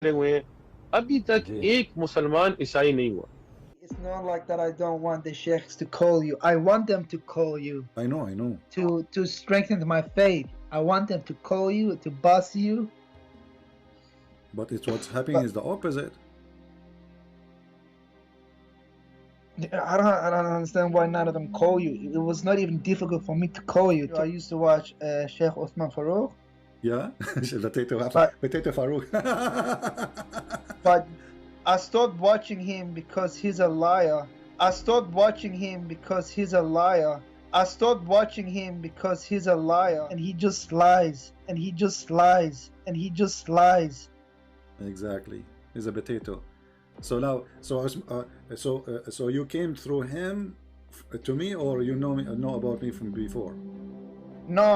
हुए हैं, अभी तक जी। एक मुसलमान ईसाई नहीं हुआ। It's not like that I don't want the sheikhs to call you. I want them to call you I know. to strengthen my faith. I want them to call you, to boss you. But it's what's happening But is the opposite. I don't understand why none of them call you. It was not even difficult for me to call you. I used to watch Sheikh Uthman Farouk, Yeah, but potato Farouk. but I stopped watching him because he's a liar. I stopped watching him because he's a liar. I stopped watching him because he's a liar, and he just lies, and he just lies, and he just lies. Exactly, he's a potato. So now, so you came through him to me, or you know about me from before? No,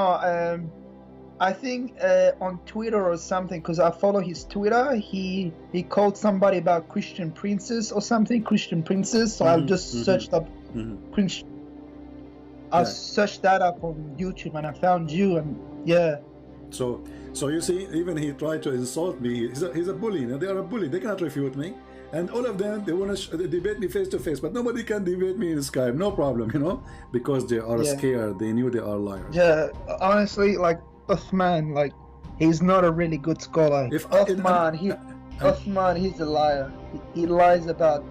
I think on Twitter or something, because I follow his Twitter. He called somebody about Christian princess or something, Christian princess. So I just searched up Christian. I Yeah. searched that up on YouTube and I found you, and yeah. So you see, even he tried to insult me. He's a bully. You know, they are a bully. They cannot refute me. And all of them, they want to debate me face to face, but nobody can debate me in Skype. No problem, you know, because they are Yeah. scared. They knew they are liars. Yeah, honestly, like Uthman, like he's not a really good scholar. Uthman, he's a liar. He lies about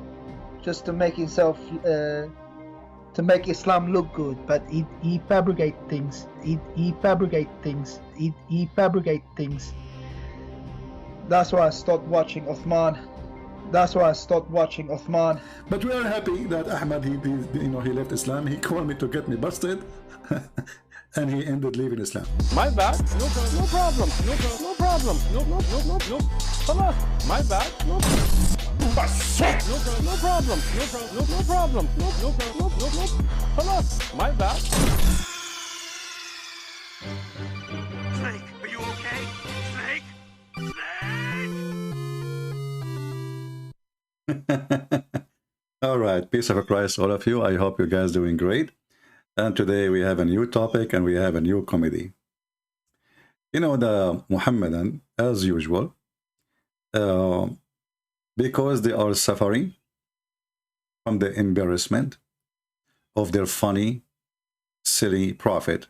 just to make himself, to make Islam look good, but he fabricate things. He fabricate things. He fabricate things. That's why I stopped watching Uthman. That's why I stopped watching Uthman. But we are happy that Ahmad, he left Islam. He called me to get me busted, and he ended leaving Islam. My bad, no problem, no problem, no, خلاص, my bad, no problem, no problem, خلاص, my bad. Snake, are you okay? Snake? All right, peace of Christ, all of you. I hope you guys doing great. And today we have a new topic and we have a new comedy. You know, the Muhammadan, as usual, because they are suffering from the embarrassment of their funny, silly prophet.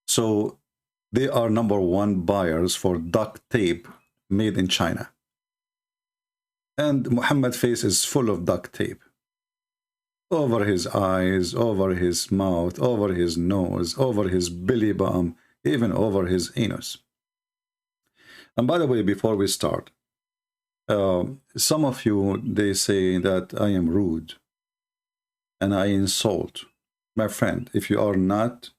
So they are #1 buyers for duct tape made in China. And Muhammad's face is full of duct tape. Over his eyes, over his mouth, over his nose, over his belly button, even over his anus. And by the way, before we start, some of you, they say that I am rude and I insult. My friend, if you are not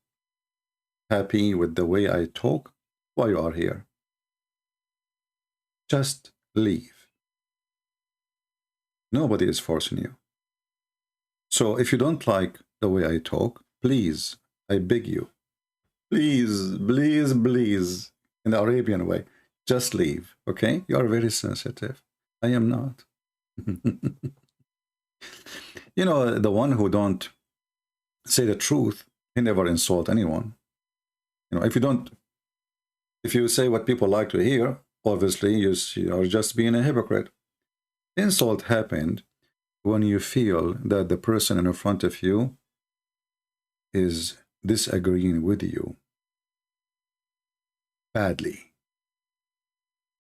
happy with the way I talk, why you are here? Just leave. Nobody is forcing you. So if you don't like the way I talk, please, I beg you, please, please, please, in the Arabian way, just leave, okay? You are very sensitive. I am not. You know, the one who don't say the truth, he never insult anyone. You know, if you say what people like to hear, obviously you are just being a hypocrite. Insult happened when you feel that the person in front of you is disagreeing with you badly.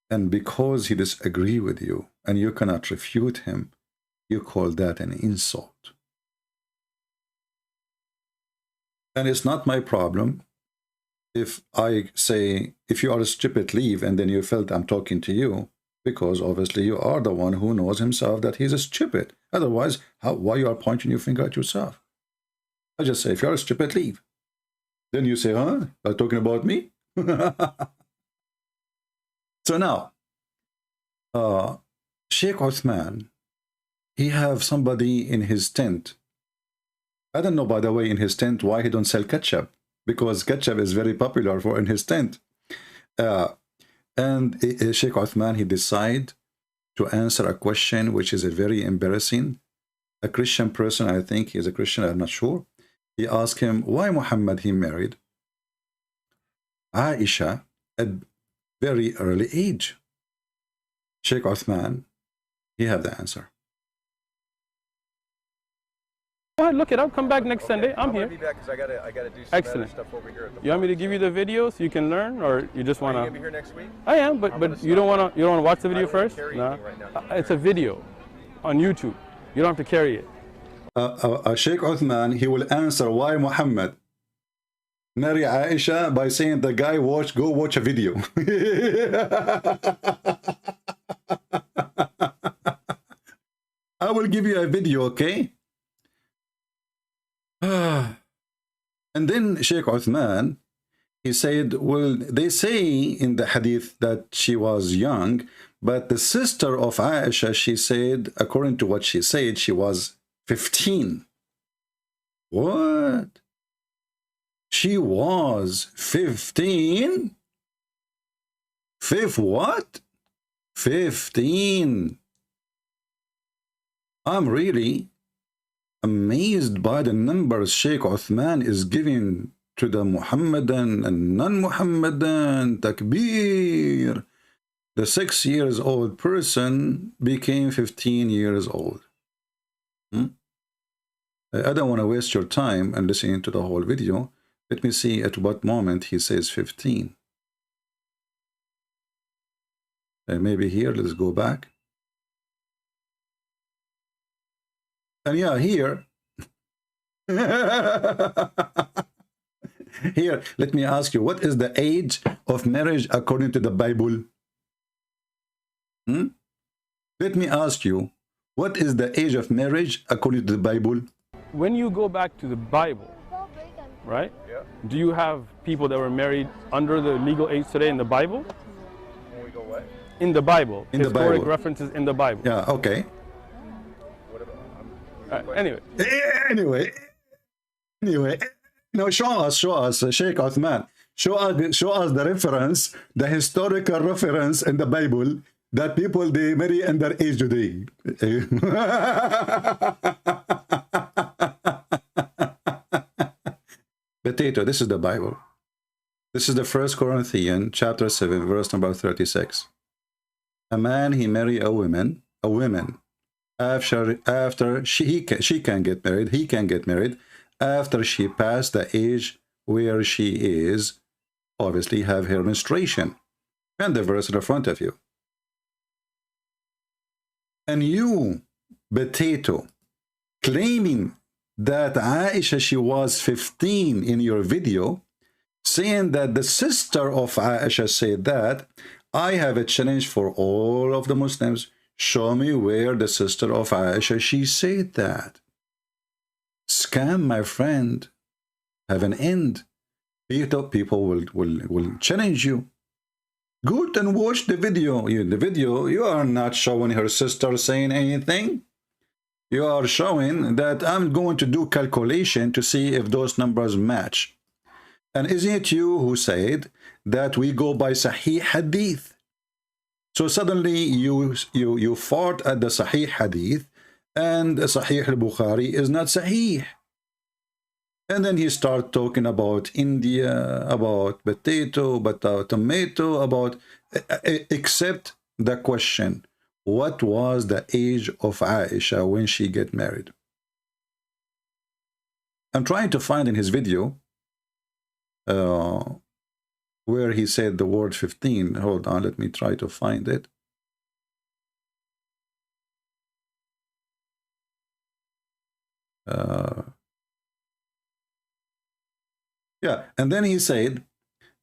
And because he disagrees with you and you cannot refute him, you call that an insult. And it's not my problem if I say, if you are stupid, leave, and then you felt I'm talking to you, because obviously you are the one who knows himself that he's a stupid. Otherwise, why you are pointing your finger at yourself? I just say, if you are stupid, leave. Then you say, huh? Are you talking about me? So now, Sheikh Uthman, he have somebody in his tent. I don't know, by the way, in his tent, why he don't sell ketchup, because ketchup is very popular in his tent. And Sheikh Uthman, he decide to answer a question which is a very embarrassing. A Christian person, I think he's a Christian, I'm not sure. He asked him why Muhammad he married Aisha at very early age. Sheikh Uthman, he have the answer. Go ahead, look it up. Come back next Sunday. I'm here. I'll be back because I gotta do some Excellent. other stuff over here at the You want me to give you the video so you can learn, or you just want Are you to? gonna be here next week? I am, but you don't want to. You don't want to watch the video I don't wanna first. carry No, anything right now. it's a video on YouTube. You don't have to carry it. Sheikh Uthman, he will answer why Muhammad marry Aisha by saying the guy go watch a video. I will give you a video, okay? And then Sheikh Uthman, he said, well, they say in the hadith that she was young, but the sister of Aisha, she said, according to what she said, she was 15. What? She was 15? What? 15. I'm really amazed by the numbers Sheikh Uthman is giving to the Muhammadan and non-Muhammadan. Takbir. The 6 years old person became 15 years old. I don't want to waste your time and listening to the whole video. Let me see at what moment he says 15. Maybe here, let's go back. And yeah, here. Here, let me ask you, what is the age of marriage according to the Bible? Let me ask you, what is the age of marriage according to the Bible? When you go back to the Bible, right? Yeah. Do you have people that were married under the legal age today in the Bible? When we go what? In the Bible. In the Historic Bible. references in the Bible. Yeah, okay. What about? Anyway. Anyway, no, show us, Sheikh Uthman, show us the reference, the historical reference in the Bible that people they marry under age today. Potato, this is the Bible. This is the 1 Corinthians chapter 7, verse number 36. A man he marry a woman. After she can get married, he can get married after she passed the age where she is obviously have her menstruation. And the verse in the front of you. And you, Potato, claiming that Aisha, she was 15 in your video, saying that the sister of Aisha said that, I have a challenge for all of the Muslims. Show me where the sister of Aisha, she said that. Scam, my friend, have an end. People will challenge you. Good, and watch the video. In the video, you are not showing her sister saying anything. You are showing that I'm going to do calculation to see if those numbers match. And isn't it you who said that we go by Sahih Hadith? So suddenly you fought at the Sahih Hadith, and Sahih al-Bukhari is not Sahih. And then he started talking about India, about potato, about tomato, about except the question, what was the age of Aisha when she get married? I'm trying to find in his video where he said the word 15. Hold on, let me try to find it. Yeah, and then he said,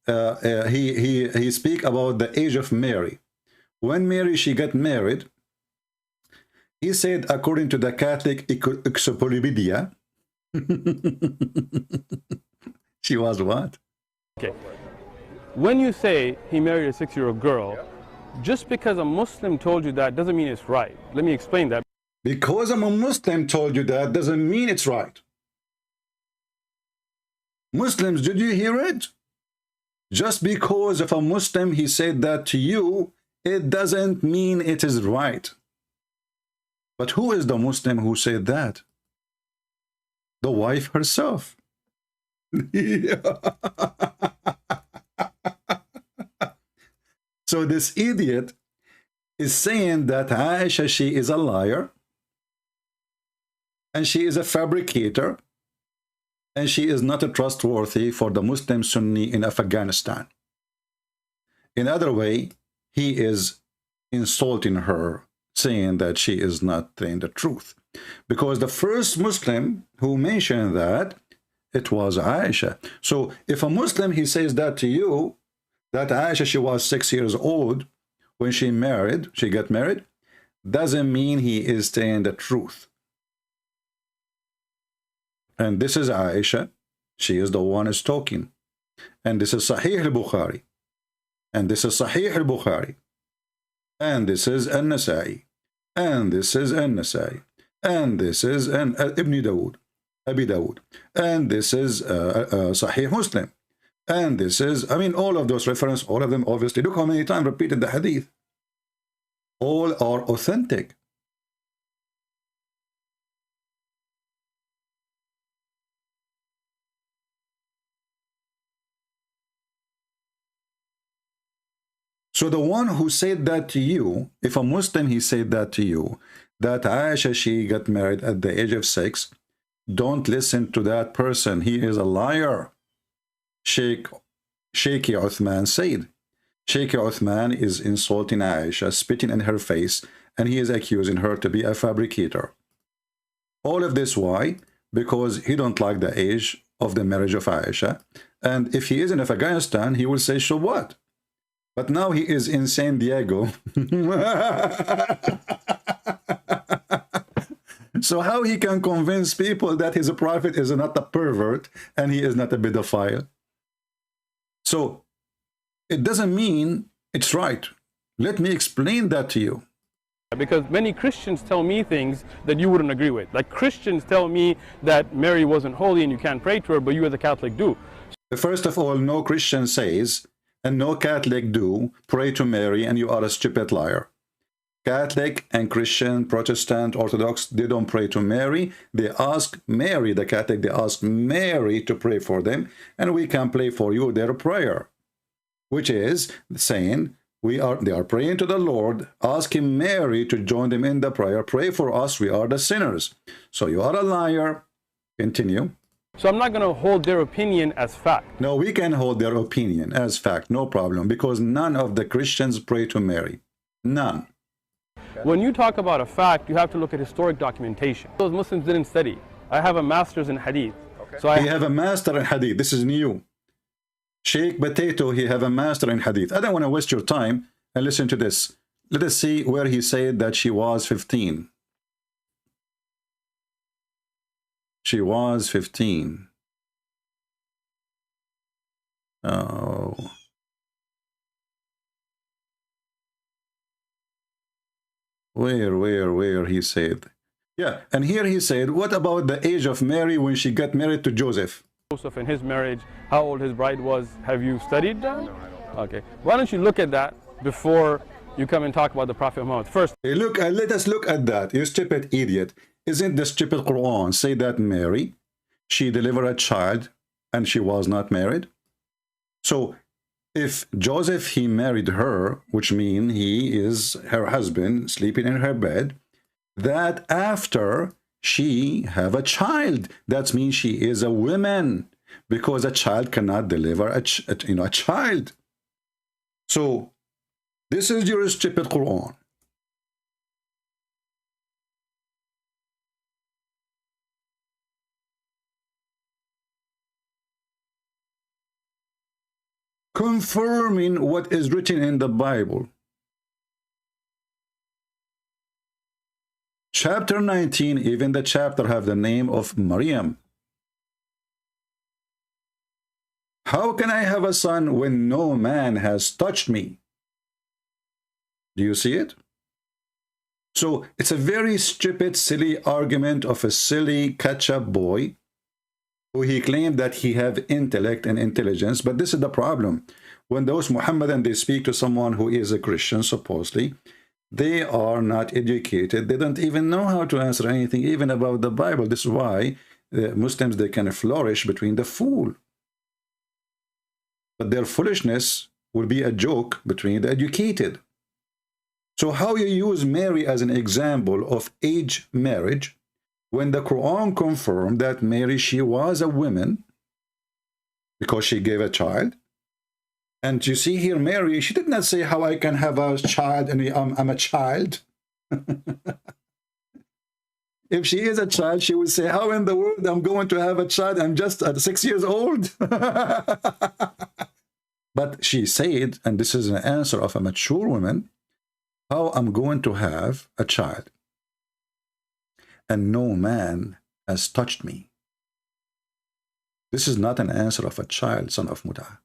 he speak about the age of Mary. When Mary, she got married, he said, according to the Catholic Encyclopedia, she was what? Okay. When you say he married a 6-year-old girl, just because a Muslim told you that doesn't mean it's right. Let me explain that. Because a Muslim told you that doesn't mean it's right. Muslims, did you hear it? Just because of a Muslim, he said that to you, it doesn't mean it is right. But who is the Muslim who said that? The wife herself. So this idiot, is saying that Aisha, she is a liar, and she is a fabricator, and she is not trustworthy for the Muslim Sunni in Afghanistan. In other way, he is insulting her, saying that she is not telling the truth. Because the first Muslim who mentioned that, it was Aisha. So if a Muslim, he says that to you, that Aisha, she was 6 years old when she got married, doesn't mean he is saying the truth. And this is Aisha. She is the one who's talking. And this is Sahih al-Bukhari. And this is Sahih al-Bukhari. And this is An-Nasai. And this is An-Nasai. And this is Ibn Dawood. Abi Dawood. And this is Sahih Muslim. And this is, I mean, all of those references, all of them, obviously. Look how many times repeated the hadith. All are authentic. So the one who said that to you, if a Muslim, he said that to you, that Aisha, she got married at the age of 6, don't listen to that person. He is a liar. Shaky Uthman said. Shaky Uthman is insulting Aisha, spitting in her face, and he is accusing her to be a fabricator. All of this, why? Because he don't like the age of the marriage of Aisha. And if he is in Afghanistan, he will say, so what? But now he is in San Diego. So how he can convince people that his prophet is not a pervert and he is not a pedophile? So it doesn't mean it's right. Let me explain that to you. Because many Christians tell me things that you wouldn't agree with. Like Christians tell me that Mary wasn't holy and you can't pray to her, but you as a Catholic do. First of all, no Christian says, and no Catholic do, pray to Mary, and you are a stupid liar. Catholic and Christian, Protestant, Orthodox, they don't pray to Mary. They ask Mary, the Catholic, they ask Mary to pray for them, and we can pray for you their prayer, which is saying they are praying to the Lord, asking Mary to join them in the prayer. Pray for us, we are the sinners. So you are a liar. Continue. So I'm not going to hold their opinion as fact. No, we can hold their opinion as fact, no problem, because none of the Christians pray to Mary. None. When you talk about a fact, you have to look at historic documentation. Those Muslims didn't study. I have a master's in hadith. Okay. So He have a master in hadith. This is new. Sheikh Potato, he have a master in hadith. I don't want to waste your time, and listen to this. Let us see where he said that she was 15. She was 15. Oh. Where he said. Yeah, and here he said, what about the age of Mary when she got married to Joseph? Joseph and his marriage, how old his bride was, have you studied that? No, I don't know. Okay. Why don't you look at that before you come and talk about the Prophet Muhammad? First, Hey, look, let us look at that. You stupid idiot. Isn't the stupid Quran say that Mary, she delivered a child and she was not married? So if Joseph, he married her, which means he is her husband, sleeping in her bed, that after she have a child, that means she is a woman, because a child cannot deliver a child. So this is your stupid Quran. Confirming what is written in the Bible. Chapter 19, even the chapter have the name of Maryam. How can I have a son when no man has touched me? Do you see it? So it's a very stupid, silly argument of a silly catch-up boy who he claimed that he have intellect and intelligence. But this is the problem. When those Muhammadan, they speak to someone who is a Christian, supposedly, they are not educated. They don't even know how to answer anything, even about the Bible. This is why Muslims, they can flourish between the fool. But their foolishness will be a joke between the educated. So how you use Mary as an example of age marriage when the Quran confirmed that Mary, she was a woman because she gave a child? And you see here, Mary, she did not say how I can have a child and I'm a child. If she is a child, she would say, how in the world I'm going to have a child? I'm just 6 years old. But she said, and this is an answer of a mature woman, how I'm going to have a child and no man has touched me. This is not an answer of a child, son of Mut'ah.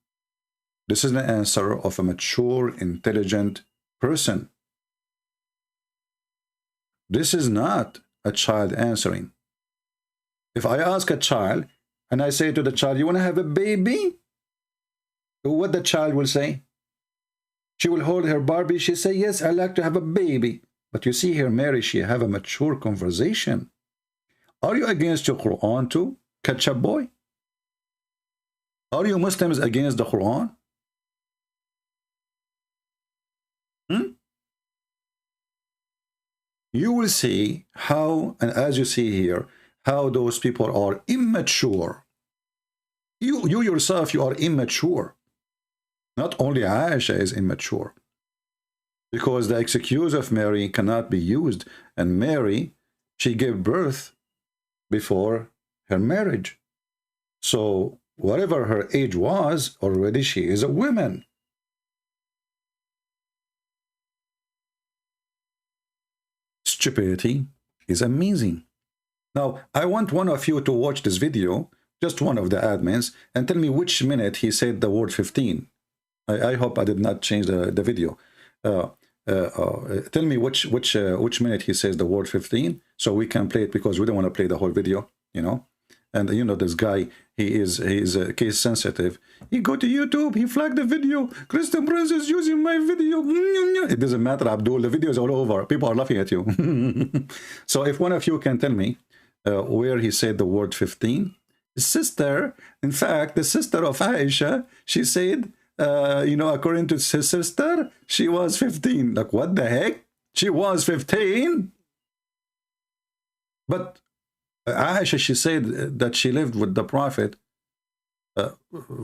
This is an answer of a mature, intelligent person. This is not a child answering. If I ask a child and I say to the child, you want to have a baby? What the child will say? She will hold her Barbie. She say, yes, I like to have a baby. But you see here, Mary, she have a mature conversation. Are you against your Quran too, ketchup boy? Are you Muslims against the Quran? You will see how, and as you see here, how those people are immature. You yourself, you are immature. Not only Aisha is immature, because the excuse of Mary cannot be used, and Mary, she gave birth before her marriage. So whatever her age was, already she is a woman. Stupidity is amazing. Now, I want one of you to watch this video, just one of the admins, and tell me which minute he said the word 15. I hope I did not change the video. Tell me which minute he says the word 15, so we can play it, because we don't want to play the whole video, you know. And you know, this guy, he is case sensitive. He go to YouTube, he flagged the video. Christian Prince is using my video. It doesn't matter, Abdul. The video is all over. People are laughing at you. So if one of you can tell me where he said the word 15, his sister, in fact, the sister of Aisha, she said, you know, according to his sister, she was 15. Like, what the heck? She was 15? But Aisha, she said that she lived with the Prophet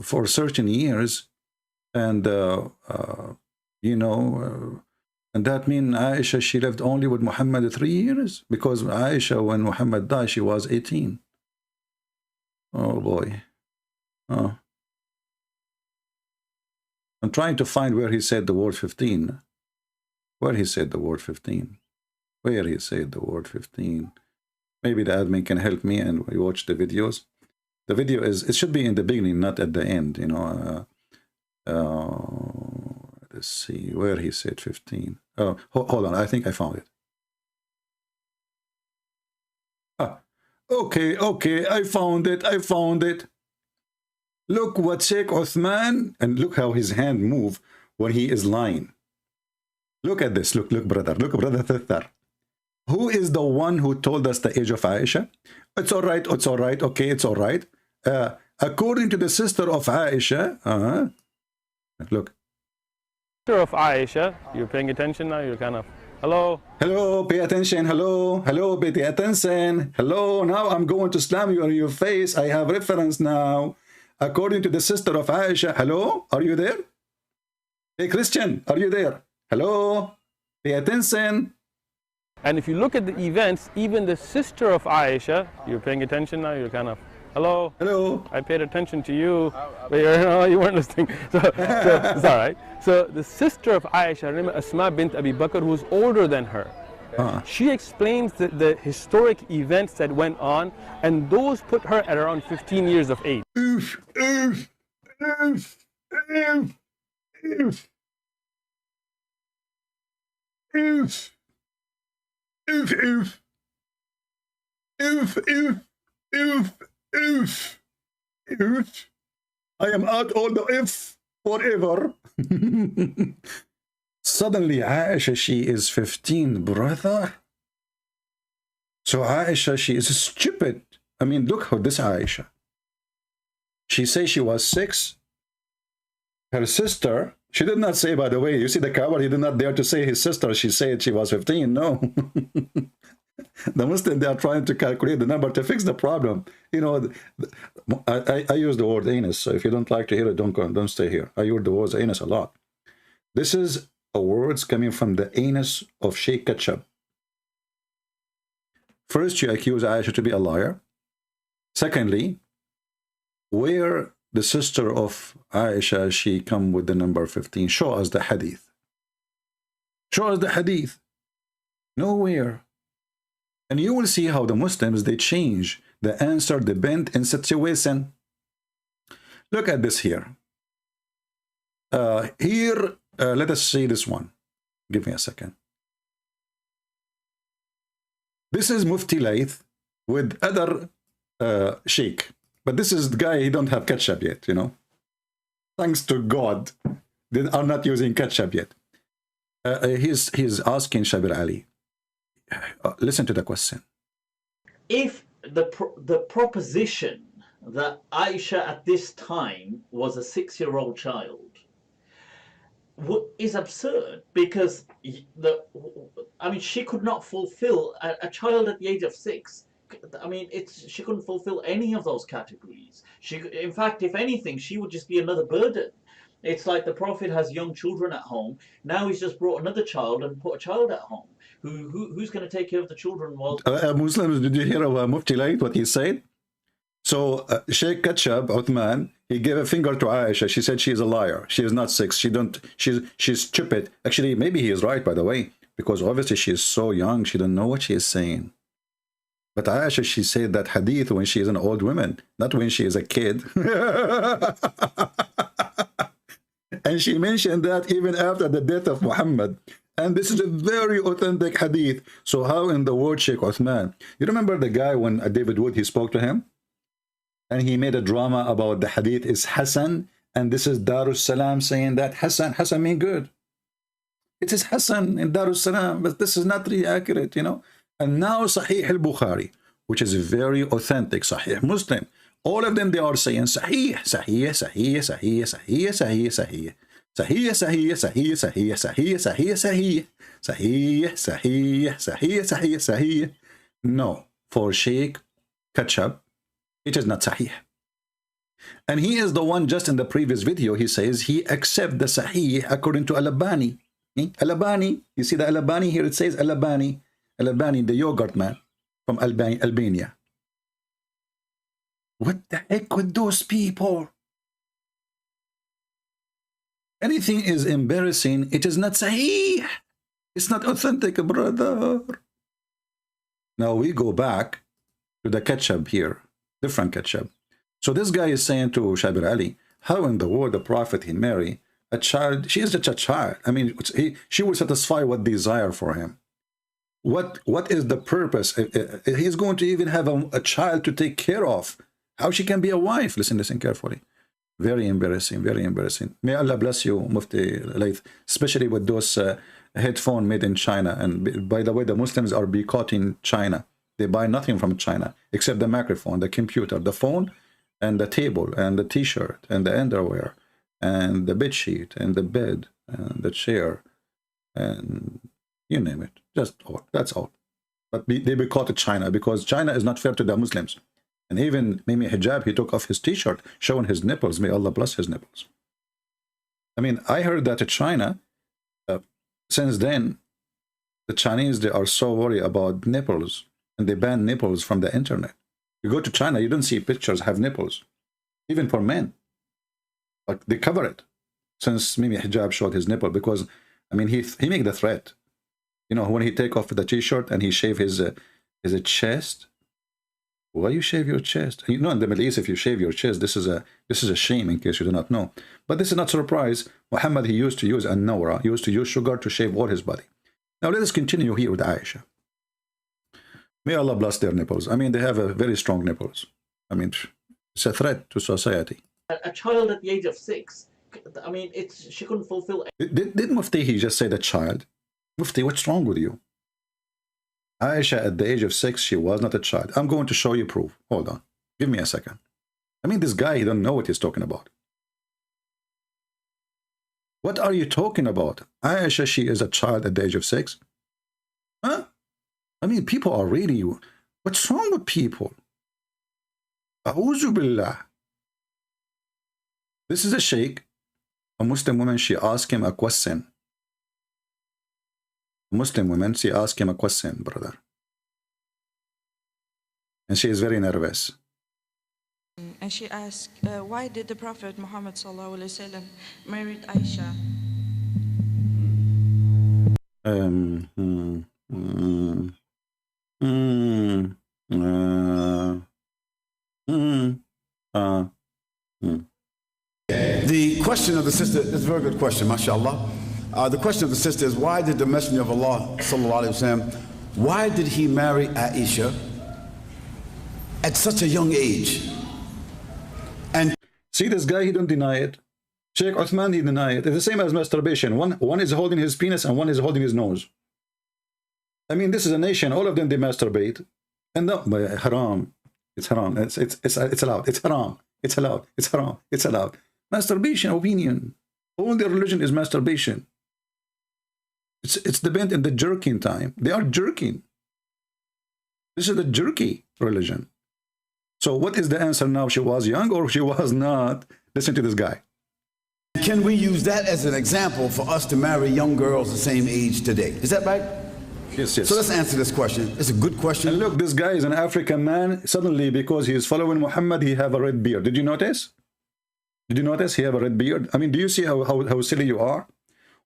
for certain years, and you know, and that means Aisha, she lived only with Muhammad 3 years, because Aisha, when Muhammad died, she was 18. Oh boy. Oh. I'm trying to find where he said the word 15. Where he said the word 15. Where he said the word 15. Maybe the admin can help me and we watch the videos. The video is, it should be in the beginning, not at the end, you know. Let's see where he said 15. Oh, hold on, I think I found it. Ah, okay, I found it. Look what Shaky Uthman, and look how his hand move when he is lying. Look at this, look brother Thettar. Who is the one who told us the age of Aisha? It's all right, okay, it's all right. According to the sister of Aisha, look. Sister of Aisha, you're paying attention now? You're kind of, hello? Hello, pay attention, hello, pay attention. Hello, now I'm going to slam you on your face. I have reference now. According to the sister of Aisha, hello, are you there? Hey, Christian, are you there? Hello, pay attention. And if you look at the events, even the sister of Aisha, you're paying attention now? You're kind of, hello? Hello. I paid attention to you, but you weren't listening. So it's all right. So the sister of Aisha, remember Asma bint Abi Bakr, who's older than her. She explains the historic events that went on, and those put her at around 15 years of age. I am out all the if forever. Suddenly Aisha, she is 15, brother. So Aisha, she is stupid. I mean, look how this Aisha. She says she was 6. Her sister, She did not say, by the way, you see the cover, he did not dare to say his sister. She said she was 15. No. The Muslim, they are trying to calculate the number to fix the problem. You know, I use the word anus, so if you don't like to hear it, don't stay here. I use the word anus a lot. This is a words coming from the anus of Sheikh Ketchup. First, you accuse Aisha to be a liar. Secondly, where the sister of Aisha, she come with the number 15. Show us the hadith. Show us the hadith. Nowhere. And you will see how the Muslims, they change the answer, the bent in situation. Look at this here. Let us see this one. Give me a second. This is Mufti Layth with other sheikh. But this is the guy, he don't have ketchup yet, you know. Thanks to God, they are not using ketchup yet. He's asking Shabir Ali. Listen to the question. If the proposition that Aisha at this time was a 6-year-old child is absurd, because I mean, she could not fulfill a child at the age of 6. I mean, she couldn't fulfill any of those categories. In fact, if anything, she would just be another burden. It's like the Prophet has young children at home. Now he's just brought another child and put a child at home. Who's going to take care of the children? While Muslims, did you hear of Mufti Layth, what he said? So Sheikh Ketchup Uthman, he gave a finger to Aisha. She said she is a liar. She is not 6. She's stupid. Actually, maybe he is right, by the way, because obviously she is so young. She don't know what she is saying. But Aisha, she said that hadith when she is an old woman, not when she is a kid. And she mentioned that even after the death of Muhammad. And this is a very authentic hadith. So how in the world, Sheikh Uthman? You remember the guy when David Wood, he spoke to him? And he made a drama about the hadith is Hassan. And this is Darus Salam saying that Hassan mean good. It is Hassan in Darus Salam, but this is not really accurate, you know. And now Sahih al-Bukhari, which is very authentic, Sahih Muslim. All of them, they are saying Sahih, Sahih, Sahih, Sahih, Sahih, Sahih, Sahih. Sahih, Sahih, Sahih, Sahih, Sahih, Sahih, Sahih, Sahih, Sahih, Sahih, Sahih, Sahih. No, for Sheikh Ketchup, it is not Sahih. And he is the one, just in the previous video, he says he accepts the Sahih according to Al-Albani. Al-Albani, you see the Al-Albani here, it says Al-Albani. Al-Albani, the yogurt man from Albania. What the heck with those people? Anything is embarrassing, it is not Sahih. It's not authentic, brother. Now we go back to the ketchup here, different ketchup. So this guy is saying to Shabir Ali, how in the world the Prophet he marry a child? She is just a child. I mean, she will satisfy what desire for him. What is the purpose? He's going to even have a child to take care of. How she can be a wife? Listen carefully. Very embarrassing, very embarrassing. May Allah bless you, Mufti Layth, especially with those headphones made in China. And by the way, the Muslims are boycotting China. They buy nothing from China except the microphone, the computer, the phone, and the table, and the t-shirt, and the underwear, and the bed sheet, and the bed, and the chair, and you name it. Just all. That's all. But they boycotted China because China is not fair to the Muslims. And even Mimi Hijab, he took off his t-shirt, showing his nipples. May Allah bless his nipples. I mean, I heard that in China, since then, the Chinese, they are so worried about nipples, and they ban nipples from the internet. You go to China, you don't see pictures have nipples, even for men. Like, they cover it. Since Mimi Hijab showed his nipple, because, I mean, he made the threat. You know, when he take off the t-shirt and he shave his chest. Why you shave your chest? You know, in the Middle East, if you shave your chest, this is a shame, in case you do not know. But this is not surprise. Muhammad, he used to use an-nawra. He used to use sugar to shave all his body. Now let us continue here with Aisha. May Allah bless their nipples. I mean, they have a very strong nipples. I mean, it's a threat to society. a child at the age of 6, I mean, she couldn't fulfill. Did Mufti he just say the child? Mufti, what's wrong with you? Aisha, at the age of 6, she was not a child. I'm going to show you proof. Hold on. Give me a second. I mean, this guy, he don't know what he's talking about. What are you talking about? Aisha, she is a child at the age of 6. Huh? I mean, people are really... What's wrong with people? A'udhu billah. This is a sheikh, a Muslim woman. She asked him a question. Muslim woman, she asked him a question, brother. And she is very nervous. And she asked, why did the Prophet Muhammad ﷺ married Aisha? The question of the sister is a very good question, mashallah. The question of the sister is, why did the Messenger of Allah, sallallahu alaihi wasallam, why did he marry Aisha at such a young age? And see this guy, he don't deny it. Shaky Uthman, he deny it. It's the same as masturbation. One is holding his penis and one is holding his nose. I mean, this is a nation. All of them, they masturbate. And no, haram. It's haram. It's allowed. It's haram. It's allowed. It's haram. It's allowed. Masturbation, opinion. All their religion is masturbation. It's depend in the jerking time. They are jerking. This is the jerky religion. So what is the answer now? She was young or she was not? Listen to this guy. can we use that as an example for us to marry young girls the same age today? Is that right? Yes, yes. So let's answer this question. It's a good question. And look, this guy is an African man. Suddenly, because he is following Muhammad, he have a red beard. Did you notice? Did you notice he have a red beard? I mean, do you see how silly you are?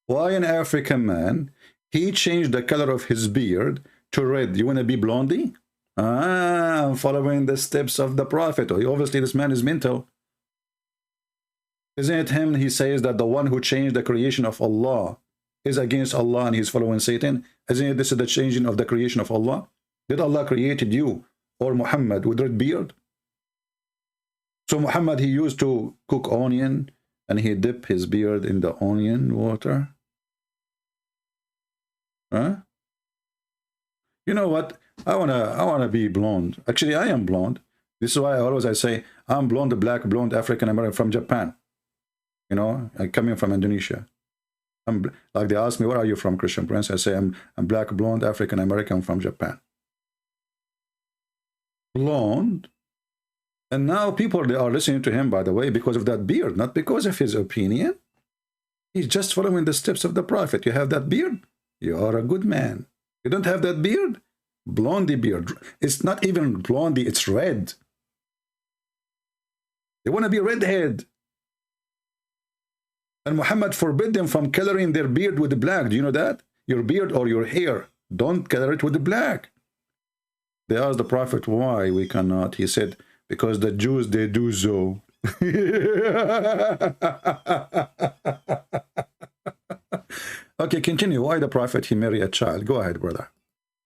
Why an African man, he changed the color of his beard to red? You want to be blondie? Ah, I'm following the steps of the Prophet. Obviously, this man is mental. Isn't it him? He says that the one who changed the creation of Allah is against Allah and he's following Satan. Isn't it this is the changing of the creation of Allah? Did Allah created you or Muhammad with red beard? So Muhammad, he used to cook onion and he dipped his beard in the onion water. Huh? You know what? I wanna be blonde. Actually, I am blonde. This is why I say I'm blonde, black, blonde, African American from Japan. You know, I'm coming from Indonesia. I'm like they ask me, where are you from, Christian Prince? I say I'm black, blonde, African American from Japan. Blonde. And now people, they are listening to him, by the way, because of that beard, not because of his opinion. He's just following the steps of the Prophet. You have that beard, you are a good man. You don't have that beard, blondie beard. It's not even blondie, it's red. They want to be redhead. And Muhammad forbid them from coloring their beard with the black. Do you know that? Your beard or your hair, don't color it with the black. They asked the Prophet, why we cannot? He said, because the Jews, they do so. Okay, continue. Why the Prophet, he married a child? Go ahead, brother.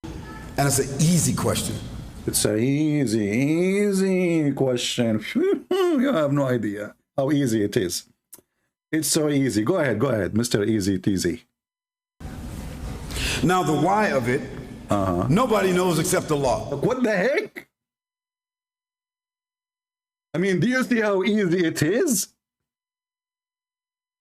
And it's an easy question. It's an easy question. You have no idea how easy it is. It's so easy. Go ahead, Mr. Easy Teasy. Now, the why of it, nobody knows except Allah. What the heck? I mean, do you see how easy it is?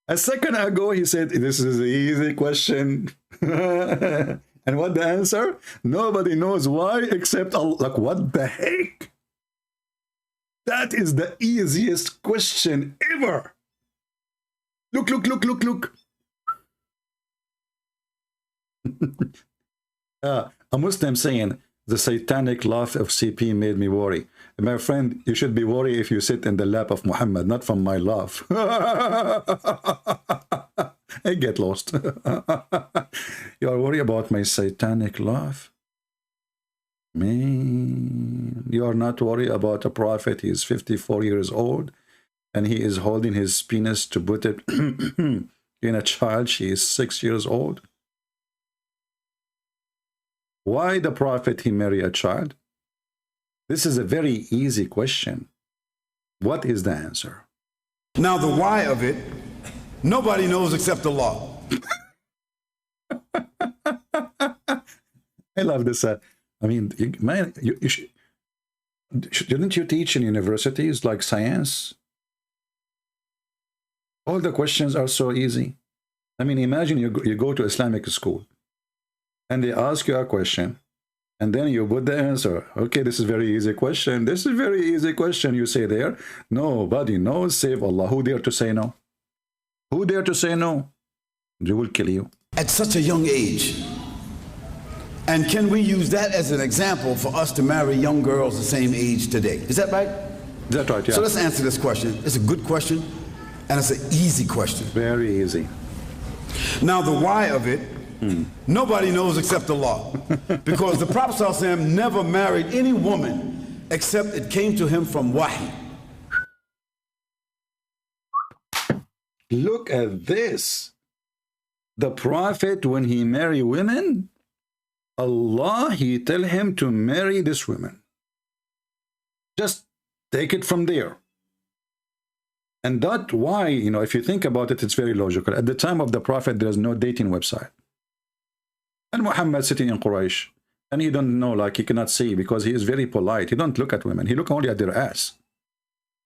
A second ago, he said, this is an easy question. And what the answer? Nobody knows why except Allah. Like, what the heck? That is the easiest question ever. Look, look, look, look, look. A Muslim saying, the satanic laugh of CP made me worry. My friend, you should be worried if you sit in the lap of Muhammad, not from my laugh. I get lost. You are worried about my satanic laugh? Man, you are not worried about a prophet. He is 54 years old and he is holding his penis to put it in a child. She is 6 years old. Why the prophet he marry a child? This is a very easy question. What is the answer? Now, the why of it, nobody knows except Allah. I love this. I mean, man, shouldn't you teach in universities like science? All the questions are so easy. I mean, imagine you go to Islamic school and they ask you a question and then you put the answer. Okay, this is very easy question. This is very easy question. You say there, nobody knows save Allah. Who dare to say no? Who dare to say no? They will kill you. At such a young age. And can we use that as an example for us to marry young girls the same age today? Is that right? That's right, yeah. So let's answer this question. It's a good question, and it's an easy question. Very easy. Now, the why of it, nobody knows except Allah. Because the Prophet ﷺ never married any woman except it came to him from wahi. Look at this. The Prophet, when he marry women, Allah, he tell him to marry this woman. Just take it from there. And that why, you know, if you think about it, it's very logical. At the time of the Prophet, there's no dating website. And Muhammad sitting in Quraysh, and he don't know, like he cannot see because he is very polite. He don't look at women. He look only at their ass.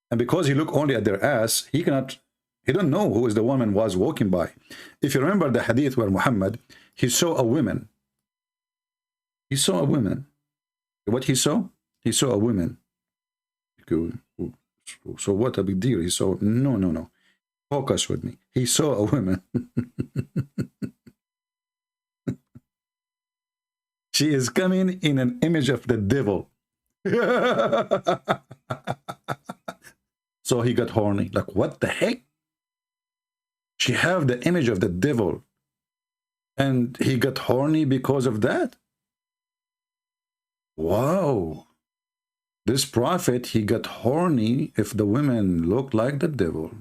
And because he look only at their ass, he don't know who is the woman was walking by. If you remember the hadith where Muhammad, he saw a woman. He saw a woman. What he saw? He saw a woman. So what a big deal. He saw, no. Focus with me. He saw a woman. She is coming in an image of the devil. So he got horny. Like, what the heck? She have the image of the devil. And he got horny because of that? Wow. This prophet, he got horny if the women look like the devil.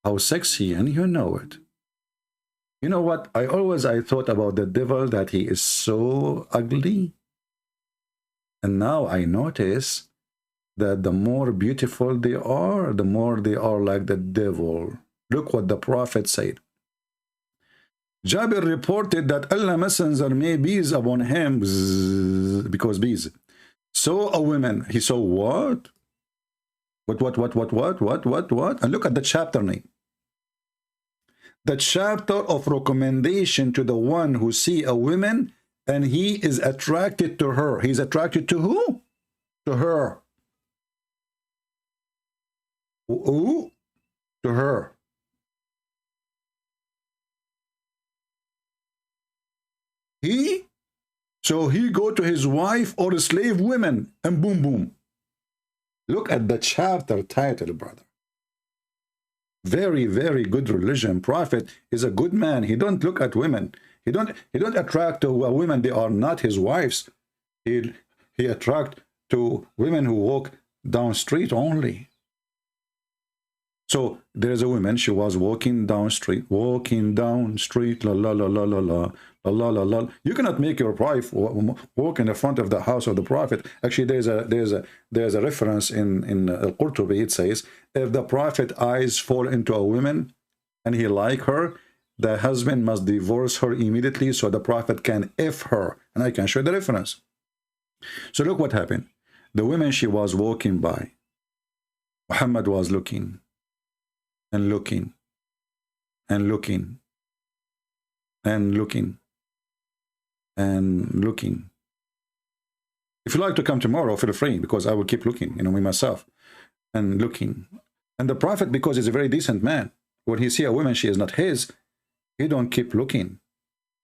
How sexy, and you know it. You know what? I thought about the devil that he is so ugly. And now I notice that the more beautiful they are, the more they are like the devil. Look what the prophet said. Jabir reported that Allah messenger made bees upon him because bees. Saw a woman. He saw what? What? And look at the chapter name. The chapter of recommendation to the one who see a woman and he is attracted to her. He's attracted to who? To her. Who? To her. So he go to his wife or slave women and boom, boom. Look at the chapter title, brother. Very, very good religion. Prophet is a good man. He don't look at women. He don't attract to women. They are not his wives. He attract to women who walk down street only. So there's a woman, she was walking down street, la la la la la la, la la la la. You cannot make your wife walk in the front of the house of the Prophet. Actually, there's a reference in Al-Qurtubi. It says, if the Prophet eyes fall into a woman and he like her, the husband must divorce her immediately so the Prophet can F her. And I can show the reference. So look what happened. The woman she was walking by, Muhammad was looking. And looking, and looking, and looking, and looking. If you like to come tomorrow, feel free, because I will keep looking, me myself, and looking. And the Prophet, because he's a very decent man, when he see a woman, she is not his, he don't keep looking,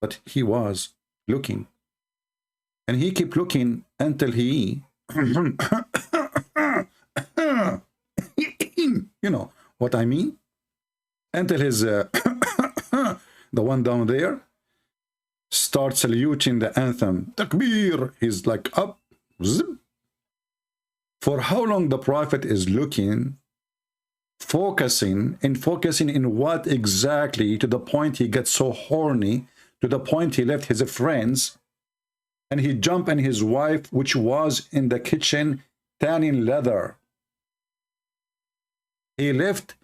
but he was looking. And he keep looking until he, you know what I mean? Until his, the one down there, starts saluting the anthem. Takbir! He's like up. Zip. For how long the Prophet is looking, focusing in what exactly, to the point he gets so horny, to the point he left his friends, and he jumped on his wife, which was in the kitchen, tanning leather. He left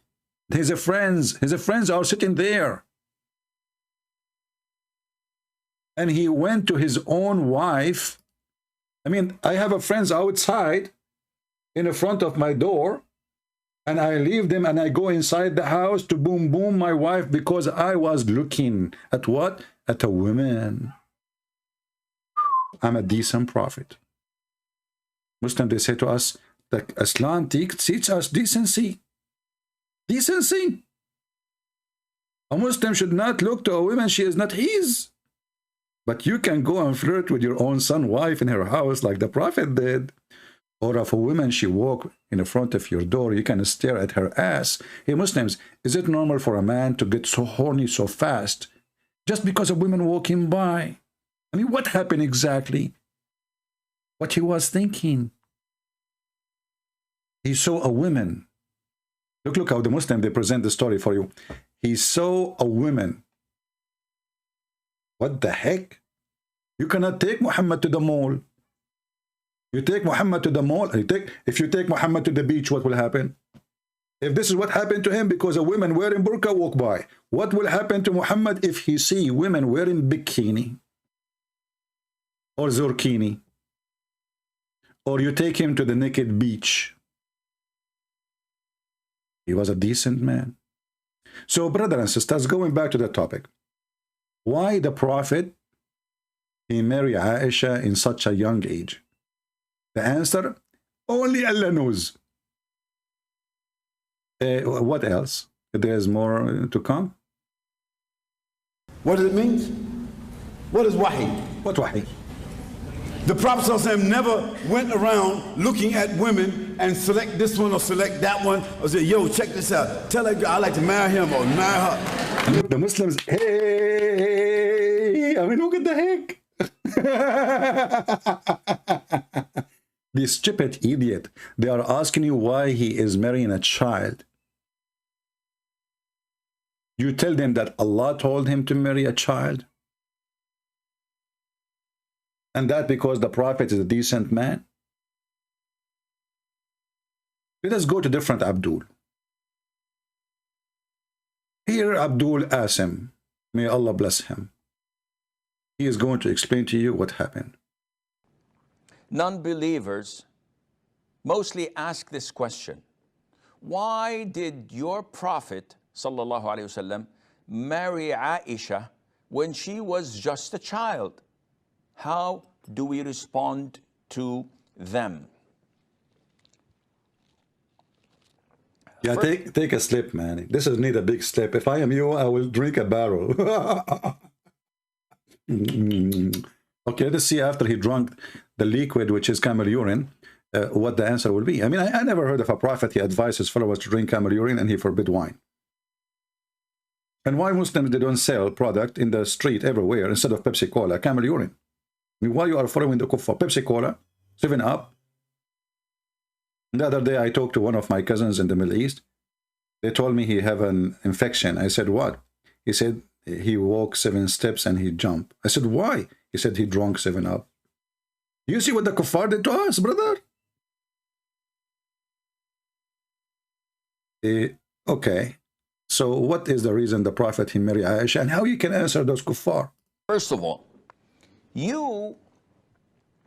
his friends are sitting there. And he went to his own wife. I mean, I have a friends outside in the front of my door, And I leave them and I go inside the house to boom boom my wife because I was looking at what? At a woman. I'm a decent prophet. Muslims, they say to us that Islam teach us decency. Decency. A Muslim should not look to a woman she is not his. But you can go and flirt with your own son, wife in her house like the Prophet did. Or if a woman, she walk in the front of your door, you can stare at her ass. Hey, Muslims, is it normal for a man to get so horny so fast just because a woman walking by? I mean, what happened exactly? What he was thinking. He saw a woman. Look how the Muslim, they present the story for you. He saw a woman. What the heck? You cannot take Muhammad to the mall. You take Muhammad to the mall. If you take Muhammad to the beach, what will happen? If this is what happened to him because a woman wearing burqa walk by, what will happen to Muhammad if he see women wearing bikini or zurkini? Or you take him to the naked beach. He was a decent man. So, brothers and sisters, going back to the topic. Why the Prophet, he married Aisha in such a young age? The answer, only Allah knows. What else? There's more to come. What does it mean? What is wahi? What wahi? The Prophet ﷺ never went around looking at women and select this one or select that one or say, yo, check this out. Tell that girl I like to marry him or marry her. The Muslims, hey, I mean, look at the heck. This stupid idiot, they are asking you why he is marrying a child. You tell them that Allah told him to marry a child. And that because the Prophet is a decent man. Let us go to different Abdul. Here Abdul Asim, may Allah bless him. He is going to explain to you what happened. Non-believers mostly ask this question: why did your Prophet sallallahu alaihi wasallam marry Aisha when she was just a child? How do we respond to them? Yeah, take a slip, man. This is need a big slip. If I am you, I will drink a barrel. Okay, let's see after he drank the liquid, which is camel urine, what the answer will be. I mean, I never heard of a prophet, he advised his followers to drink camel urine and he forbid wine. And why Muslims, they don't sell product in the street everywhere instead of Pepsi Cola, camel urine? I mean, why you are following the kuffar? Pepsi Cola, 7-Up. The other day I talked to one of my cousins in the Middle East. They told me he have an infection. I said, what? He said he walked 7 steps and he jumped. I said, why? He said he drank 7-Up. You see what the kuffar did to us, brother? Okay. So what is the reason the Prophet, he married Aisha, and how you can answer those kuffar? First of all, you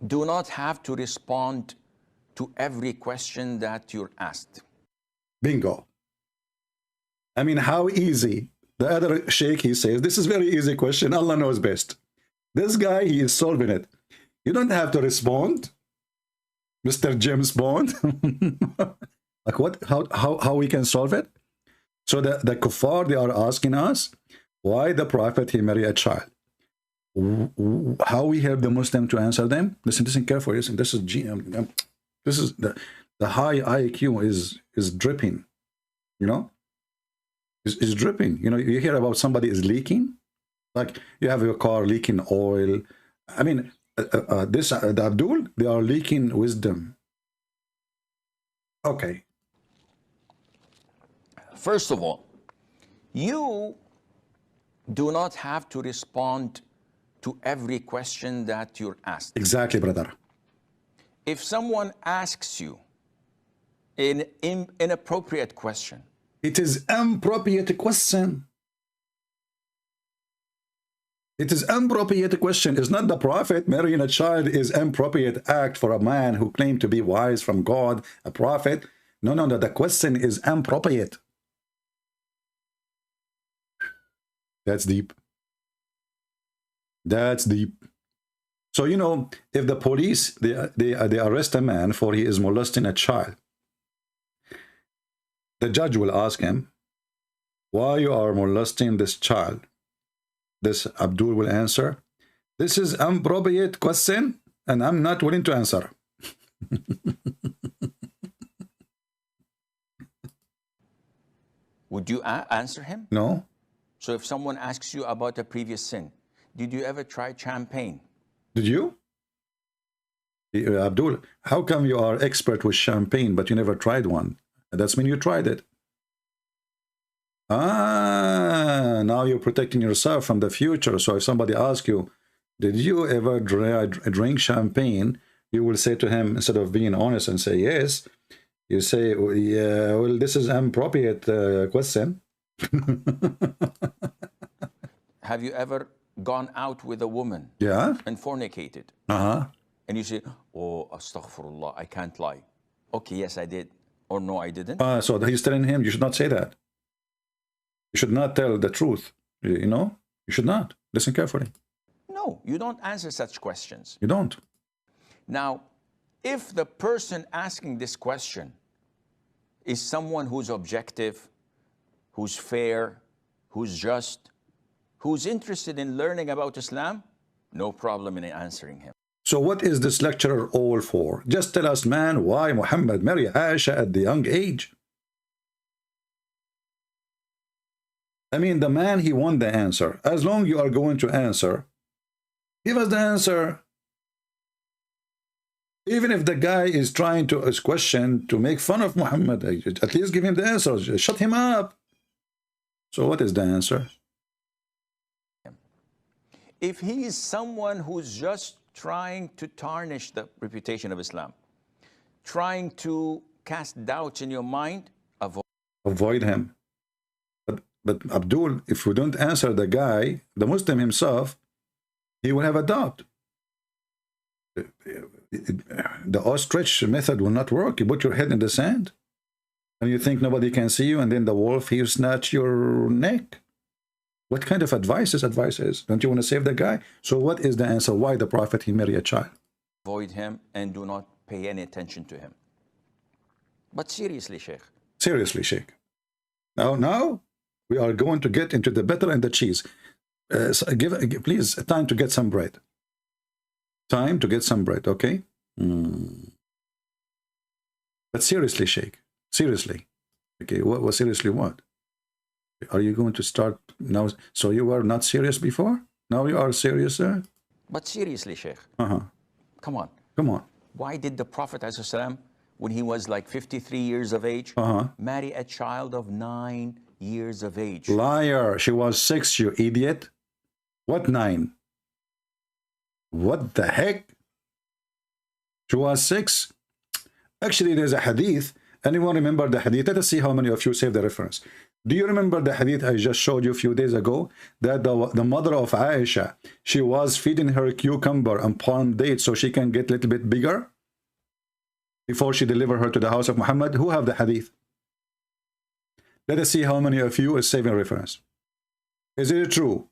do not have to respond to every question that you're asked. Bingo. I mean, how easy? The other sheikh, he says, this is very easy question. Allah knows best. This guy, he is solving it. You don't have to respond, Mr. James Bond. Like what? How we can solve it? So the kuffar, they are asking us, why the Prophet, he married a child? How we help the Muslim to answer them? Listen carefully. Listen, this is the high IQ is dripping, you know, is dripping. You know, you hear about somebody is leaking, like you have your car leaking oil. I mean, the Abdul, they are leaking wisdom. Okay. First of all, you do not have to respond to every question that you're asked. Exactly, brother. If someone asks you an inappropriate question, it is inappropriate question. It is inappropriate question. It's not the Prophet marrying a child is inappropriate act for a man who claimed to be wise from God, a prophet. No, no, no. The question is appropriate. That's deep. That's deep. So, you know, if the police, they arrest a man for he is molesting a child, the judge will ask him, why you are molesting this child? This Abdul will answer, this is appropriate question, and I'm not willing to answer. Would you answer him? No. So if someone asks you about a previous sin, did you ever try champagne? Did you? Abdul, how come you are expert with champagne, but you never tried one? That's when you tried it. Ah, now you're protecting yourself from the future. So if somebody asks you, did you ever drink champagne? You will say to him, instead of being honest and say yes, you say, oh, yeah, well, this is an appropriate question. Have you ever gone out with a woman? Yeah. And fornicated? Uh-huh. And you say, oh, astaghfirullah, I can't lie. Okay, yes, I did. Or no, I didn't. So he's telling him, you should not say that. You should not tell the truth. You know, you should not. Listen carefully. No, you don't answer such questions. You don't. Now, if the person asking this question is someone who's objective, who's fair, who's just, who's interested in learning about Islam, no problem in answering him. So what is this lecturer all for? Just tell us, man, why Muhammad married Aisha at the young age? I mean, the man, he won the answer. As long as you are going to answer, give us the answer. Even if the guy is trying to ask question to make fun of Muhammad, at least give him the answer. Shut him up. So what is the answer? If he is someone who's just trying to tarnish the reputation of Islam, trying to cast doubts in your mind, avoid him. But Abdul, if we don't answer the guy, the Muslim himself, he will have a doubt. The ostrich method will not work. You put your head in the sand and you think nobody can see you, and then the wolf here snatch your neck. What kind of advice is? Don't you want to save the guy? So what is the answer? Why the Prophet, he married a child? Avoid him and do not pay any attention to him. But seriously, Sheikh. Seriously, Sheikh. Now we are going to get into the butter and the cheese. So please, time to get some bread. Time to get some bread, okay? But seriously, Sheikh. Seriously. Okay, what seriously what? Are you going to start now? So you were not serious before? Now you are serious, sir? But seriously, Sheikh. Uh-huh. Come on. Come on. Why did the Prophet, when he was like 53 years of age, marry a child of 9 years of age? Liar. She was 6, you idiot. What 9? What the heck? She was 6. Actually, there's a hadith. Anyone remember the hadith? Let us see how many of you save the reference. Do you remember the hadith I just showed you a few days ago? That the mother of Aisha, she was feeding her cucumber and palm dates so she can get a little bit bigger before she delivered her to the house of Muhammad. Who have the hadith? Let us see how many of you is saving reference. Is it true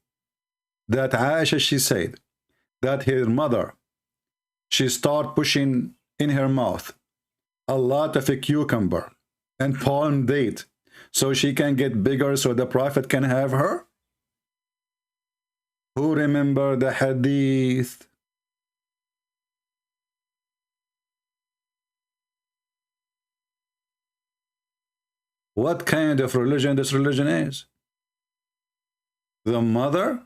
that Aisha, she said that her mother, she started pushing in her mouth a lot of a cucumber and palm date so she can get bigger so the Prophet can have her? Who remember the hadith? What kind of religion this religion is? The mother,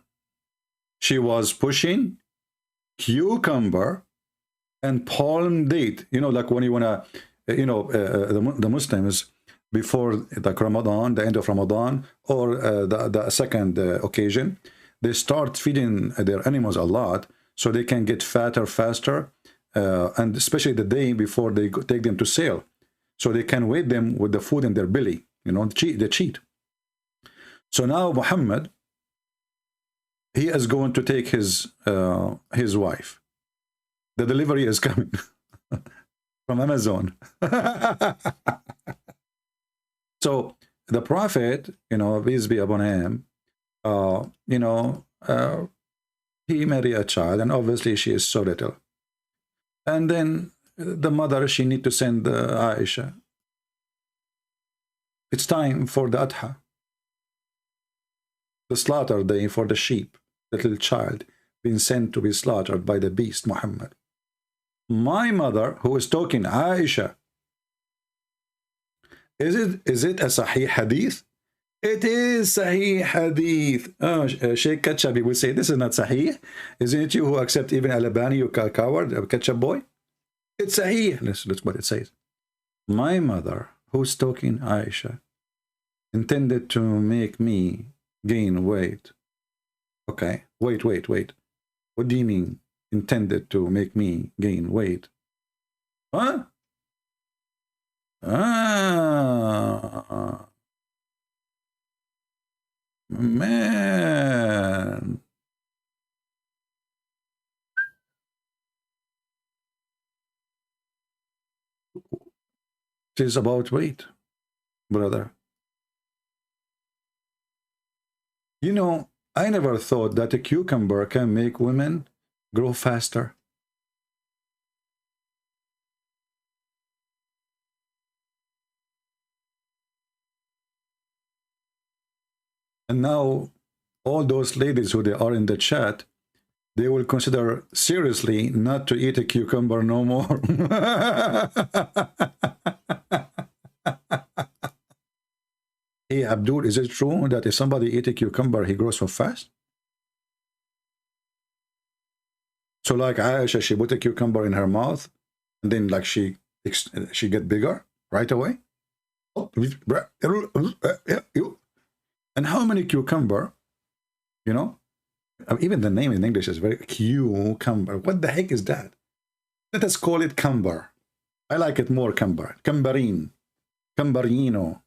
she was pushing cucumber and palm date. You know, like when you want to, you know, the Muslims, before the Ramadan, the end of Ramadan, or the second occasion, they start feeding their animals a lot so they can get fatter faster, and especially the day before they take them to sale, so they can weigh them with the food in their belly. You know, they cheat. So now Muhammad, he is going to take his wife. The delivery is coming. from Amazon. So the Prophet, you know, peace be upon him, you know, he married a child, and obviously she is so little. And then the mother, she need to send Aisha. It's time for the Adha, the slaughter day for the sheep, the little child being sent to be slaughtered by the beast Muhammad. My mother, who is talking, Aisha, is it a Sahih Hadith? It is Sahih Hadith. Oh, Sheikh Ketchup will say, this is not Sahih. Isn't it you who accept even Al-Albani, you coward, Ketchup boy? It's Sahih. Listen what it says. My mother, who's talking, Aisha, intended to make me gain weight. Okay, wait. What do you mean, intended to make me gain weight? Huh? Ah, man. It is about weight, brother. You know, I never thought that a cucumber can make women grow faster. And now, all those ladies who they are in the chat, they will consider seriously not to eat a cucumber no more. Hey, Abdul, is it true that if somebody eats a cucumber, he grows so fast? So like Aisha, she put a cucumber in her mouth, and then like she get bigger right away? And how many cucumber, you know, even the name in English is very cucumber. What the heck is that? Let us call it cumber. I like it more cumber. Cumberine. Cumberino.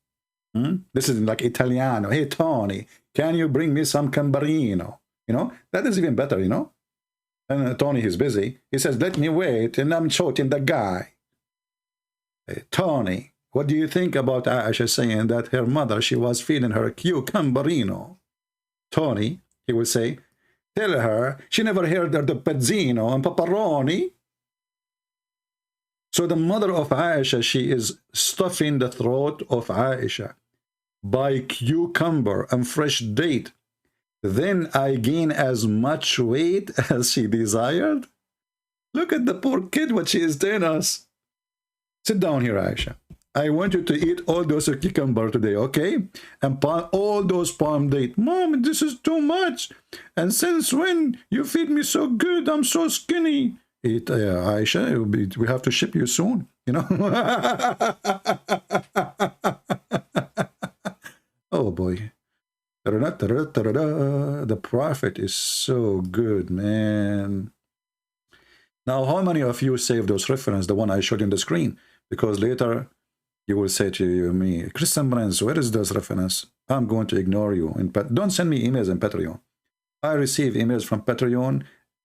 This is like Italiano. Hey, Tony, can you bring me some cumberino? You know, that is even better, you know. And Tony, he's busy. He says, let me wait, and I'm shooting the guy. Hey, Tony, what do you think about Aisha saying that her mother, she was feeding her cucumberino? Tony, he will say, tell her she never heard of the pezzino and pepperoni. So the mother of Aisha, she is stuffing the throat of Aisha by cucumber and fresh date. Then I gain as much weight as she desired. Look at the poor kid, what she is telling us. Sit down here, Aisha. I want you to eat all those cucumber today, okay? And all those palm date. Mom, this is too much. And since when you feed me so good? I'm so skinny. Eat, Aisha, we have to ship you soon, you know? Oh, boy. The Prophet is so good, man. Now, how many of you saved those references, the one I showed you on the screen? Because later you will say to me, Christian Brands, where is this reference? I'm going to ignore you. Don't send me emails in Patreon. I receive emails from Patreon,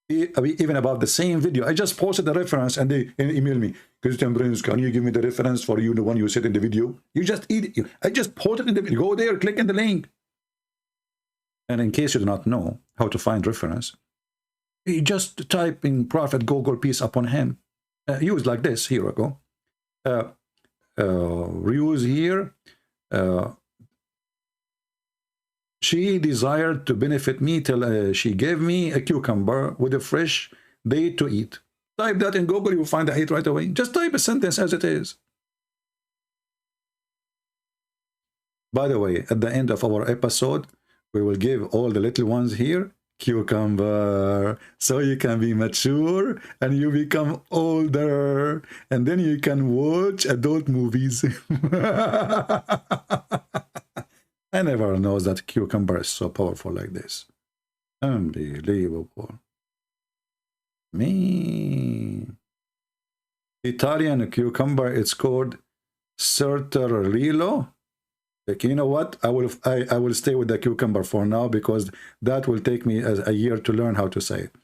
even about the same video. I just posted the reference and they email me, Christian Brands, can you give me the reference for you, the one you said in the video? You just eat it. I just posted in the video. Go there, click on the link. And in case you do not know how to find reference, you just type in Prophet Google, peace upon him. Use like this. Here we go. Reuse here. She desired to benefit me till she gave me a cucumber with a fresh date to eat. Type that in Google, you'll find the hate right away. Just type a sentence as it is. By the way, at the end of our episode, we will give all the little ones here cucumber, so you can be mature and you become older, and then you can watch adult movies. I never know that cucumber is so powerful like this. Unbelievable. Me. Italian cucumber, it's called Sertarello. Like, you know what? I will stay with the cucumber for now, because that will take me a year to learn how to say it.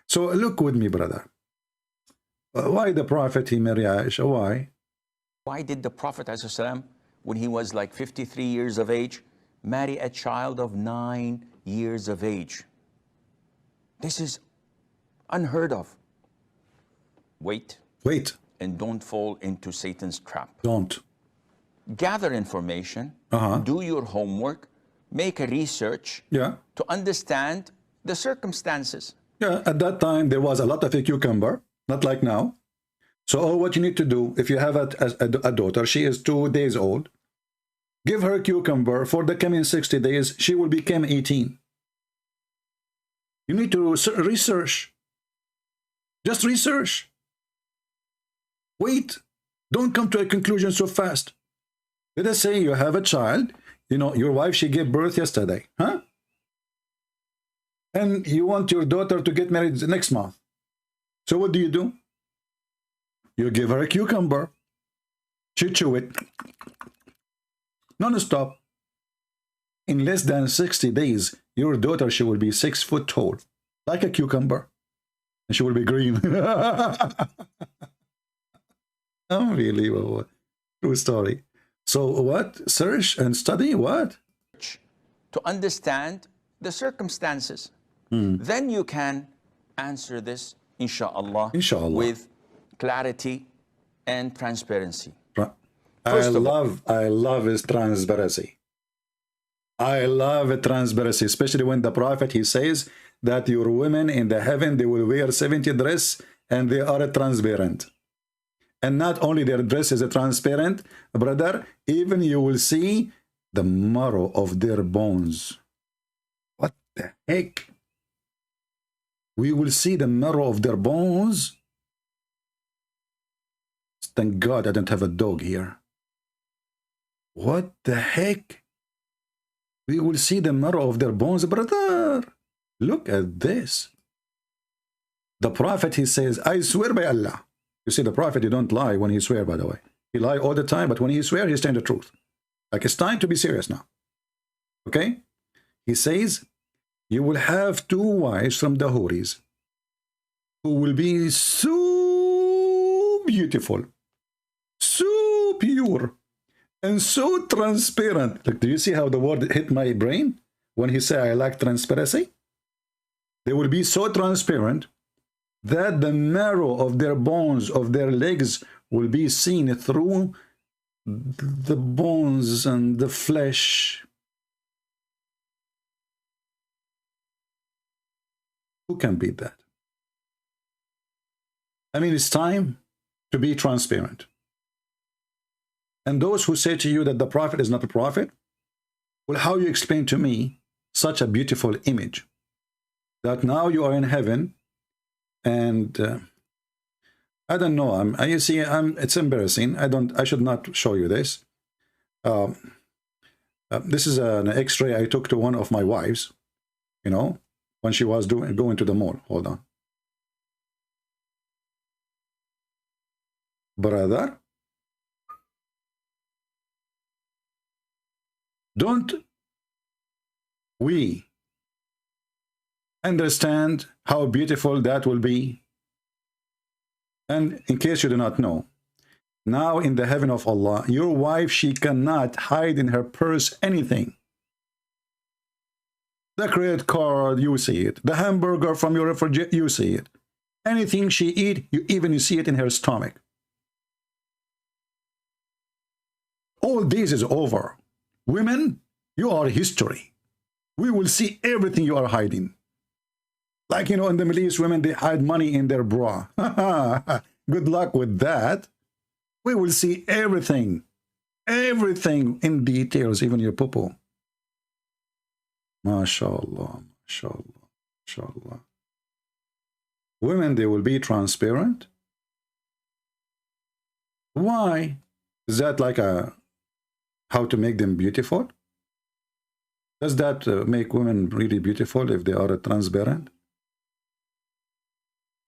So look with me, brother. Why the Prophet, he married Aisha? Why? Why did the Prophet ﷺ, when he was like 53 years of age, marry a child of 9 years of age? This is unheard of. Wait. Wait. And don't fall into Satan's trap. Don't. Gather information, do your homework, make a research to understand the circumstances. Yeah, at that time, there was a lot of a cucumber, not like now. So what you need to do, if you have a daughter, she is 2 days old, give her cucumber. For the coming 60 days, she will become 18. You need to research. Just research. Wait. Don't come to a conclusion so fast. Let us say you have a child. You know, your wife, she gave birth yesterday. Huh? And you want your daughter to get married next month. So what do? You give her a cucumber. She chew it. Non-stop. In less than 60 days, your daughter, she will be 6 foot tall. Like a cucumber. And she will be green. Unbelievable. True story. So what? Search and study what? To understand the circumstances. Then you can answer this, inshallah, with clarity and transparency. I love his transparency. I love transparency, especially when the Prophet, he says that your women in the heaven, they will wear 70 dress and they are transparent. And not only their dress is transparent, brother, even you will see the marrow of their bones. What the heck? We will see the marrow of their bones. Thank God I don't have a dog here. What the heck? We will see the marrow of their bones, brother. Look at this. The Prophet, he says, I swear by Allah. You see, the Prophet, he don't lie when he swear, by the way. He lie all the time, but when he swear, he's telling the truth. Like, it's time to be serious now. Okay? He says, you will have 2 wives from the Houris who will be so beautiful, so pure, and so transparent. Like, do you see how the word hit my brain when he said, I like transparency? They will be so transparent that the marrow of their bones, of their legs, will be seen through the bones and the flesh. Who can beat that? I mean, it's time to be transparent. And those who say to you that the Prophet is not a prophet, well, how you explain to me such a beautiful image that now you are in heaven? And I don't know. You see, it's embarrassing. I should not show you this. This is an X-ray I took to one of my wives. You know, when she was going to the mall. Hold on, brother. Don't we understand how beautiful that will be? And in case you do not know, now in the heaven of Allah, your wife, she cannot hide in her purse anything. The credit card, you see it. The hamburger from your refrigerator, you see it. Anything she eat, you see it in her stomach. All this is over. Women, you are history. We will see everything you are hiding. Like, you know, in the Middle East, women, they hide money in their bra. Good luck with that. We will see everything. Everything in details, even your poo-poo. MashaAllah, MashaAllah, MashaAllah. Women, they will be transparent. Why? Is that like how to make them beautiful? Does that make women really beautiful if they are transparent?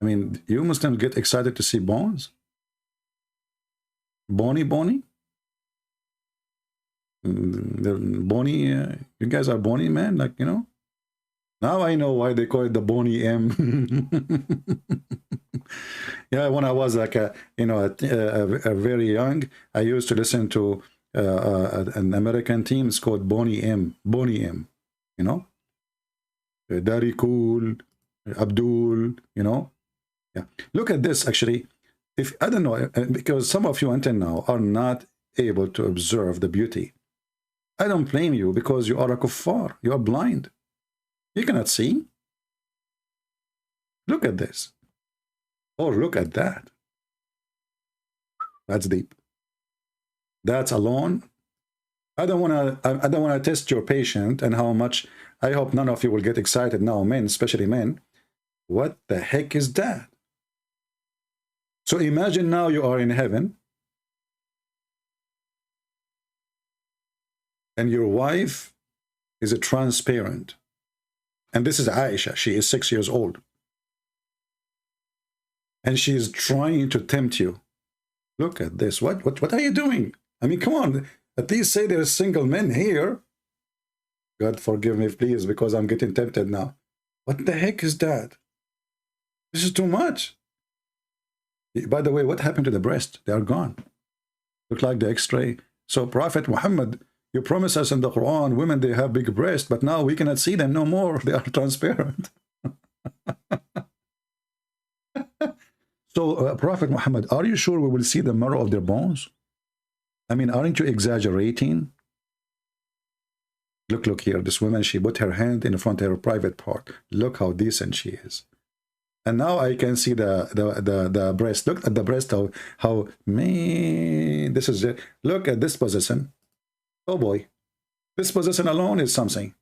I mean, you Muslims get excited to see bones? Bony? Bony, you guys are bony, man, like, you know? Now I know why they call it the bony M. Yeah, when I was like a very young, I used to listen to an American team. It's called Boney M. Boney M. You know, Daddy Cool, Abdul. You know, yeah. Look at this. Actually, if I don't know, because some of you until now are not able to observe the beauty. I don't blame you because you are a kuffar. You are blind. You cannot see. Look at this. Or look at that. That's deep. That's alone. I don't want to test your patient and how much. I hope none of you will get excited now, men, especially men. What the heck is that? So imagine now you are in heaven and your wife is a transparent. And this is Aisha. She is 6 years old. And she is trying to tempt you. Look at this. What are you doing? I mean, come on. At least say there's single men here. God forgive me, please, because I'm getting tempted now. What the heck is that? This is too much. By the way, what happened to the breast? They are gone. Look like the X-ray. So Prophet Muhammad, you promised us in the Quran, women, they have big breasts, but now we cannot see them no more. They are transparent. So, Prophet Muhammad, are you sure we will see the marrow of their bones? I mean, aren't you exaggerating? Look here. This woman, she put her hand in front of her private part. Look how decent she is. And now I can see the breast. Look at the breast, how man, this is it. Look at this position. Oh boy. This position alone is something.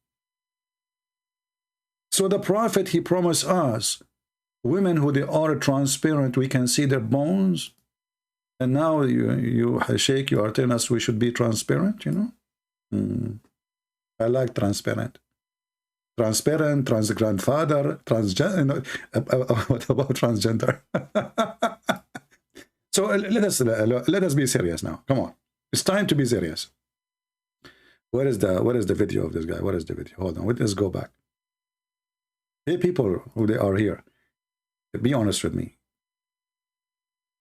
So the Prophet, he promised us, women who they are transparent, we can see their bones. And now you Sheikh, you are telling us we should be transparent, you know? I like transparent. Transparent, trans grandfather, transgender. What about transgender? So let us be serious now. Come on, it's time to be serious. What is the video of this guy? What is the video? Hold on, let's go back. Hey, people who they are here, be honest with me.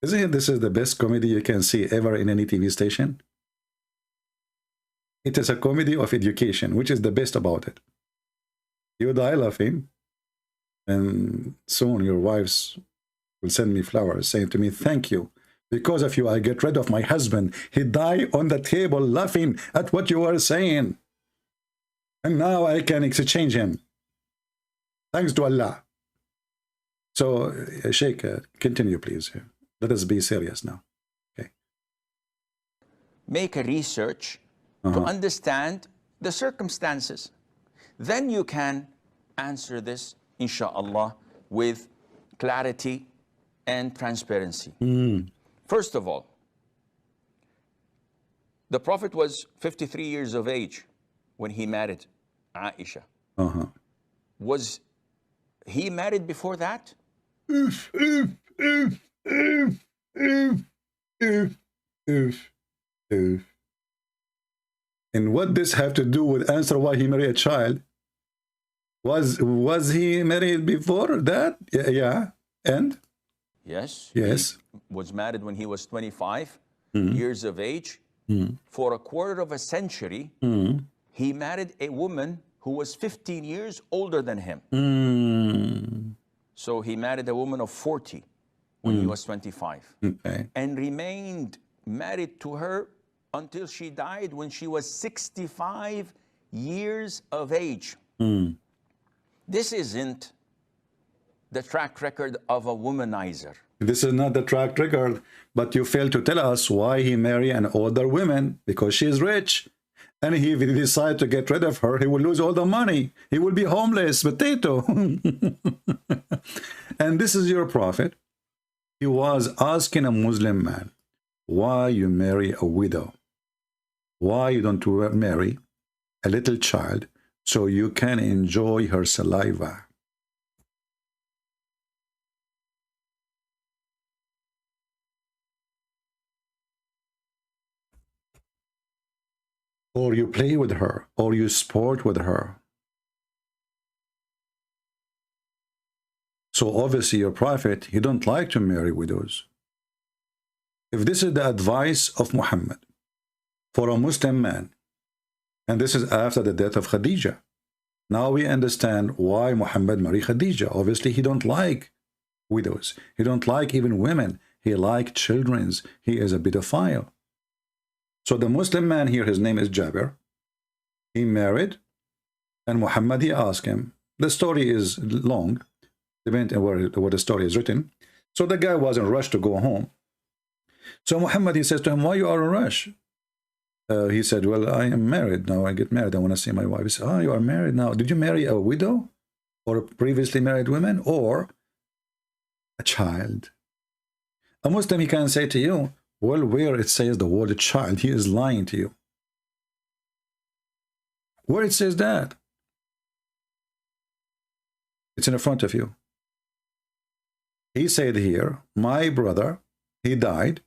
Isn't it this is the best comedy you can see ever in any TV station? It is a comedy of education, which is the best about it. You die laughing, and soon your wives will send me flowers saying to me, thank you. Because of you, I get rid of my husband. He died on the table laughing at what you were saying. And now I can exchange him. Thanks to Allah. So, Sheikh, continue, please. Let us be serious now. Okay. Make a research to understand the circumstances. Then you can answer this, inshallah, with clarity and transparency. First of all, the Prophet was 53 years of age when he married Aisha. Was he married before that? And what this have to do with answer why he married a child? Was he married before that? Yeah. And? Yes. Yes. He was married when he was 25 years of age. For a quarter of a century, he married a woman who was 15 years older than him. So he married a woman of 40 when he was 25. Okay. And remained married to her until she died when she was 65 years of age. This isn't the track record of a womanizer. This is not the track record, but you fail to tell us why he married an older woman, because she is rich. And if he decides to get rid of her, he will lose all the money. He will be homeless, potato. And this is your Prophet. He was asking a Muslim man, why you marry a widow? Why you don't marry a little child so you can enjoy her saliva? Or you play with her, or you sport with her. So obviously your prophet, he don't like to marry widows. If this is the advice of Muhammad for a Muslim man, and this is after the death of Khadijah, now we understand why Muhammad married Khadijah. Obviously he don't like widows. He don't like even women. He like children's. He is a pedophile. So the Muslim man here, his name is Jabir. He married, and Muhammad, he asked him. The story is long, depending on where the story is written. So the guy was in a rush to go home. So Muhammad, he says to him, why you are in a rush? He said, well, I am married now. I get married. I want to see my wife. He said, oh, you are married now. Did you marry a widow or a previously married woman or a child? A Muslim, he can say to you, well, where it says the word child, he is lying to you. Where it says that? It's in front of you. He said here, my brother, he died,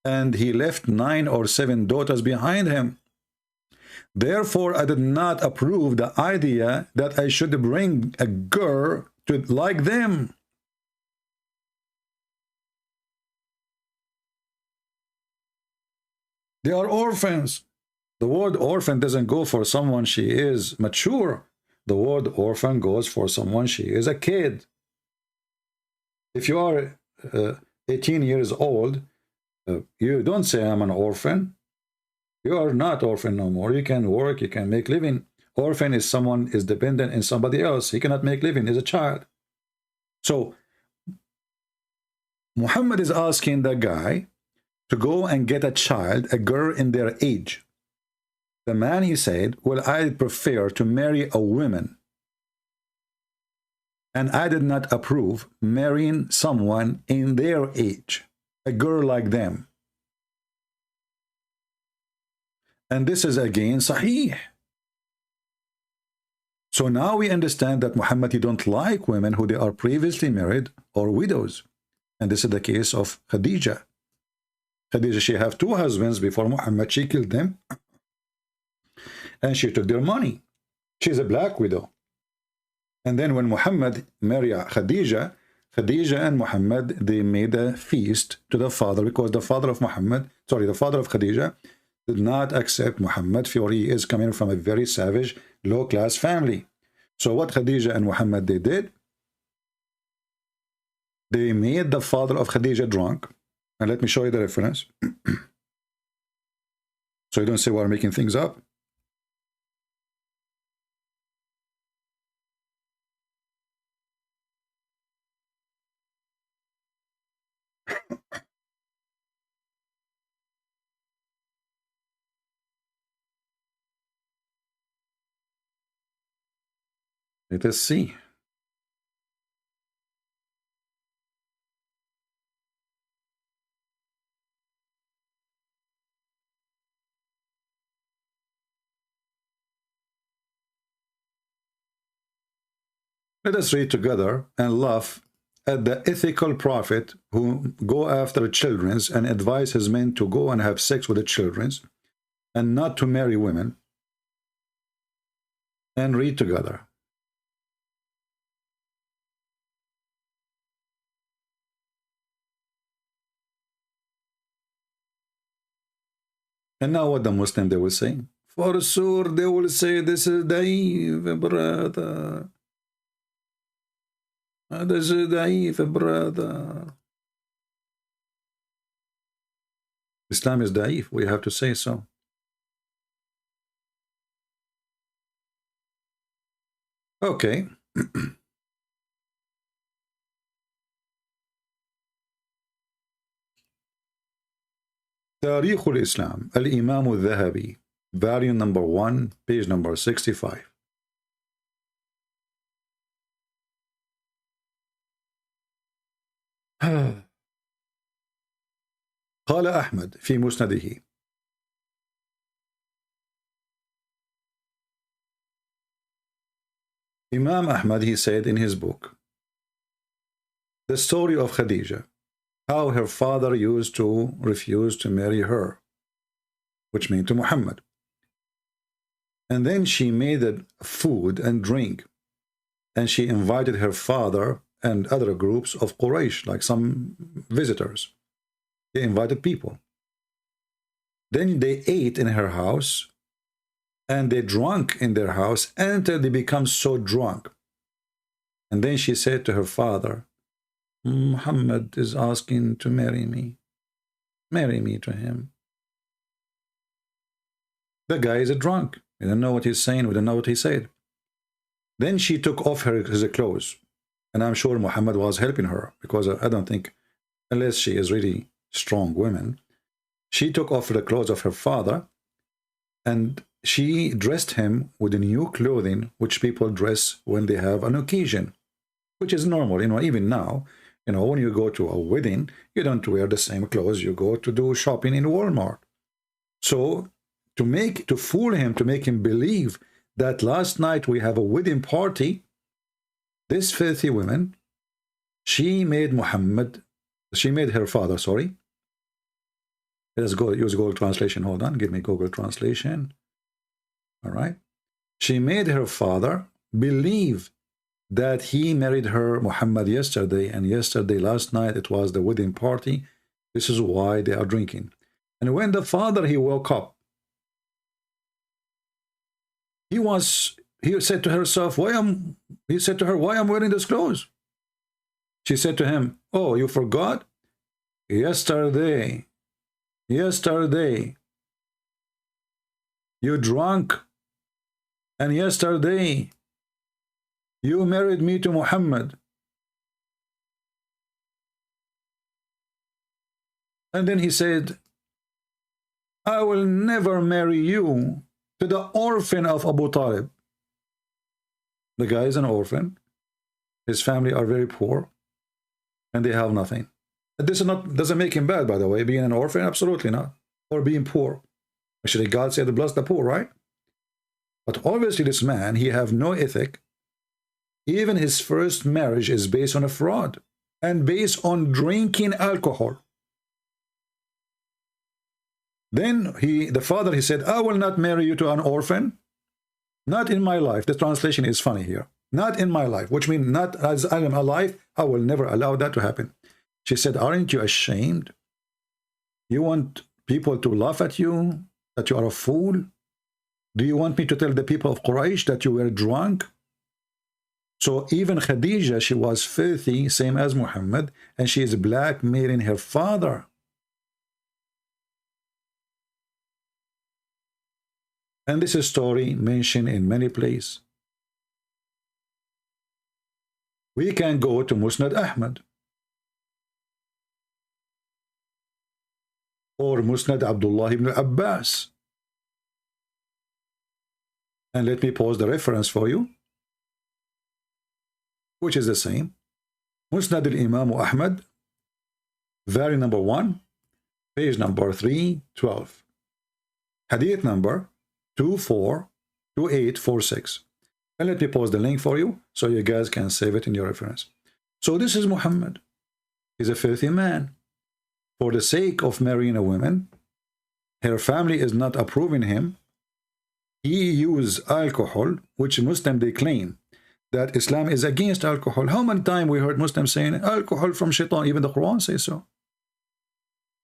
and he left 9 or 7 daughters behind him. Therefore, I did not approve the idea that I should bring a girl to like them. They are orphans. The word orphan doesn't go for someone she is mature. The word orphan goes for someone she is a kid. If you are 18 years old, you don't say I'm an orphan. You are not orphan no more. You can work, you can make living. Orphan is someone is dependent on somebody else. He cannot make living as a child. So Muhammad is asking the guy to go and get a child, a girl in their age. The man, he said, well, I prefer to marry a woman. And I did not approve marrying someone in their age, a girl like them. And this is again Sahih. So now we understand that Muhammad, he don't like women who they are previously married or widows. And this is the case of Khadijah. Khadijah, she have 2 husbands before Muhammad. She killed them. And she took their money. She's a black widow. And then when Muhammad married Khadijah, Khadijah and Muhammad, they made a feast to the father, because the father of Muhammad, sorry, the father of Khadijah did not accept Muhammad, for he is coming from a very savage, low-class family. So what Khadijah and Muhammad, they did, they made the father of Khadijah drunk. And let me show you the reference. So you don't say we're making things up. Let us see. Let us read together and laugh at the ethical prophet who go after children's and advise his men to go and have sex with the children's and not to marry women. And read together. And now what the Muslim they will say? For sure they will say this is daif, brother. This is daif, brother. Islam is daif, we have to say so. Okay. تاريخ الإسلام الإمام الذهبي, volume number 1, page number 65. قال أحمد في مسنده Imam Ahmad, he said in his book, the story of Khadijah, how her father used to refuse to marry her, which means to Muhammad. And then she made food and drink and she invited her father and other groups of Quraysh, like some visitors. They invited people. Then they ate in her house, and they drank in their house until they become so drunk. And then she said to her father, Muhammad is asking to marry me. Marry me to him. The guy is a drunk. We don't know what he's saying. We don't know what he said. Then she took off his clothes. And I'm sure Muhammad was helping her, because I don't think, unless she is really strong woman, she took off the clothes of her father, and she dressed him with the new clothing which people dress when they have an occasion, which is normal. You know, even now, you know, when you go to a wedding, you don't wear the same clothes you go to do shopping in Walmart. So to fool him, to make him believe that last night we have a wedding party, this filthy woman, she made her father, sorry. Let's go use Google Translation. Hold on, give me Google Translation. All right. She made her father believe that he married her, Muhammad, yesterday, and yesterday, last night, it was the wedding party. This is why they are drinking. And when the father, he woke up, he said to herself, he said to her, why am I wearing this clothes? She said to him, oh, you forgot? Yesterday, you drunk, and yesterday you married me to Muhammad. And then he said, I will never marry you to the orphan of Abu Talib. The guy is an orphan. His family are very poor, and they have nothing. This doesn't make him bad, by the way, being an orphan, absolutely not. Or being poor. Actually, God said, bless the poor, right? But obviously this man, he have no ethic. Even his first marriage is based on a fraud and based on drinking alcohol. Then the father, he said, I will not marry you to an orphan. Not in my life. The translation is funny here. Not in my life, which means not as I am alive, I will never allow that to happen. She said, aren't you ashamed? You want people to laugh at you, that you are a fool? Do you want me to tell the people of Quraysh that you were drunk? So even Khadija, she was filthy, same as Muhammad, and she is blackmailing her father. And this is a story mentioned in many places. We can go to Musnad Ahmad or Musnad Abdullah ibn Abbas. And let me pause the reference for you, which is the same. Musnad al-Imam Ahmad, volume number 1, page number 312. Hadith number 242846. And let me pause the link for you so you guys can save it in your reference. So this is Muhammad. He's a filthy man. For the sake of marrying a woman, her family is not approving him. He used alcohol, which Muslim, they claim that Islam is against alcohol. How many times we heard Muslims saying alcohol from shaitan? Even the Quran says so.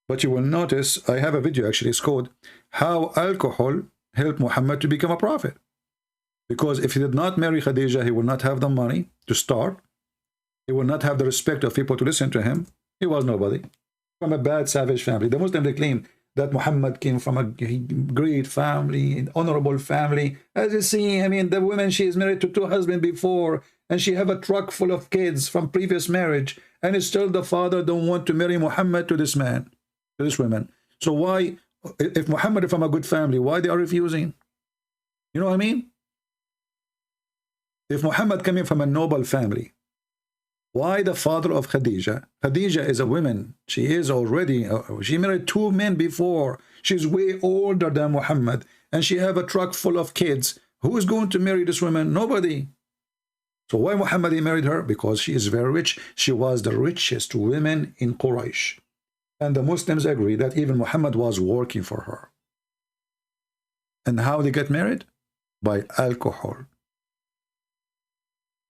But you will notice, I have a video actually, it's called How Alcohol Helped Muhammad to Become a Prophet. Because if he did not marry Khadija, he would not have the money to start. He would not have the respect of people to listen to him. He was nobody. From a bad, savage family. The Muslims, they claim that Muhammad came from a great family, an honorable family. As you see, I mean, the woman, she is married to 2 husbands before, and she have a truck full of kids from previous marriage, and still the father don't want to marry Muhammad to this man, to this woman. So why, if Muhammad is from a good family, why they are refusing? You know what I mean? If Muhammad coming from a noble family, why the father of Khadija? Khadija is a woman. She is already, she married 2 men before. She's way older than Muhammad. And she have a truck full of kids. Who is going to marry this woman? Nobody. So why Muhammad he married her? Because she is very rich. She was the richest woman in Quraysh. And the Muslims agree that even Muhammad was working for her. And how they get married? By alcohol.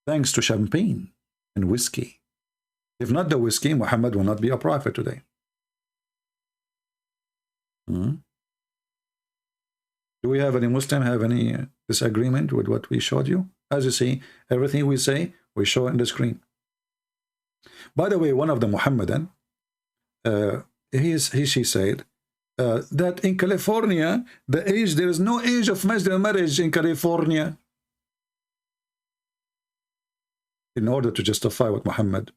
thanks to champagne and whiskey. If not the whiskey, Muhammad will not be a prophet today. Do we have any Muslim have any disagreement with what we showed you? As you see, everything we say, we show on the screen. By the way, one of the Muhammadan, she said that in California, there is no age of marriage in California, in order to justify what Muhammad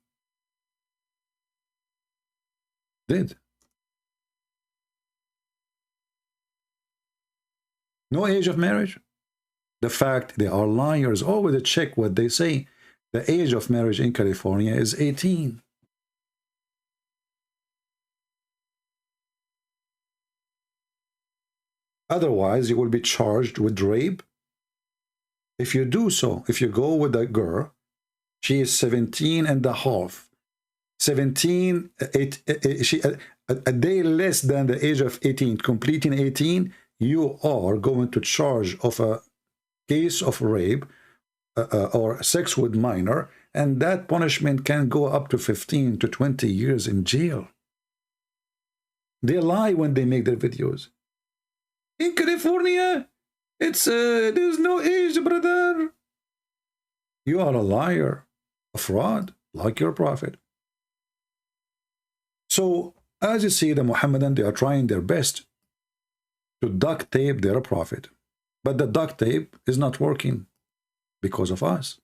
did. No age of marriage. The fact they are liars. Always check what they say. The age of marriage in California is 18. Otherwise, you will be charged with rape. If you do so, if you go with a girl, she is 17 and a half. 17, a day less than the age of 18, completing 18, you are going to charge of a case of rape or sex with minor, and that punishment can go up to 15 to 20 years in jail. They lie when they make their videos. In California, it's there's no age, brother. You are a liar, a fraud, like your prophet. So, as you see, the Muhammadan, they are trying their best to duct tape their prophet. But the duct tape is not working because of us.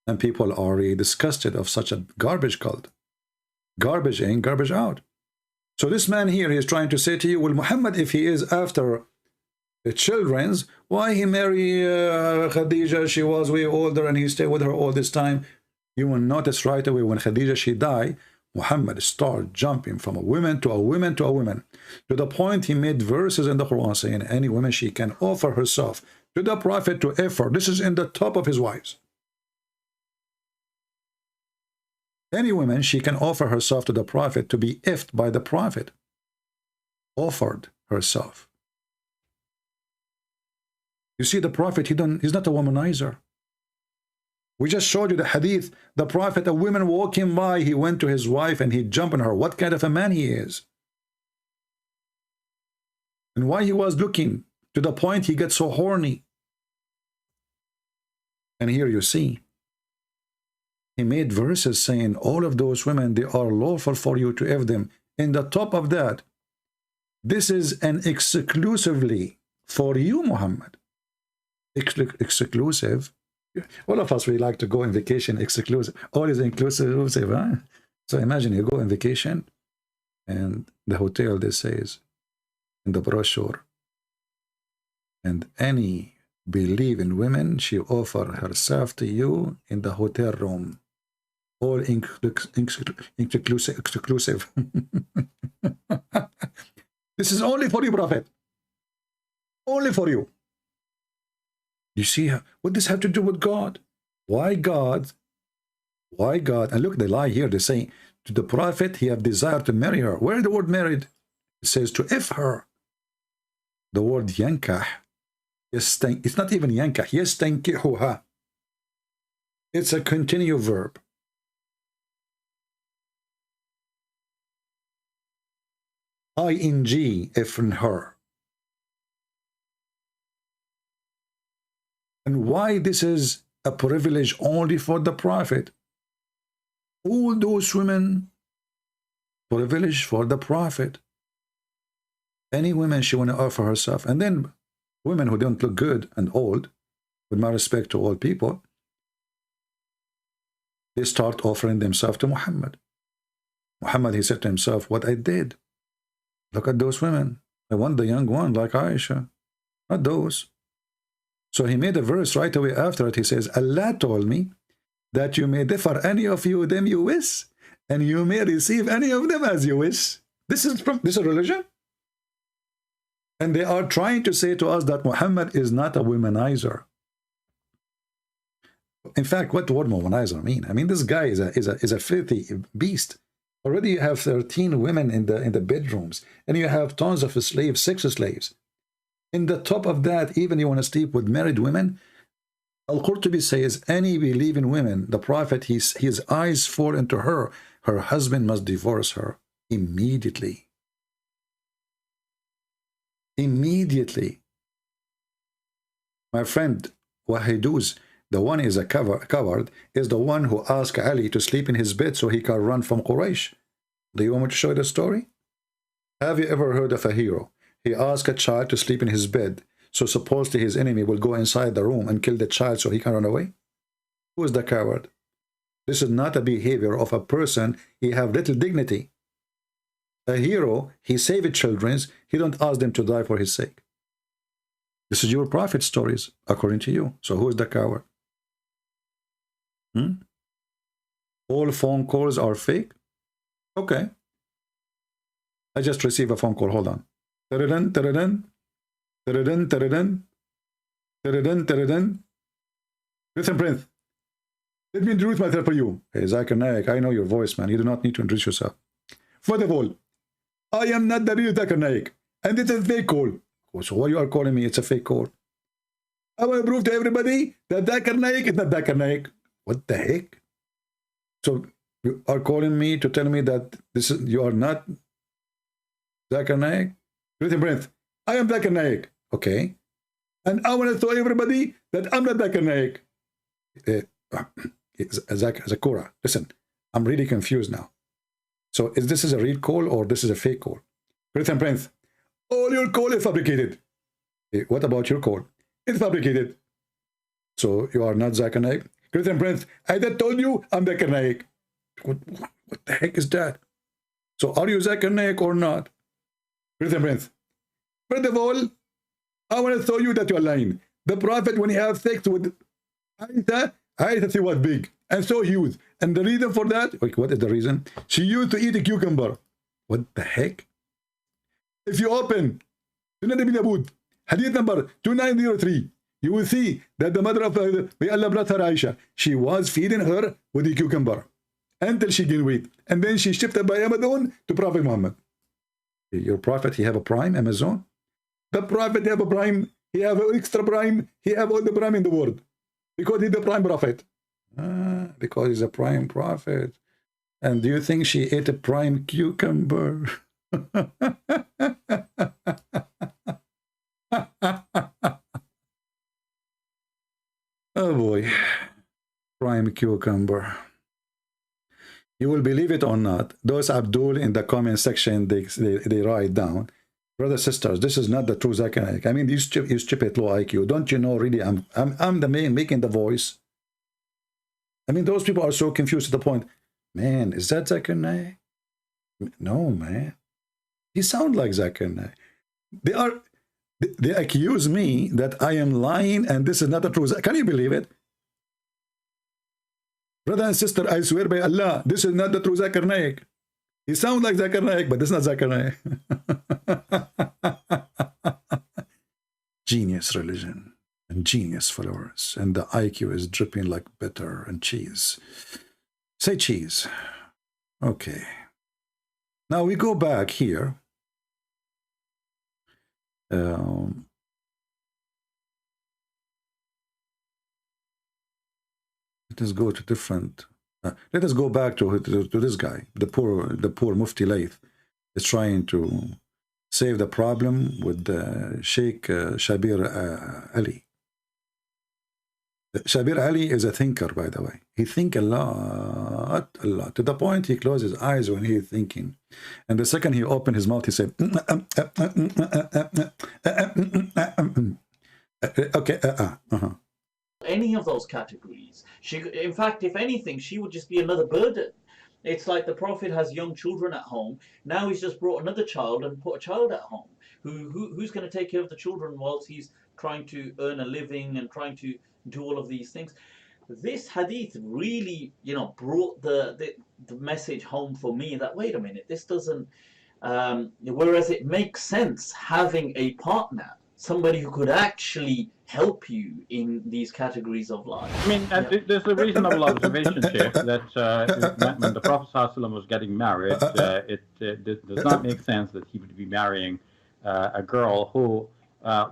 And people are really disgusted of such a garbage cult. Garbage in, garbage out. So this man here is trying to say to you, well, Muhammad, if he is after the children's, why he marry Khadija? She was way older and he stayed with her all this time. You will notice right away when Khadija, she died, Muhammad started jumping from a woman to a woman to a woman, to the point he made verses in the Quran saying any woman she can offer herself to the prophet to offer. This is in the top of his wives. Any woman she can offer herself to the prophet to be effed by the prophet. Offered herself. You see, the prophet, he's not a womanizer. We just showed you the hadith. The prophet, a woman walking by, he went to his wife and he jumped on her. What kind of a man he is? And why he was looking to the point he gets so horny. And here you see, he made verses saying all of those women, they are lawful for you to have them. In the top of that, this is an exclusively for you, Muhammad. Exclusive. All of us, we like to go on vacation exclusive. All is inclusive, huh? So imagine you go on vacation and the hotel, this says in the brochure, and any believe in women, she offer herself to you in the hotel room. All exclusive. This is only for you, Prophet. Only for you. You see, what does this have to do with God? Why God? Why God? And look, they lie here. They say, to the prophet, he have desired to marry her. Where the word married? It says to if her. The word yankah. It's not even yankah. Yastankihuha. It's a continued verb. ing, if in her. And why this is a privilege only for the prophet? All those women, privilege for the prophet. Any woman she want to offer herself. And then women who don't look good and old, with my respect to all people, they start offering themselves to Muhammad. Muhammad, he said to himself, what I did. Look at those women. I want the young one like Aisha. Not those. So he made a verse right away after it. He says, Allah told me that you may differ any of you them you wish, and you may receive any of them as you wish. This is religion. And they are trying to say to us that Muhammad is not a womanizer. In fact, what the word womanizer mean? I mean, this guy is a filthy beast. Already you have 13 women in the bedrooms, and you have tons of slaves, sex slaves. In the top of that, even you want to sleep with married women, Al-Qurtubi says, any believing woman, the Prophet, his eyes fall into her. Her husband must divorce her immediately. Immediately. My friend, Wahiduz, the one is a coward, is the one who asked Ali to sleep in his bed so he can run from Quraysh. Do you want me to show you the story? Have you ever heard of a hero? He asked a child to sleep in his bed, so supposedly his enemy will go inside the room and kill the child so he can run away? Who is the coward? This is not a behavior of a person. He have little dignity. A hero, he saved children. He don't ask them to die for his sake. This is your prophet stories, according to you. So who is the coward? All phone calls are fake? Okay. I just received a phone call. Hold on. Listen, Prince. Let me introduce myself for you. Hey, Zakir Naik, I know your voice, man. You do not need to introduce yourself. First of all, I am not the real Zakir Naik, and it's a fake call. So why you are calling me? It's a fake call. I want to prove to everybody that Zakir Naik is not Zakir Naik. What the heck? So you are calling me to tell me that you are not Zakir Naik? Listen, Prince, I am Zakir Naik. Okay. And I want to tell everybody that I'm not Zakir Naik. Zakura, listen, I'm really confused now. So is this a real call or this is a fake call? Listen, Prince, all your call is fabricated. What about your call? It's fabricated. So you are not Zakir Naik? Listen, Prince, I just told you I'm Zakir Naik. What the heck is that? So are you Zakir Naik or not? Listen, Prince, first of all, I want to show you that you are lying. The Prophet, when he had sex with Aisha, she was big and so huge. And the reason for that, what is the reason? She used to eat a cucumber. What the heck? If you open Sunnah ibn Abud, hadith number 2903, you will see that the mother of may Allah bless her, Aisha, she was feeding her with a cucumber until she gained weight. And then she shifted by Amazon to Prophet Muhammad. Your Prophet, he have a prime, Amazon? The Prophet have a prime, he have an extra prime, he have all the prime in the world. Because he's the prime prophet. Because he's a prime prophet. And do you think she ate a prime cucumber? Oh boy. Prime cucumber. You will believe it or not. Those Abdul in the comment section, they write down. Brothers, sisters, this is not the true Zakir Naik. I mean, you stupid low IQ. Don't you know really I'm the man making the voice? I mean, those people are so confused to the point. Man, is that Zakir Naik? No, man. He sounds like Zakir Naik. They accuse me that I am lying and this is not the true Zakir. Can you believe it? Brother and sister, I swear by Allah, this is not the true Zakir Naik. He sounds like Zakir Naik, but this is not Zakir Naik. Genius religion and genius followers, and the IQ is dripping like butter and cheese. Say cheese. Okay. Now we go back here. Let us go to different. Let us go back to this guy, the poor Mufti Layth is trying to save the problem with Sheikh Shabir Ali. Shabir Ali is a thinker, by the way. He thinks a lot, to the point he closes his eyes when he is thinking. And the second he opened his mouth, he said, okay, Any of those categories. In fact, if anything, she would just be another burden. It's like the Prophet has young children at home. Now he's just brought another child and put a child at home. Who's going to take care of the children whilst he's trying to earn a living and trying to do all of these things? This hadith really, brought the message home for me that, wait a minute, this doesn't, whereas it makes sense having a partner, somebody who could actually help you in these categories of life. I mean, there's a reasonable observation here that when the Prophet ﷺ was getting married, it does not make sense that he would be marrying a girl who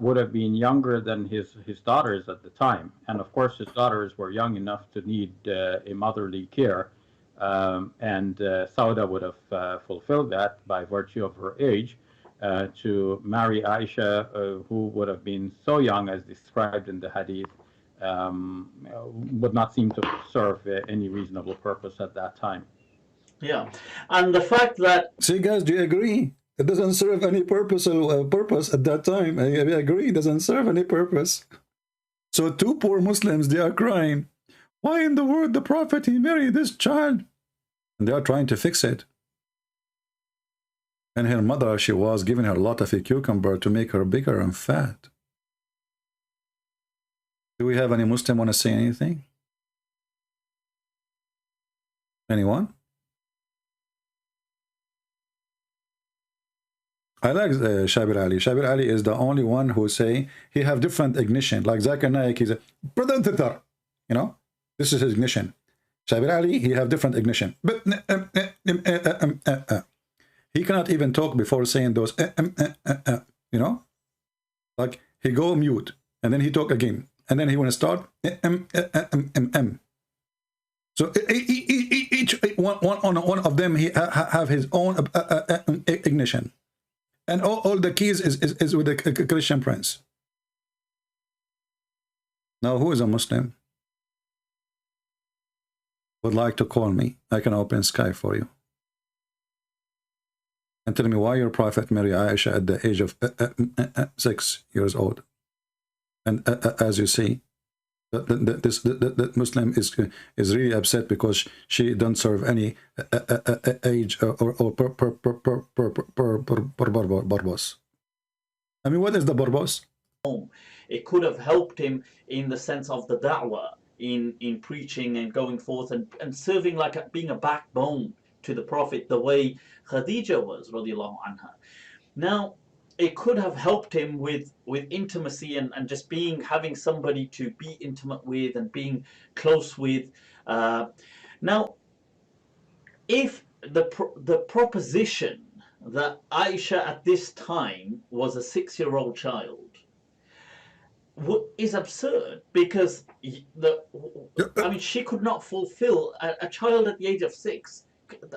would have been younger than his daughters at the time. And of course, his daughters were young enough to need a motherly care. And Sauda would have fulfilled that by virtue of her age to marry Aisha, who would have been so young as described in the hadith, would not seem to serve any reasonable purpose at that time. Yeah, and the fact that... See, guys, do you agree? It doesn't serve any purpose at that time. I agree, it doesn't serve any purpose. So two poor Muslims, they are crying, why in the world the Prophet, he married this child? And they are trying to fix it. And her mother, she was giving her a lot of a cucumber to make her bigger and fat. Do we have any Muslim want to say anything? Anyone? I like Shabir Ali. Shabir Ali is the only one who say he have different ignition. Like Zakir Naik, he's a brother, you know, this is his ignition. Shabir Ali, he have different ignition. But he cannot even talk before saying those you know, like he go mute and then he talk again and then he want to start So each one of them he have his own ignition. And all the keys is with the Christian prince. Now, who is a Muslim? Would like to call me? I can open Skype for you. And tell me why your Prophet married Aisha at the age of 6 years old. And as you see, that Muslim is really upset because she don't serve any age or purpose. I mean, what is the purpose? It could have helped him in the sense of the da'wah, in preaching and going forth and serving like being a backbone to the Prophet, the way Khadija was, radiallahu anha. Now, it could have helped him with intimacy and just having somebody to be intimate with and being close with. Now, if the proposition that Aisha at this time was a 6-year-old child is absurd, because I mean, she could not fulfill a child at the age of 6.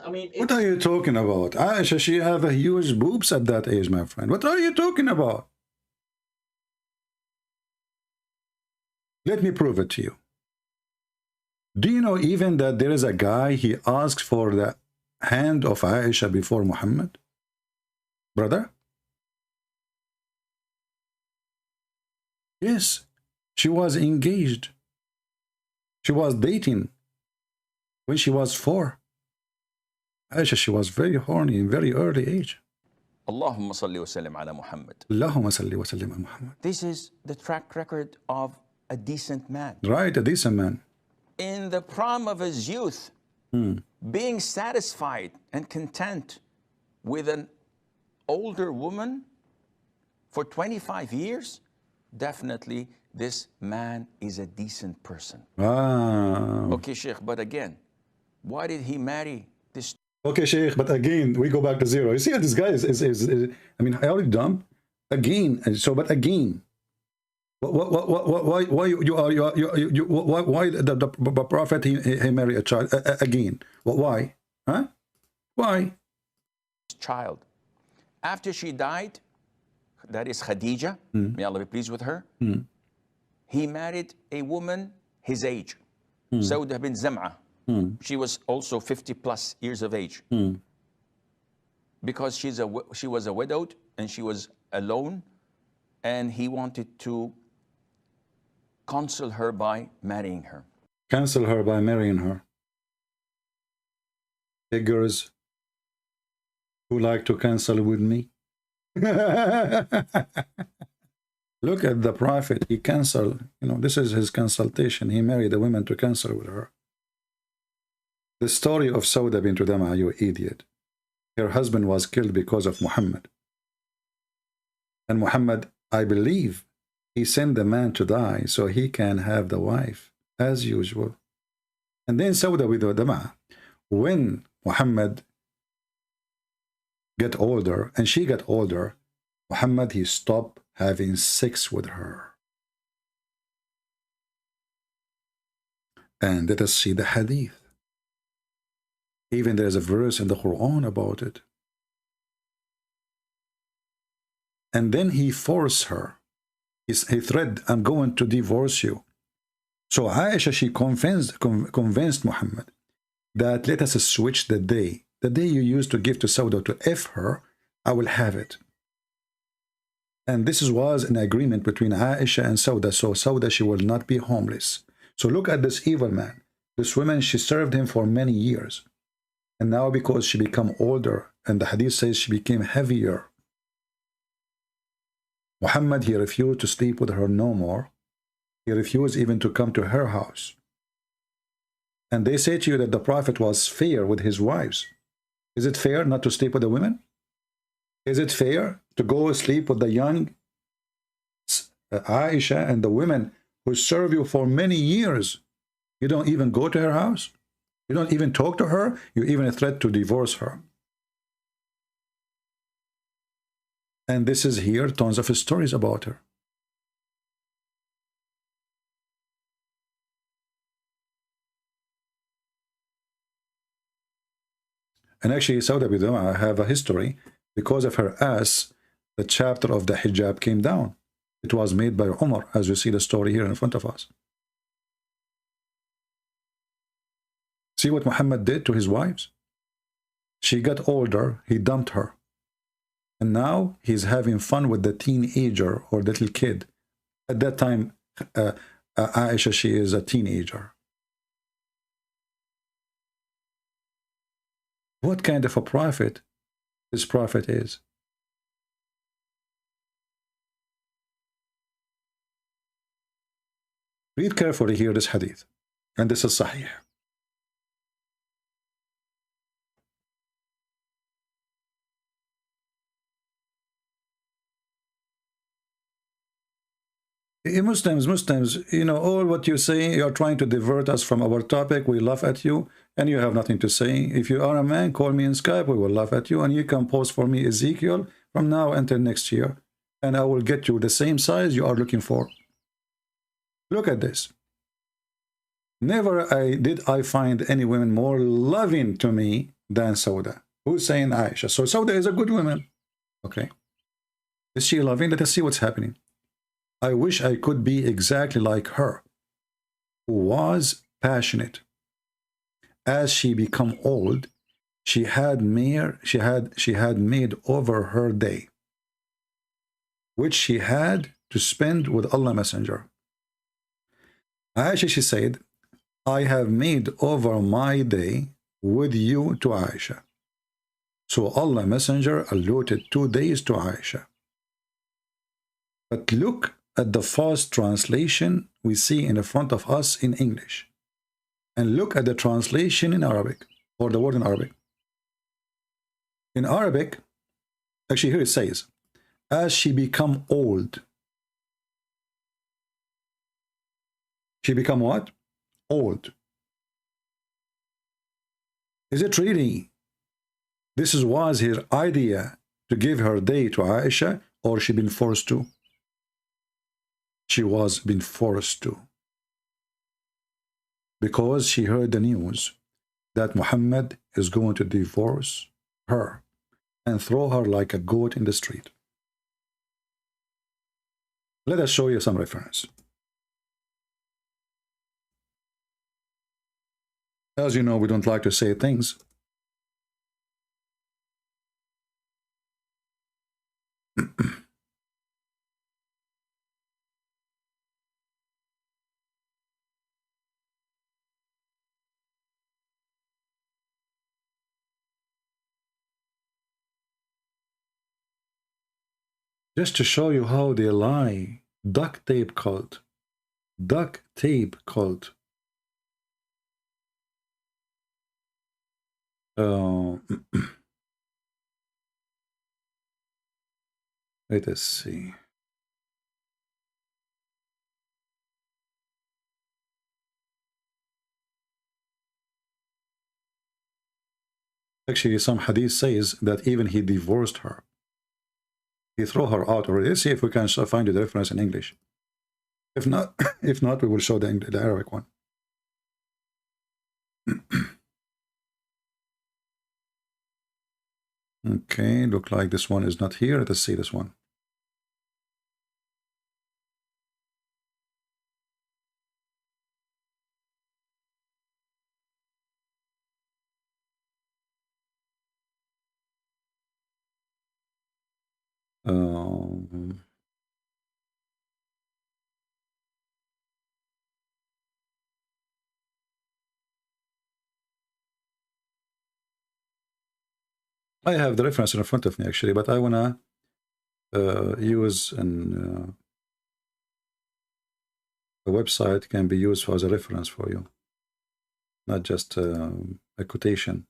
I mean, what are you talking about? Aisha, she have a huge boobs at that age, my friend. What are you talking about? Let me prove it to you. Do you know even that there is a guy, he asked for the hand of Aisha before Muhammad? Brother? Yes, she was engaged. She was dating when she was 4. Aisha, she was very horny in very early age. Allahumma salli wa sallim ala Muhammad. Allahumma salli wa sallim ala Muhammad. This is the track record of a decent man. Right, a decent man. In the prime of his youth, being satisfied and content with an older woman for 25 years, definitely this man is a decent person. Wow. Okay, Sheikh, but again, why did he marry this? Okay, Sheikh, but again, we go back to zero. You see, this guy is I mean, I already dumb. Again, so, but again, why the Prophet he married a child again? Why? Huh? Why? Child. After she died, that is Khadija, may Allah be pleased with her, he married a woman his age, Sauda bin Zam'a. She was also 50 plus years of age. Because she was a widowed and she was alone, and he wanted to console her by marrying her. Cancel her by marrying her. Figures who like to cancel with me. Look at the Prophet, he canceled, you know, this is his consultation. He married the women to cancel with her. The story of Sauda bint Dam'a, you idiot. Her husband was killed because of Muhammad. And Muhammad, I believe, he sent the man to die so he can have the wife, as usual. And then Sauda bint Dam'a, when Muhammad get older, and she got older, Muhammad, he stopped having sex with her. And let us see the hadith. Even there is a verse in the Quran about it. And then he forced her. He threatened, I'm going to divorce you. So Aisha, she convinced Muhammad that let us switch the day. The day you used to give to Sauda to F her, I will have it. And this was an agreement between Aisha and Sauda. So Sauda, she will not be homeless. So look at this evil man. This woman, she served him for many years. And now because she became older, and the hadith says she became heavier, Muhammad, he refused to sleep with her no more. He refused even to come to her house. And they say to you that the Prophet was fair with his wives. Is it fair not to sleep with the women? Is it fair to go sleep with the young Aisha and the women who serve you for many years? You don't even go to her house. You don't even talk to her. You even threat to divorce her. And this is here, tons of stories about her. And actually, Sauda Biduma have a history. Because of her ass, the chapter of the hijab came down. It was made by Umar, as you see the story here in front of us. See what Muhammad did to his wives? She got older, he dumped her. And now he's having fun with the teenager or little kid. At that time, Aisha, she is a teenager. What kind of a prophet this prophet is? Read carefully here this hadith. And this is Sahih. Muslims, you know, all what you say, you're trying to divert us from our topic. We laugh at you, and you have nothing to say. If you are a man, call me in Skype. We will laugh at you, and you can post for me Ezekiel from now until next year, and I will get you the same size you are looking for. Look at this. Never did I find any woman more loving to me than Sauda. Who's saying Aisha? So Sauda is a good woman. Okay. Is she loving? Let us see what's happening. I wish I could be exactly like her, who was passionate. As she became old, she had made over her day, which she had to spend with Allah Messenger. Aisha, she said, I have made over my day with you to Aisha. So Allah Messenger allotted 2 days to Aisha. But look at the fast translation we see in the front of us in English. And look at the translation in Arabic, or the word in Arabic. In Arabic, actually here it says, as she become old. She become what? Old. Is it really? This was her idea to give her day to Aisha, or she been forced to? She was been forced to. Because she heard the news that Muhammad is going to divorce her and throw her like a goat in the street. Let us show you some reference. As you know, we don't like to say things. Just to show you how they lie. Duct tape cult. Duct tape cult. Let us see. Actually, some hadith says that even he divorced her. He threw her out already. Let's see if we can find the reference in English. If not, if not, we will show the Arabic one. Okay, look like this one is not here. Let's see this one. I have the reference in front of me actually, but I wanna use a website can be used as a reference for you, not just a quotation.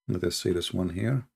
Let us see this one here.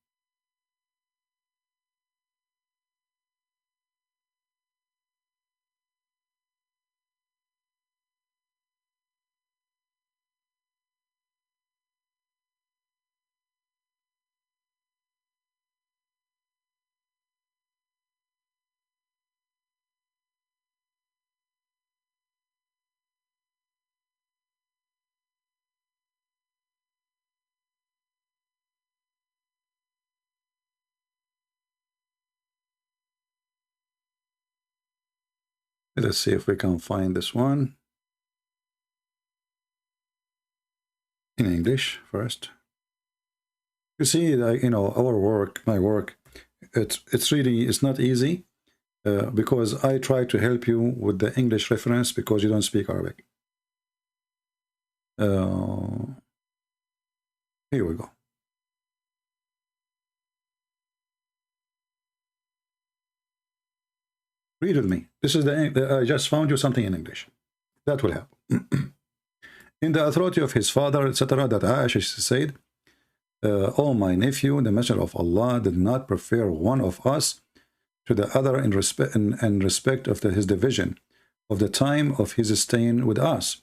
Let's see if we can find this one in English first. You see, you know, our work, my work, it's really, it's not easy because I try to help you with the English reference because you don't speak Arabic. Here we go. Read with me. This is I just found you something in English. That will help. In the authority of his father, etc., that Aisha said, "Oh, my nephew, the Messenger of Allah did not prefer one of us to the other in respect of his division of the time of his staying with us.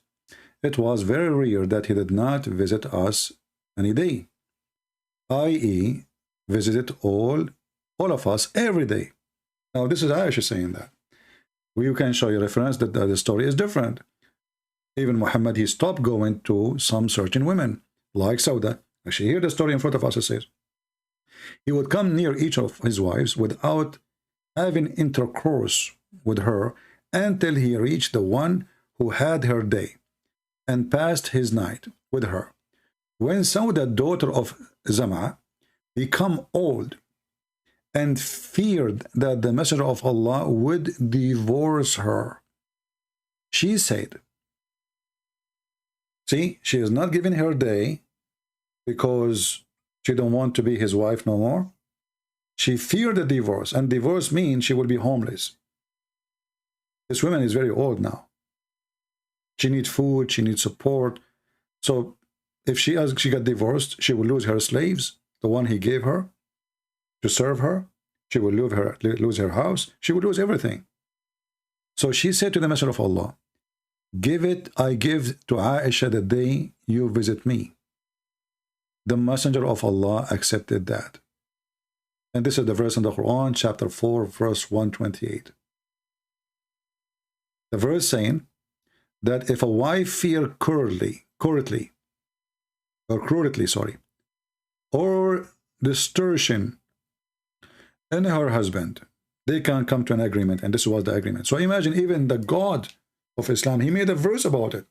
It was very rare that he did not visit us any day, i.e., visited all of us every day." Now, this is Aisha saying that. You can show you reference that the story is different. Even Muhammad, he stopped going to some certain women, like Sauda. Actually, hear the story in front of us, it says. He would come near each of his wives without having intercourse with her until he reached the one who had her day and passed his night with her. When Sauda, daughter of Zam'a, became old and feared that the Messenger of Allah would divorce her, she said, see, she is not giving her day because she don't want to be his wife no more. She feared the divorce, and divorce means she will be homeless. This woman is very old now. She needs food, she needs support. So if she got divorced, she will lose her slaves, the one he gave her to serve her. She will lose her house. She will lose everything. So she said to the Messenger of Allah, I give to Aisha the day you visit me. The Messenger of Allah accepted that. And this is the verse in the Quran, chapter 4, verse 128. The verse saying that if a wife fear cruelty, or distortion in her husband, they can come to an agreement, and this was the agreement. So imagine, even the God of Islam, he made a verse about it.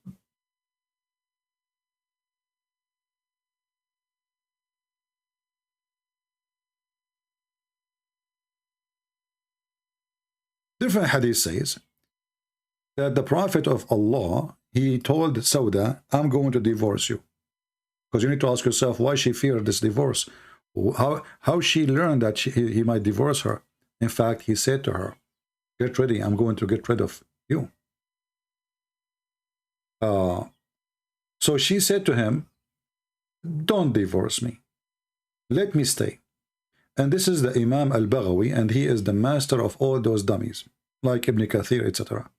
Different hadith says that the Prophet of Allah, he told Sauda, I'm going to divorce you. Because you need to ask yourself why she feared this divorce. How she learned that he might divorce her. In fact, he said to her, get ready, I'm going to get rid of you. So she said to him, don't divorce me. Let me stay. And this is the Imam al-Baghawi, and he is the master of all those dummies, like Ibn Kathir, etc.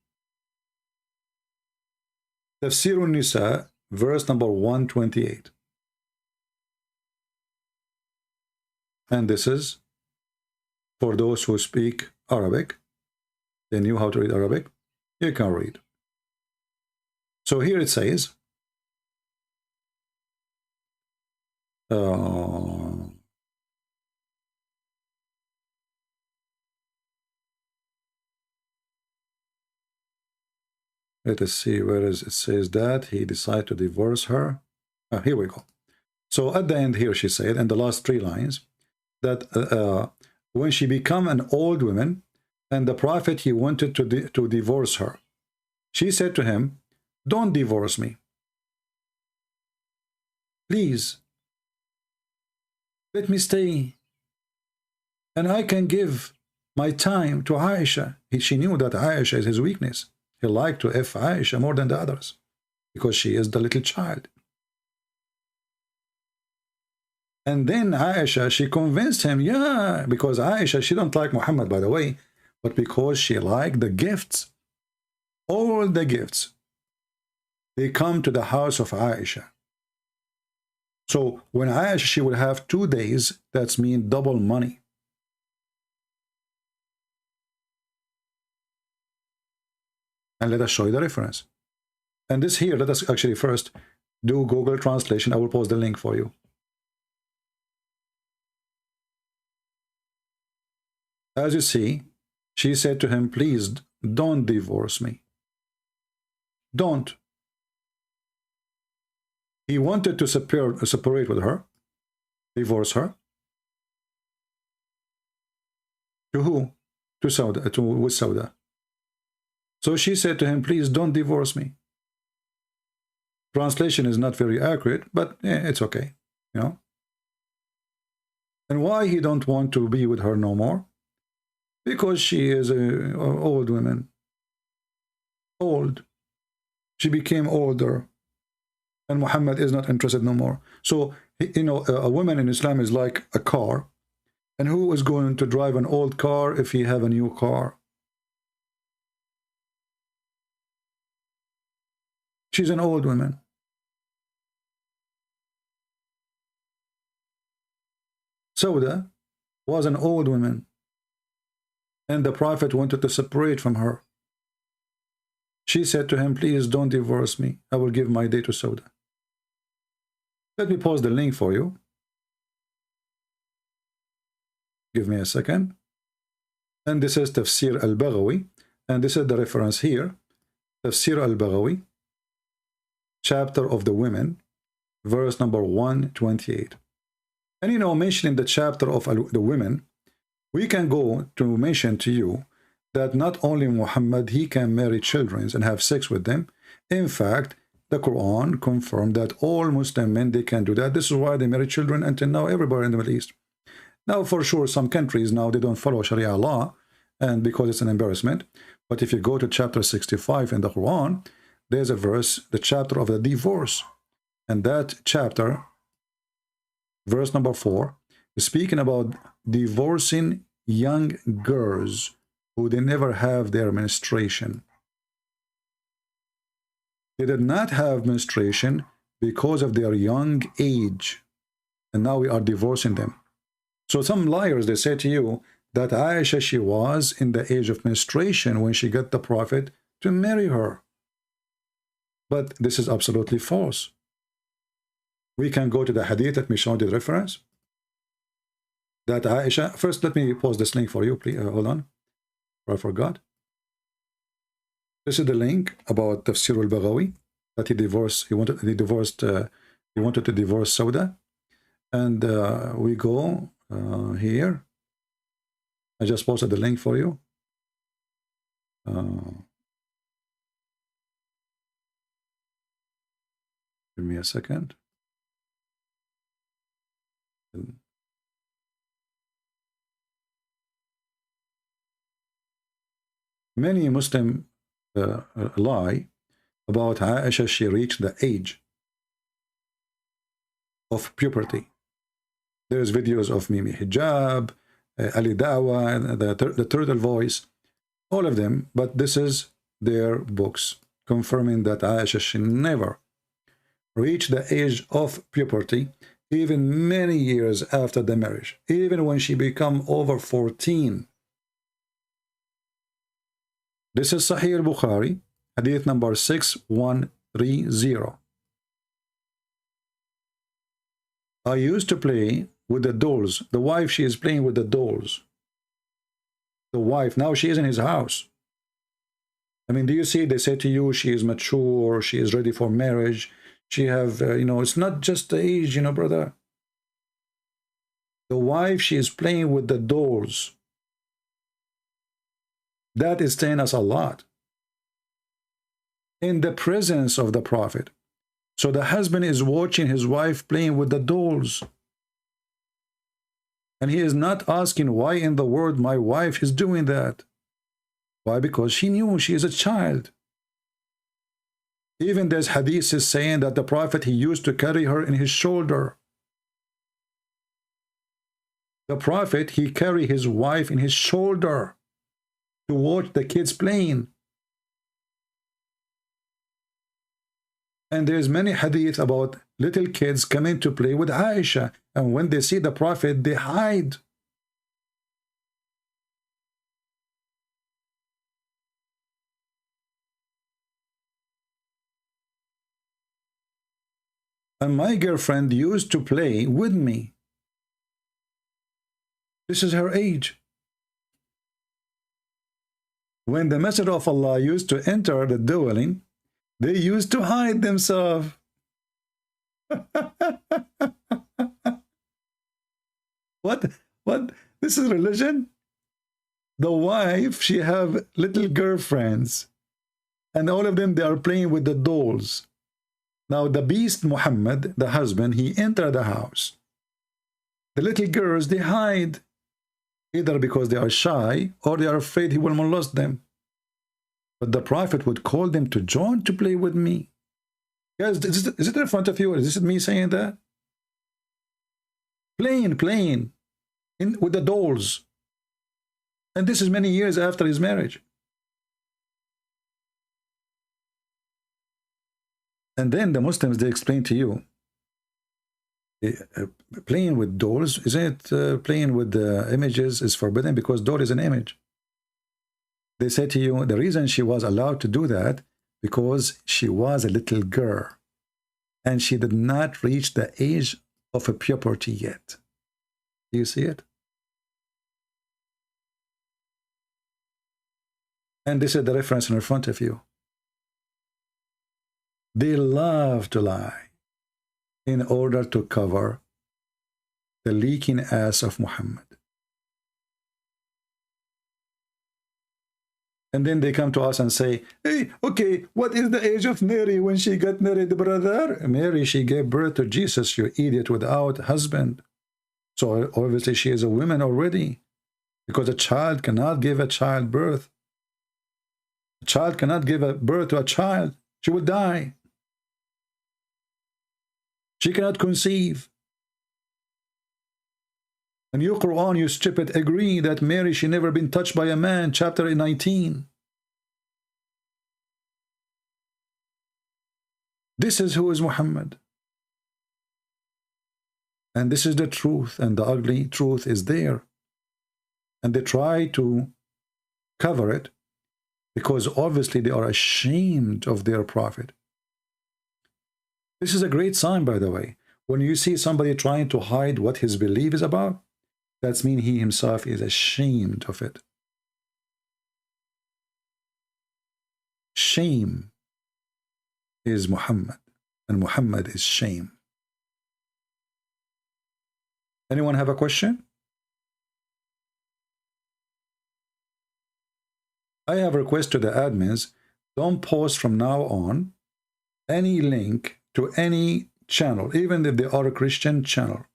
Tafsir al-Nisa, verse number 128. And this is for those who speak Arabic. They knew how to read Arabic. You can read. So here it says, let us see, where is it says that he decided to divorce her. Here we go. So at the end here she said, in the last 3 lines, that when she became an old woman, and the Prophet, he wanted to divorce her, she said to him, don't divorce me. Please, let me stay, and I can give my time to Aisha. She knew that Aisha is his weakness. He liked to F Aisha more than the others, because she is the little child. And then Aisha, she convinced him, yeah, because Aisha, she don't like Muhammad, by the way, but because she liked the gifts. All the gifts, they come to the house of Aisha. So when Aisha, she would have 2 days, that's mean double money. And let us show you the reference. And this here, let us actually first do Google translation. I will post the link for you. As you see, she said to him, please don't divorce me. Don't. He wanted to separate with her, divorce her. To who? To Sauda, with Sauda. So she said to him, please don't divorce me. Translation is not very accurate, but it's okay, you know. And why he don't want to be with her no more? Because she is an old woman. Old. She became older. And Muhammad is not interested no more. So, you know, a woman in Islam is like a car. And who is going to drive an old car if he have a new car? She's an old woman. Sauda was an old woman. And the Prophet wanted to separate from her. She said to him, please don't divorce me. I will give my day to Sauda. Let me post the link for you. Give me a second. And this is Tafsir al-Baghawi. And this is the reference here. Tafsir al-Baghawi, chapter of the women, verse number 128. And you know, mentioning the chapter of the women, we can go to mention to you that not only Muhammad, he can marry children and have sex with them. In fact, the Quran confirmed that all Muslim men, they can do that. This is why they marry children until now everywhere in the Middle East. Now, for sure, some countries now, they don't follow Sharia law, and because it's an embarrassment. But if you go to chapter 65 in the Quran, there's a verse, the chapter of the divorce. And that chapter, verse number 4, is speaking about divorcing young girls who they never have their menstruation. They did not have menstruation because of their young age. And now we are divorcing them. So some liars, they say to you that Aisha, she was in the age of menstruation when she got the Prophet to marry her. But this is absolutely false. We can go to the hadith. Let me show the reference. That Aisha, first let me post this link for you, please. Hold on. I forgot. This is the link about Tafsir al-Baghawi, that he divorced, he wanted to divorce Sauda. And we go here. I just posted the link for you. Give me a second. Many Muslim lie about Aisha. She reached the age of puberty. There's videos of Mimi Hijab, Ali Dawa, the turtle voice, all of them. But this is their books confirming that Aisha, she never reach the age of puberty even many years after the marriage, even when she become over 14. This is Sahih al-Bukhari, hadith number 6130. I used to play with the dolls. The wife, she is playing with the dolls. The wife, now she is in his house. I mean, do you see, they say to you, she is mature, she is ready for marriage. She have, you know, it's not just the age, you know, brother. The wife, she is playing with the dolls. That is telling us a lot. In the presence of the Prophet. So the husband is watching his wife playing with the dolls. And he is not asking why in the world my wife is doing that. Why? Because she knew she is a child. Even there's hadith is saying that the Prophet, he used to carry her in his shoulder. The Prophet, he carried his wife in his shoulder to watch the kids playing. And there's many hadith about little kids coming to play with Aisha. And when they see the Prophet, they hide. And my girlfriend used to play with me. This is her age. When the Messenger of Allah used to enter the dwelling, they used to hide themselves. What? This is religion? The wife, she have little girlfriends. And all of them, they are playing with the dolls. Now the beast Muhammad, the husband, he entered the house. The little girls, they hide. Either because they are shy or they are afraid he will molest them. But the Prophet would call them to join to play with me. Guys, is it in front of you? Or is this me saying that? Playing with the dolls. And this is many years after his marriage. And then the Muslims, they explain to you, playing with dolls, isn't it playing with the images is forbidden because doll is an image. They say to you, the reason she was allowed to do that, because she was a little girl and she did not reach the age of a puberty yet. Do you see it? And this is the reference in front of you. They love to lie in order to cover the leaking ass of Muhammad. And then they come to us and say, hey, okay, what is the age of Mary when she got married, brother? Mary, she gave birth to Jesus, you idiot, without husband. So obviously she is a woman already, because a child cannot give a child birth. A child cannot give a birth to a child. She will die. She cannot conceive. And your Quran, you stupid, agree that Mary, she never been touched by a man, chapter 19. This is who is Muhammad. And this is the truth, and the ugly truth is there. And they try to cover it because obviously they are ashamed of their prophet. This is a great sign, by the way. When you see somebody trying to hide what his belief is about, that means he himself is ashamed of it. Shame is Muhammad, and Muhammad is shame. Anyone have a question? I have a request to the admins, don't post from now on any link to any channel, even if they are a Christian channel.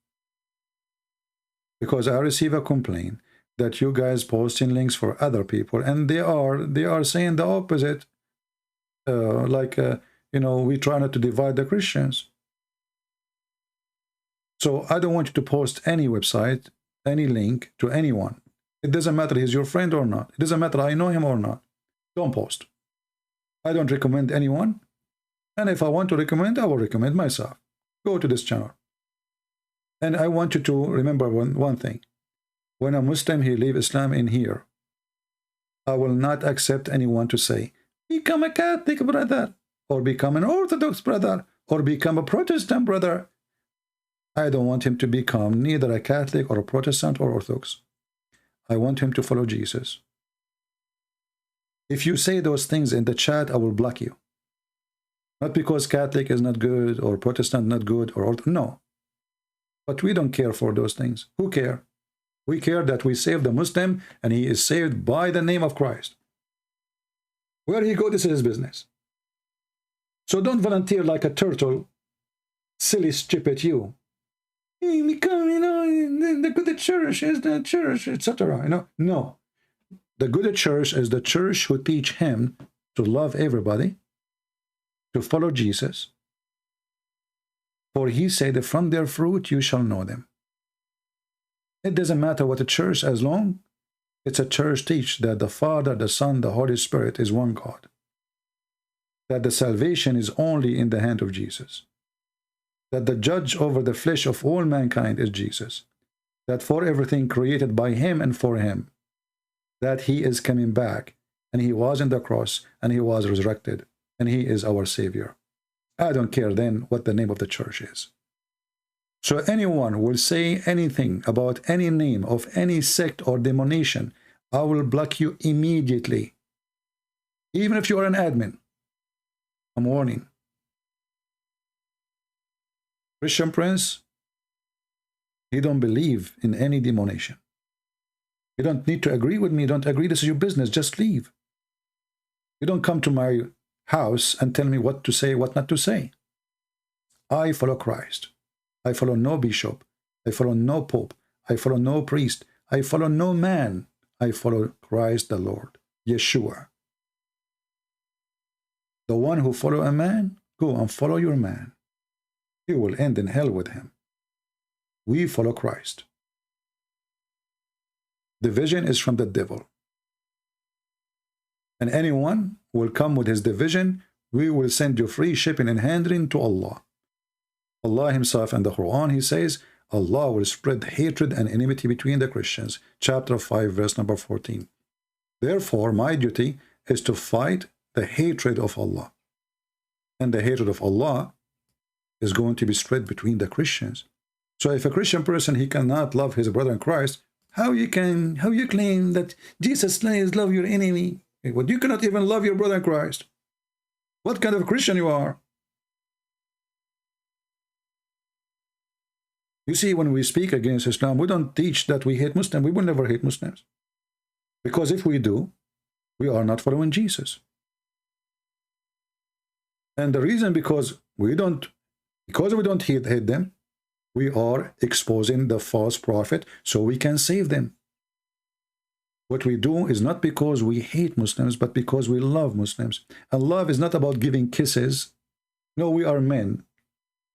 Because I receive a complaint that you guys posting links for other people, and they are saying the opposite. You know, we try not to divide the Christians. So I don't want you to post any website, any link to anyone. It doesn't matter he's your friend or not. It doesn't matter I know him or not. Don't post. I don't recommend anyone. And if I want to recommend, I will recommend myself. Go to this channel. And I want you to remember one thing. When a Muslim, he leave Islam in here, I will not accept anyone to say, become a Catholic brother, or become an Orthodox brother, or become a Protestant brother. I don't want him to become neither a Catholic or a Protestant or Orthodox. I want him to follow Jesus. If you say those things in the chat, I will block you. Not because Catholic is not good or Protestant not good or no. But we don't care for those things. Who care? We care that we save the Muslim and he is saved by the name of Christ. Where he go, this is his business. So don't volunteer like a turtle, silly, stupid you. Become, you know, the good church is the church, etc. You know, no. The good church is the church who teach him to love everybody, to follow Jesus. For he said, from their fruit you shall know them. It doesn't matter what a church, as long it's a church teach that the Father, the Son, the Holy Spirit is one God. That the salvation is only in the hand of Jesus. That the judge over the flesh of all mankind is Jesus. That for everything created by him and for him. That he is coming back, and he was in the cross, and he was resurrected, and he is our Savior. I don't care then what the name of the church is. So anyone will say anything about any name of any sect or denomination, I will block you immediately. Even if you are an admin. I'm warning. Christian Prince, he don't believe in any denomination. You don't need to agree with me. Don't agree. This is your business. Just leave. You don't come to my house and tell me what to say, what not to say. I follow Christ. I follow no bishop. I follow no pope. I follow no priest. I follow no man. I follow Christ the Lord, Yeshua. The one who follow a man, go and follow your man. He will end in hell with him. We follow Christ. Division is from the devil. And anyone will come with his division, we will send you free shipping and handling to Allah. Allah himself in the Quran, he says, Allah will spread hatred and enmity between the Christians. Chapter 5, verse number 14. Therefore, my duty is to fight the hatred of Allah. And the hatred of Allah is going to be spread between the Christians. So if a Christian person, he cannot love his brother in Christ, how you claim that Jesus says love your enemy? Well, you cannot even love your brother in Christ. What kind of Christian you are? You see, when we speak against Islam, we don't teach that we hate Muslims. We will never hate Muslims. Because if we do, we are not following Jesus. And the reason because we don't hate them, we are exposing the false prophet so we can save them. What we do is not because we hate Muslims, but because we love Muslims. And love is not about giving kisses. No, we are men.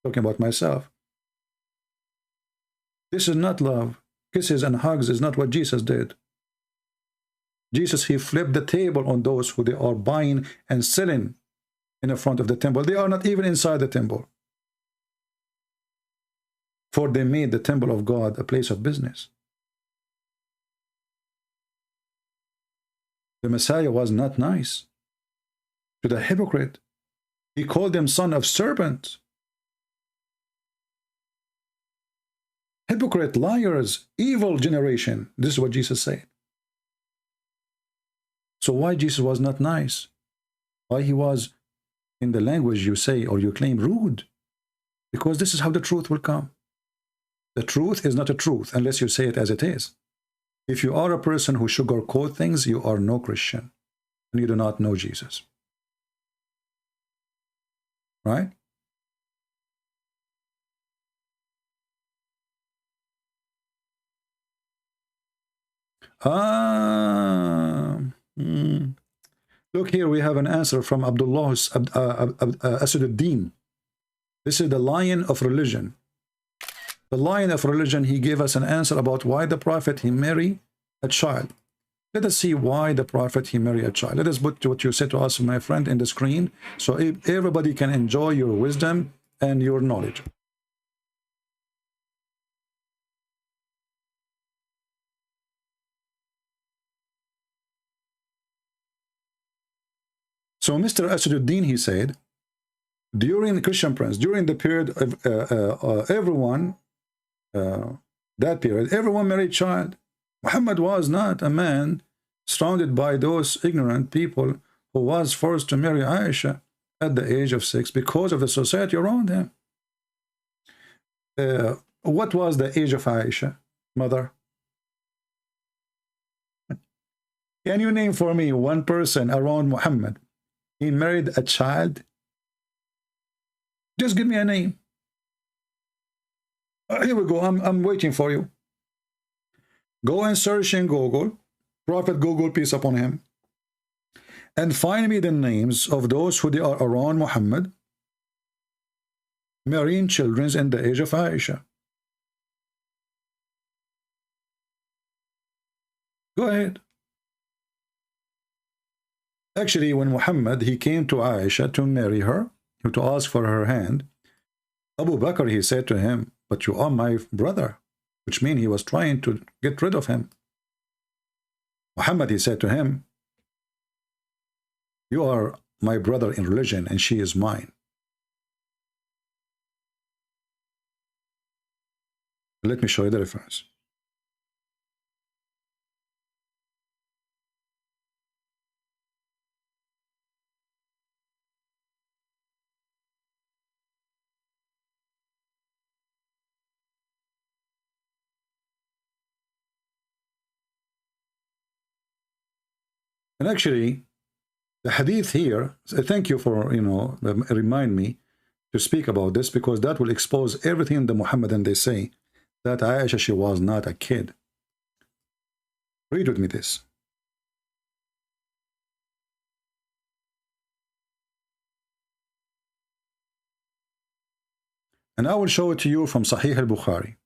Talking about myself. This is not love. Kisses and hugs is not what Jesus did. Jesus, he flipped the table on those who they are buying and selling in the front of the temple. They are not even inside the temple. For they made the temple of God a place of business. The Messiah was not nice to the hypocrite. He called them son of serpent. Hypocrite, liars, evil generation. This is what Jesus said. So why Jesus was not nice? Why he was, in the language you say or you claim, rude? Because this is how the truth will come. The truth is not a truth unless you say it as it is. If you are a person who sugarcoat things, you are no Christian. And you do not know Jesus. Right? Look here, we have an answer from Abdullah Asaduddin. This is the lion of religion. The lion of religion, he gave us an answer about why the prophet, he married a child. Let us see why the Prophet, he married a child. Let us put what you said to us, my friend, in the screen, so everybody can enjoy your wisdom and your knowledge. So Mr. Asaduddin, he said, during the Christian Prince, during the period of everyone, that period, everyone married child. Muhammad was not a man surrounded by those ignorant people who was forced to marry Aisha at the age of 6 because of the society around him. What was the age of Aisha, mother? Can you name for me one person around Muhammad? He married a child. Just give me a name. Here we go. I'm waiting for you. Go and search in Google, Prophet Google, peace upon him, and find me the names of those who they are around Muhammad, marrying children in the age of Aisha. Go ahead. Actually, when Muhammad, he came to Aisha to marry her, to ask for her hand, Abu Bakr, he said to him, but you are my brother, which means he was trying to get rid of him. Muhammad, he said to him, you are my brother in religion and she is mine. Let me show you the reference. And actually, the hadith here, thank you for, remind me to speak about this, because that will expose everything the Muhammadan they say, that Aisha, she was not a kid. Read with me this. And I will show it to you from Sahih al-Bukhari.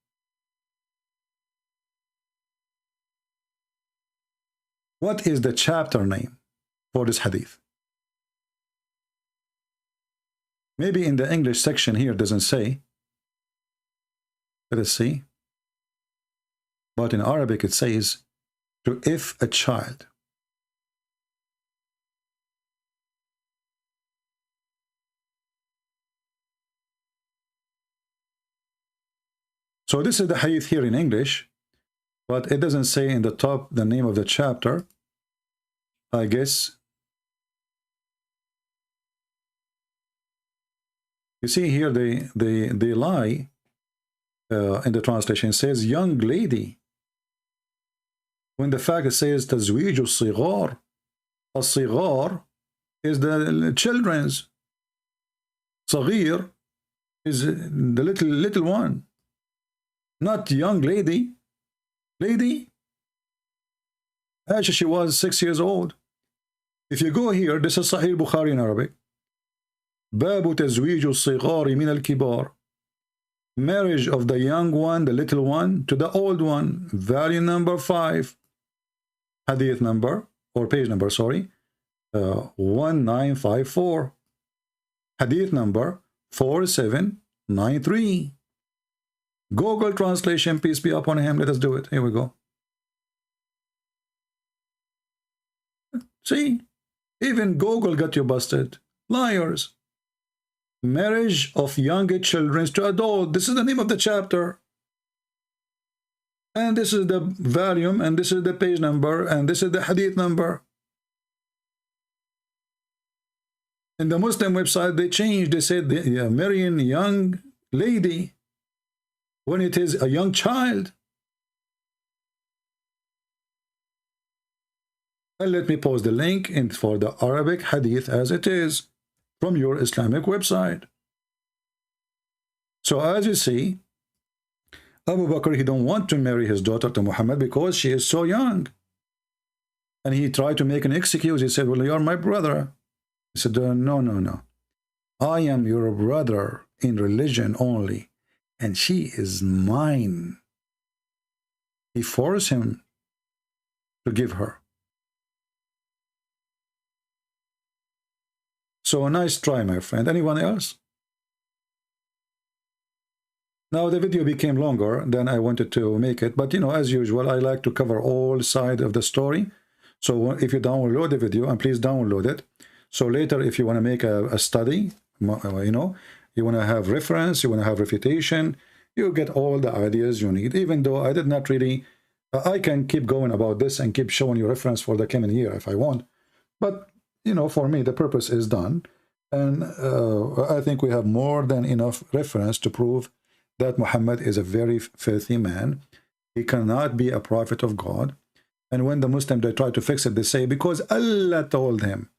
What is the chapter name for this hadith? Maybe in the English section here it doesn't say. Let us see. But in Arabic it says, to if a child. So this is the hadith here in English, but it doesn't say in the top the name of the chapter. I guess. You see here they lie in the translation. It says young lady, when the fact it says tazwij al-sigar. Al-sigar is the children's. Saghir is the little one. Not young lady. Lady. Actually, she was 6 years old. If you go here, this is Sahih Bukhari in Arabic. Babu tazwij al-sigar min al-kibar. Marriage of the young one, the little one, to the old one. Volume number 5. Hadith number, or page number, sorry. 1954. Hadith number 4793. Google translation, peace be upon him. Let us do it. Here we go. See, even Google got you busted. Liars. Marriage of younger children to adult. This is the name of the chapter. And this is the volume, and this is the page number, and this is the hadith number. In the Muslim website, they changed. They said, marrying young lady when it is a young child. And let me post the link in for the Arabic hadith as it is from your Islamic website. So as you see, Abu Bakr, he don't want to marry his daughter to Muhammad because she is so young. And he tried to make an excuse. He said, well, you are my brother. He said, no. I am your brother in religion only, and she is mine. He forced him to give her. So a nice try, my friend. Anyone else? Now the video became longer than I wanted to make it, but you know, as usual, I like to cover all sides of the story. So if you download the video, and please download it, so later if you want to make a study, you know, you want to have reference, you want to have refutation, you get all the ideas you need, even though I did not really, I can keep going about this and keep showing you reference for the coming year if I want. But, you know, for me, the purpose is done. And I think we have more than enough reference to prove that Muhammad is a very filthy man. He cannot be a prophet of God. And when the Muslims, they try to fix it, they say, because Allah told him.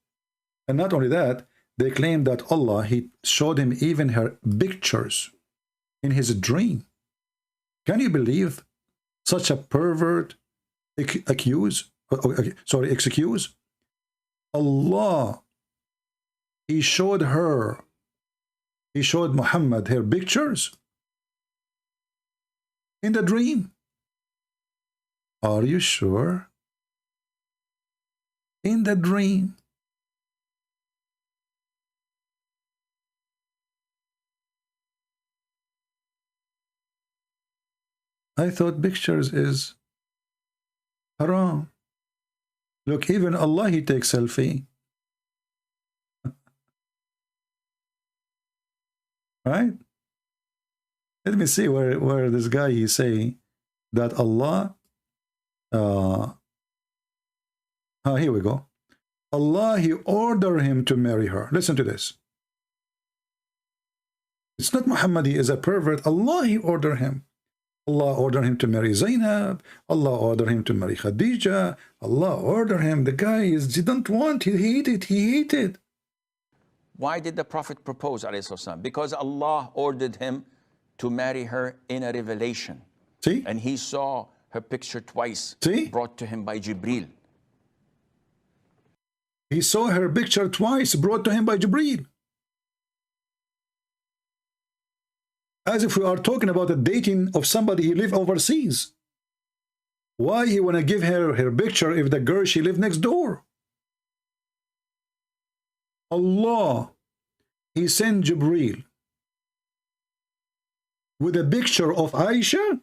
And not only that, they claim that Allah, he showed him even her pictures in his dream. Can you believe such a pervert excuse? Allah, he showed Muhammad her pictures in the dream. Are you sure? In the dream. I thought pictures is haram. Look, even Allah, he takes selfie. Right? Let me see where this guy is saying that Allah, here we go. Allah, he ordered him to marry her. Listen to this. It's not Muhammad, he is a pervert. Allah, he ordered him. Allah ordered him to marry Zainab. Allah ordered him to marry Khadija. Allah ordered him. The guy he didn't want. He hated. Why did the Prophet propose, ﷺ? Because Allah ordered him to marry her in a revelation. See? And he saw her picture twice. See? Brought to him by Jibril. He saw her picture twice brought to him by Jibril. As if we are talking about the dating of somebody who live overseas. Why he want to give her picture if the girl she live next door? Allah, he sent Jibril with a picture of Aisha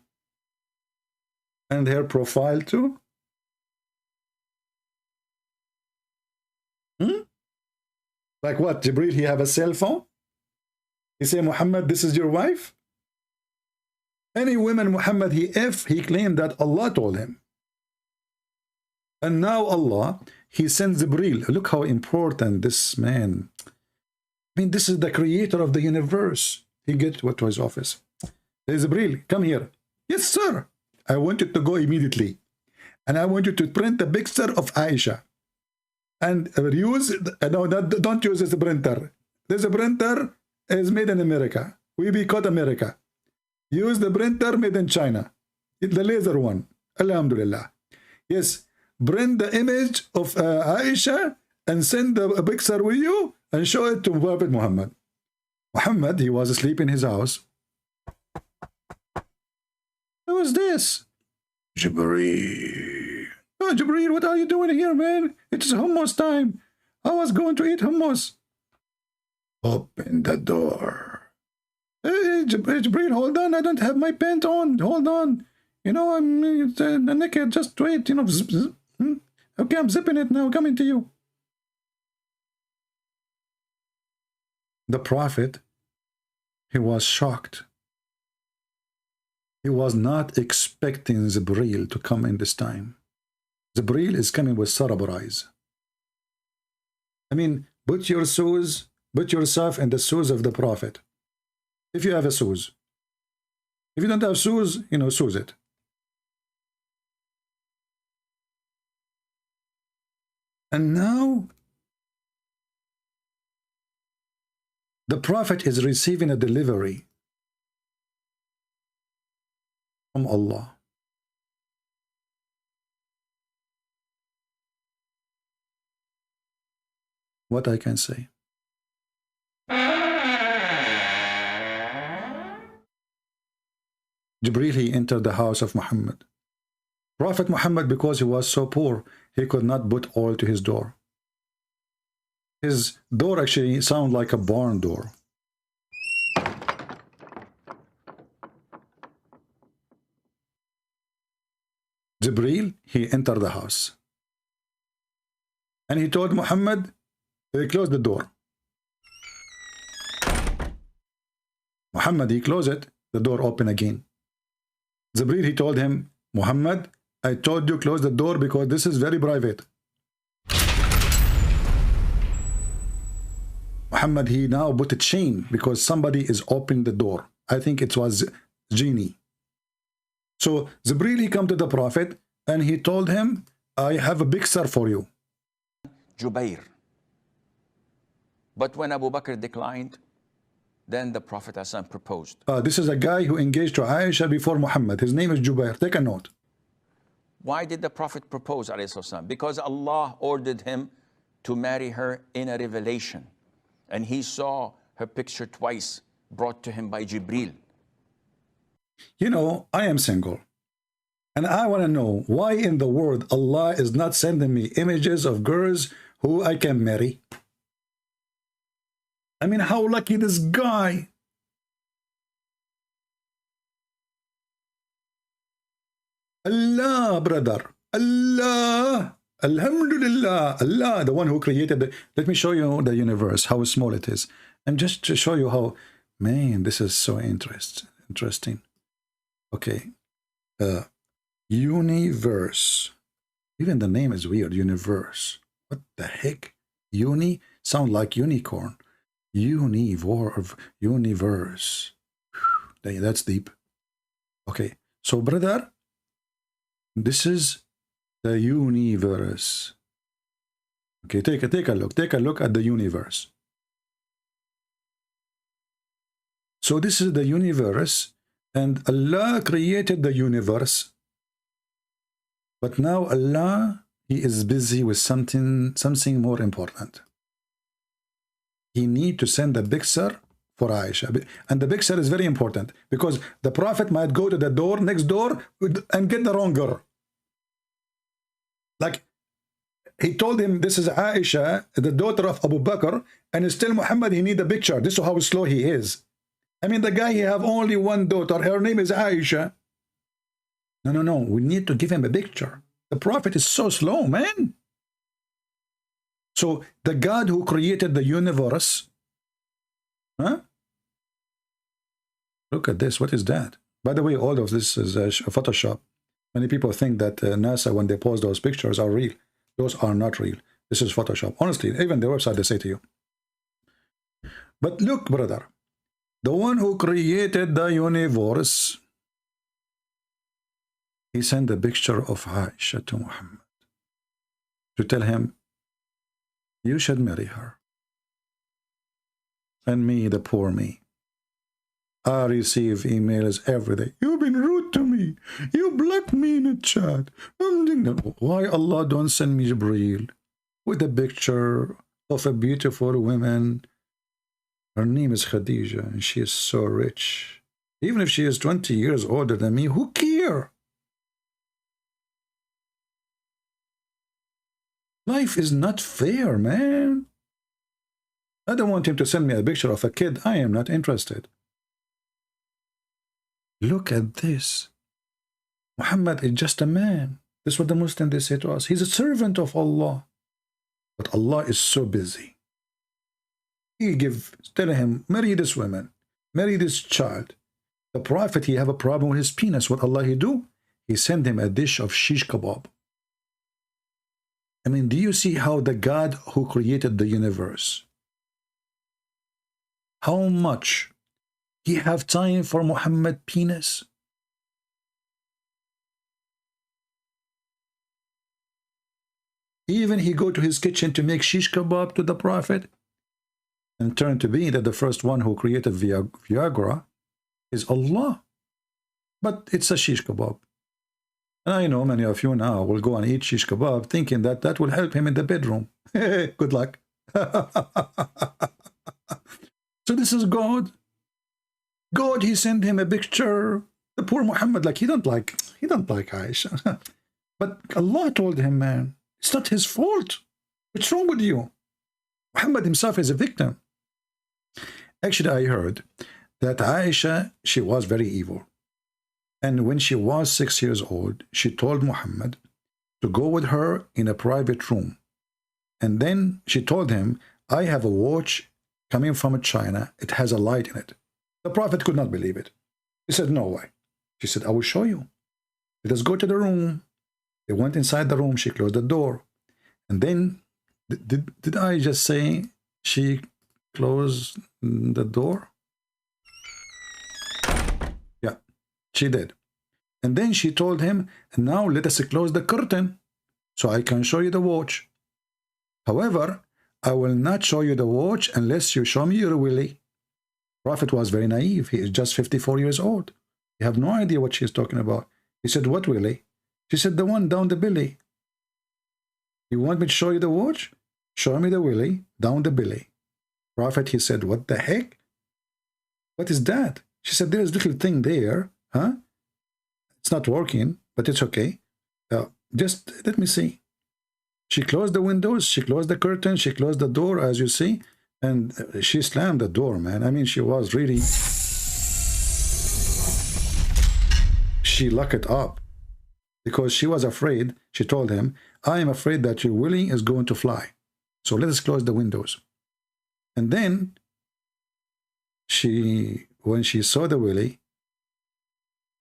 and her profile too. Like what? Jibril, he have a cell phone? He say, Muhammad, this is your wife? Any woman Muhammad he claimed that Allah told him. And now Allah, he sends Jibril. Look how important this man. I mean, this is the creator of the universe. He get what to his office. Hey, Jibril, come here. Yes, sir. I want you to go immediately. And I want you to print a picture of Aisha. And use, no, don't use this printer. This printer is made in America. We boycott America. Use the printer made in China. The laser one. Alhamdulillah. Yes. Print the image of Aisha and send a picture with you and show it to Prophet Muhammad. Muhammad, he was asleep in his house. Who is this? Jibreel. Oh, Jibreel, what are you doing here, man? It's hummus time. I was going to eat hummus. Open the door. Hey, Jibreel, hold on. I don't have my pant on. Hold on. You know, I'm naked. Just wait. You know, zip, zip. Okay, I'm zipping it now. Coming to you. The Prophet, he was shocked. He was not expecting Jibreel to come in this time. Jibreel is coming with cerebral eyes. I mean, put yourself in the shoes of the Prophet. If you have a shoes. If you don't have shoes, you know, shoes it. And now, the Prophet is receiving a delivery from Allah. What I can say. Jibreel, he entered the house of Muhammad. Prophet Muhammad, because he was so poor, he could not put oil to his door. His door actually sounds like a barn door. Jibreel, he entered the house. And he told Muhammad, close the door. Muhammad, he closed it, the door opened again. Jibreel, he told him, Muhammad, I told you close the door because this is very private. Muhammad, he now put a chain because somebody is opening the door. I think it was genie. So Jibreel, he come to the Prophet and he told him, I have a big sir for you. Jubair. But when Abu Bakr declined, then the Prophet ﷺ proposed. This is a guy who engaged to Aisha before Muhammad. His name is Jubair. Take a note. Why did the Prophet propose, ﷺ? Because Allah ordered him to marry her in a revelation. And he saw her picture twice brought to him by Jibreel. You know, I am single. And I want to know why in the world Allah is not sending me images of girls who I can marry. I mean, how lucky this guy. Allah, brother. Allah. Alhamdulillah. Allah, the one who created the... Let me show you the universe, how small it is. And just to show you how... Man, this is so interesting. Okay. Universe. Even the name is weird. Universe. What the heck? Uni sound like unicorn. Universe. That's deep. Okay. So, brother, this is the universe. Okay, take a look. Take a look at the universe. So this is the universe, and Allah created the universe. But now Allah, he is busy with something more important. He need to send a bixer for Aisha. And the bixer is very important because the Prophet might go to the door, next door, and get the wrong girl. Like, he told him, this is Aisha, the daughter of Abu Bakr, and still Muhammad, he need a picture. This is how slow he is. I mean, the guy, he have only one daughter. Her name is Aisha. No. We need to give him a picture. The Prophet is so slow, man. So the God who created the universe, huh? Look at this. What is that? By the way, all of this is a Photoshop. Many people think that NASA, when they post those pictures, are real. Those are not real. This is Photoshop. Honestly, even the website, they say to you. But look, brother, the one who created the universe, he sent a picture of Aisha to Muhammad to tell him, you should marry her. And me, the poor me, I receive emails every day. You've been rude to me. You blocked me in the chat. Why Allah don't send me Jibreel with a picture of a beautiful woman? Her name is Khadija, and she is so rich. Even if she is 20 years older than me, who care? Life is not fair, man. I don't want him to send me a picture of a kid. I am not interested. Look at this. Muhammad is just a man. This is what the Muslims, they say to us. He's a servant of Allah. But Allah is so busy. He tell him, marry this woman, marry this child. The Prophet, he have a problem with his penis. What Allah he do? He send him a dish of shish kebab. I mean, do you see how the God who created the universe, how much he have time for Muhammad penis? Even he go to his kitchen to make shish kebab to the Prophet, and turn to be that the first one who created Viagra is Allah. But it's a shish kebab. And I know many of you now will go and eat shish kebab thinking that that will help him in the bedroom. Good luck. So this is God. God, he sent him a picture. The poor Muhammad, like he don't like Aisha. But Allah told him, man, it's not his fault. What's wrong with you? Muhammad himself is a victim. Actually, I heard that Aisha, she was very evil. And when she was 6 years old, she told Muhammad to go with her in a private room. And then she told him, I have a watch coming from China. It has a light in it. The Prophet could not believe it. He said, no way. She said, I will show you. Let us go to the room. They went inside the room. She closed the door. And then, did I just say she closed the door? Yeah, she did. And then she told him, now let us close the curtain so I can show you the watch. However, I will not show you the watch unless you show me your willy. Prophet was very naive. He is just 54 years old. You have no idea what she is talking about. He said, what willy? She said, the one down the belly. You want me to show you the watch? Show me the willy down the belly. Prophet, he said, what the heck? What is that? She said, there's a little thing there. Huh? It's not working, but it's okay. Just let me see. She closed the windows, she closed the curtain, she closed the door, as you see, and she slammed the door, man. I mean, she was really... She locked it up because she was afraid. She told him, I am afraid that your willy is going to fly. So let us close the windows. And then when she saw the willy,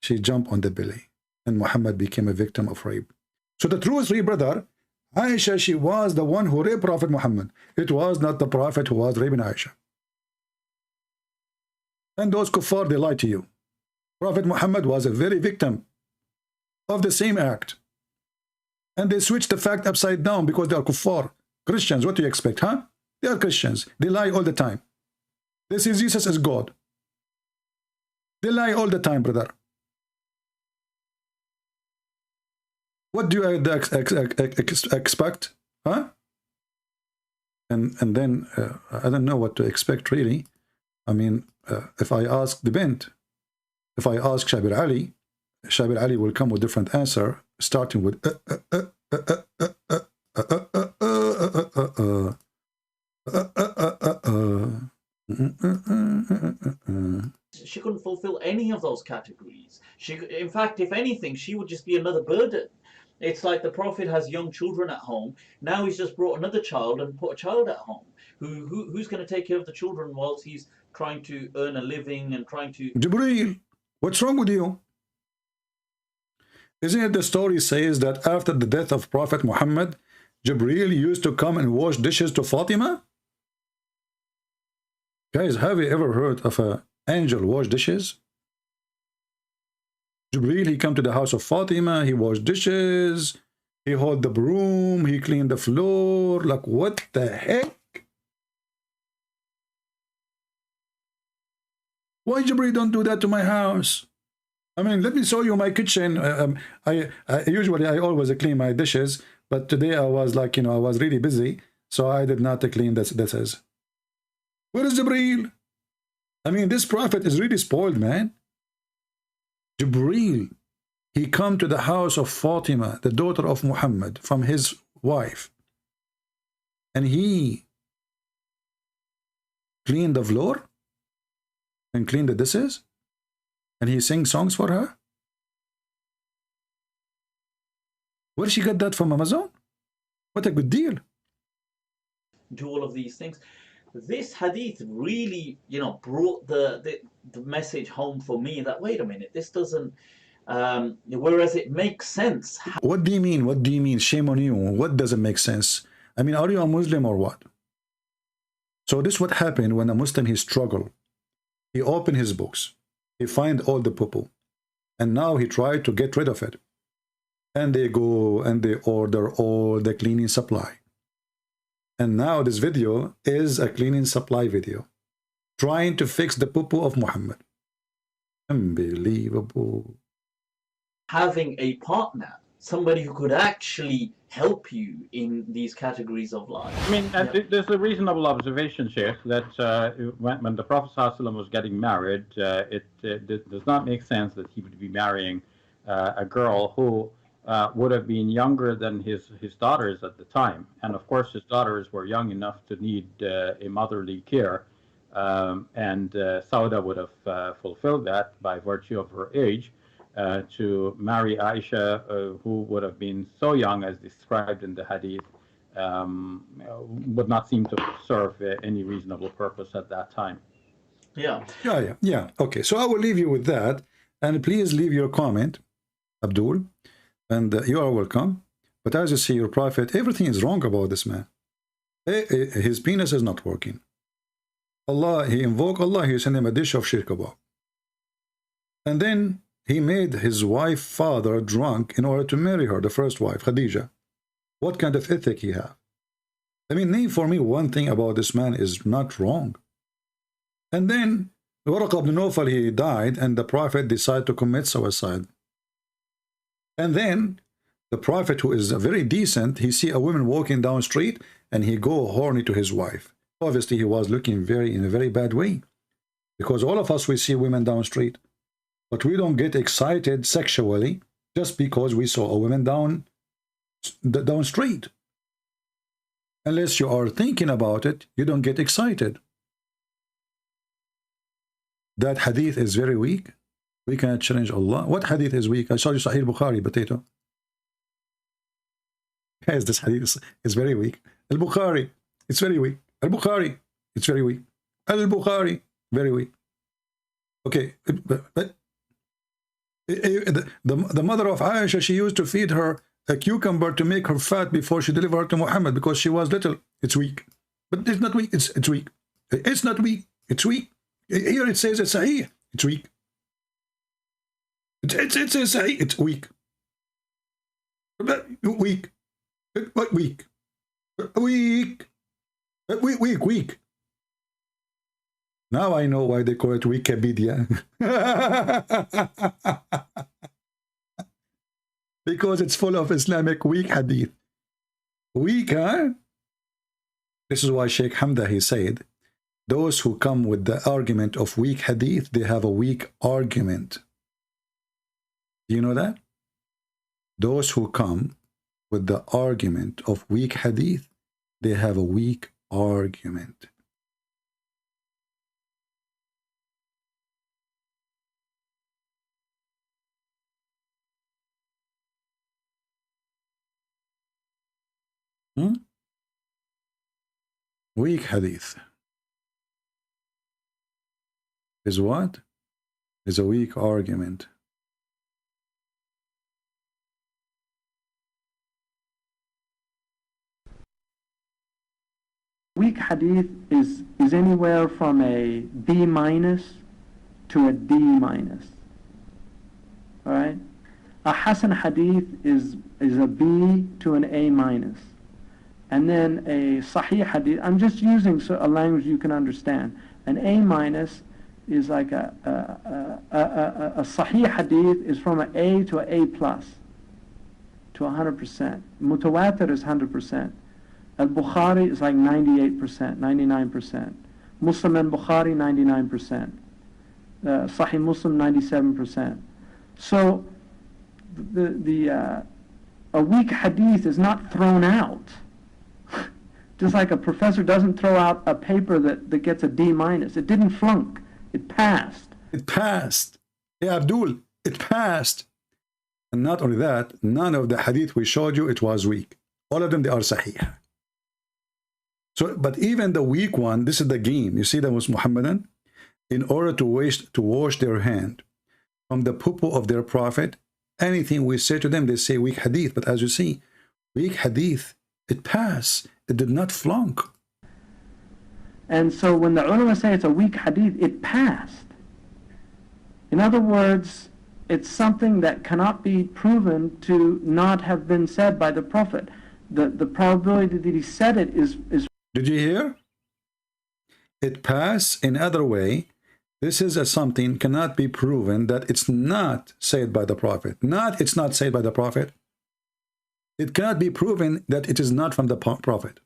she jumped on the belly, and Muhammad became a victim of rape. So the truth is, brother, Aisha, she was the one who raped Prophet Muhammad. It was not the Prophet who was raping Aisha. And those kuffar, they lie to you. Prophet Muhammad was a very victim of the same act. And they switched the fact upside down because they are kuffar. Christians, what do you expect, huh? They are Christians. They lie all the time. They say Jesus is God. They lie all the time, brother. What do you expect, huh? And then I don't know what to expect, really. I mean, if I ask the bint, if I ask Shabir Ali will come with different answer, starting with She couldn't fulfill any of those categories. In fact, if anything, she would just be another burden. It's like the Prophet has young children at home. Now he's just brought another child and put a child at home. Who's going to take care of the children whilst he's trying to earn a living and trying to... Jibreel, what's wrong with you? Isn't it the story says that after the death of Prophet Muhammad, Jibreel used to come and wash dishes to Fatima? Guys, have you ever heard of an angel wash dishes? Jibreel, he come to the house of Fatima, he washed dishes, he held the broom, he cleaned the floor. Like, what the heck? Why Jibreel don't do that to my house? I mean, let me show you my kitchen. Usually I always clean my dishes, but today I was like, I was really busy, so I did not clean the dishes. Where is Jibreel? I mean, this prophet is really spoiled, man. Jibreel, he come to the house of Fatima, the daughter of Muhammad, from his wife, and he cleaned the floor and cleaned the dishes, and he sing songs for her. Where she got that from? Amazon? What a good deal. Do all of these things. This hadith really, brought the message home for me that, wait a minute, this doesn't, whereas it makes sense. What do you mean? What do you mean? Shame on you. What doesn't make sense? I mean, are you a Muslim or what? So this is what happened when a Muslim, he struggled. He opened his books. He find all the poo-poo. And now he tried to get rid of it. And they go and they order all the cleaning supply. And now this video is a cleaning supply video, trying to fix the poo-poo of Muhammad. Unbelievable. Having a partner, somebody who could actually help you in these categories of life. I mean, there's a reasonable observation, Sheikh, that when the Prophet ﷺ was getting married, it does not make sense that he would be marrying a girl who would have been younger than his daughters at the time. And of course, his daughters were young enough to need a motherly care. And Sauda would have fulfilled that by virtue of her age to marry Aisha, who would have been so young as described in the hadith, would not seem to serve any reasonable purpose at that time. Yeah. Yeah. Okay, so I will leave you with that. And please leave your comment, Abdul. And you are welcome. But as you see, your prophet, everything is wrong about this man. His penis is not working. Allah, he invoked Allah, he sent him a dish of shirk kebab. And then he made his wife father drunk in order to marry her, the first wife, Khadija. What kind of ethic he have? I mean, name for me one thing about this man is not wrong. And then Waraq ibn Nawfal, he died, and the prophet decided to commit suicide. And then the prophet, who is very decent, he see a woman walking down the street, and he go horny to his wife. Obviously, he was looking in a very bad way, because all of us, we see women down the street, but we don't get excited sexually just because we saw a woman down the street. Unless you are thinking about it, you don't get excited. That hadith is very weak. We cannot challenge Allah. What hadith is weak? I saw you Sahih Bukhari, potato. Guys, this hadith is very weak. Al-Bukhari, it's very weak. Al-Bukhari, it's very weak. Al-Bukhari, very weak. Okay, but the mother of Aisha, she used to feed her a cucumber to make her fat before she delivered her to Muhammad because she was little. It's weak. But it's not weak. It's weak. It's not weak. It's weak. Here it says it's sahih. It's weak. It's sahih. It's weak. Weak. What weak? Weak. Weak. Now I know why they call it Wikipedia. Because it's full of Islamic weak hadith. Weak, huh? This is why Sheikh Hamda, he said, those who come with the argument of weak hadith, they have a weak argument. Do you know that? Those who come with the argument of weak hadith, they have a weak argument. Weak hadith is what? Is a weak argument. Weak hadith is anywhere from a B minus to a D minus. All right? A Hasan hadith is a B to an A minus. And then a Sahih hadith, I'm just using a language you can understand. An A minus is like a Sahih hadith is from an A to an A plus to 100%. Mutawatir is 100%. Al-Bukhari is like 98%, 99%. Muslim and Bukhari, 99%. Sahih Muslim, 97%. So a weak hadith is not thrown out. Just like a professor doesn't throw out a paper that gets a D minus. It didn't flunk. It passed. It passed. Yeah, Abdul, it passed. And not only that, none of the hadith we showed you, it was weak. All of them, they are sahih. So, but even the weak one, this is the game. You see that was Muhammadan? In order to wash their hand from the poo-poo of their prophet, anything we say to them, they say weak hadith. But as you see, weak hadith, it passed. It did not flunk. And so when the ulama say it's a weak hadith, it passed. In other words, it's something that cannot be proven to not have been said by the prophet. The probability that he said it is... Did you hear? It passed. In other way, this is something cannot be proven that it's not said by the prophet. It's not said by the prophet. It cannot be proven that it is not from the prophet.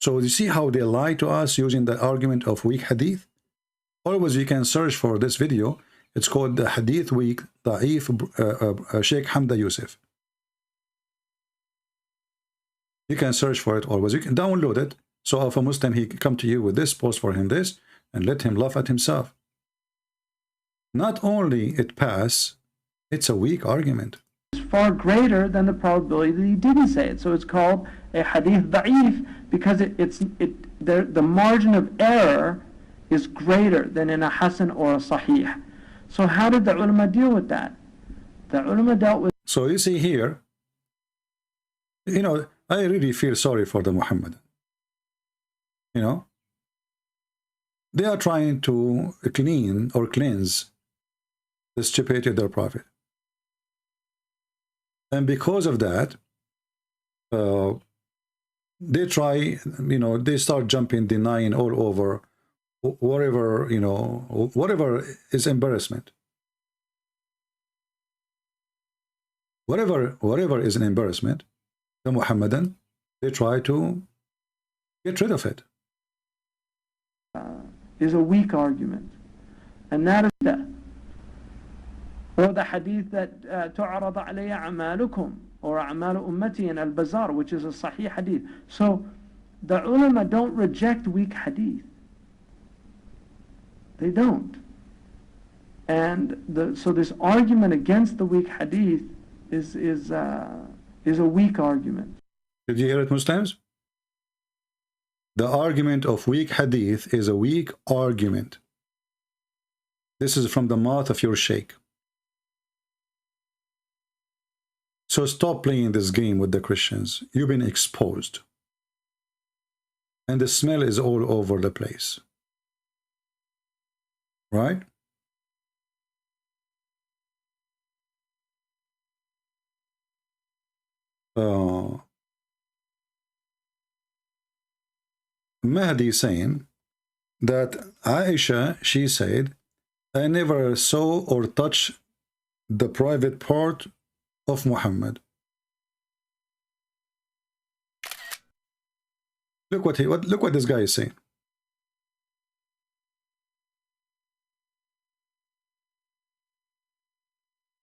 So you see how they lie to us using the argument of weak hadith? Always you can search for this video. It's called the Hadith Weak, Da'if, Sheikh Hamda Yusuf. You can search for it always. You can download it. So if a Muslim, he come to you with this, post for him this, and let him laugh at himself. Not only it pass, it's a weak argument. It's far greater than the probability that he didn't say it. So it's called a hadith da'if because the margin of error is greater than in a hasan or a sahih. So how did the ulama deal with that? The ulama dealt with... So you see here, you know, I really feel sorry for the Muhammadan. You know, they are trying to clean or cleanse the stupidity of their prophet. And because of that, they try, you know, they start jumping, denying all over, whatever, you know, whatever is embarrassment. Whatever is an embarrassment, the Muhammadan, they try to get rid of it. Is a weak argument. And that is that. Or the hadith that تُعْرَضَ عَلَيَّ أَعْمَالُكُمْ or أَعْمَالُ أُمَّتِي in Al-Bazar, which is a sahih hadith. So the ulama don't reject weak hadith. They don't. And so this argument against the weak hadith is a weak argument. Did you hear it, Muslims? The argument of weak hadith is a weak argument. This is from the mouth of your sheikh. So stop playing this game with the Christians. You've been exposed. And the smell is all over the place. Right? Mahdi saying that Aisha, she said, I never saw or touched the private part of Muhammad. Look what this guy is saying.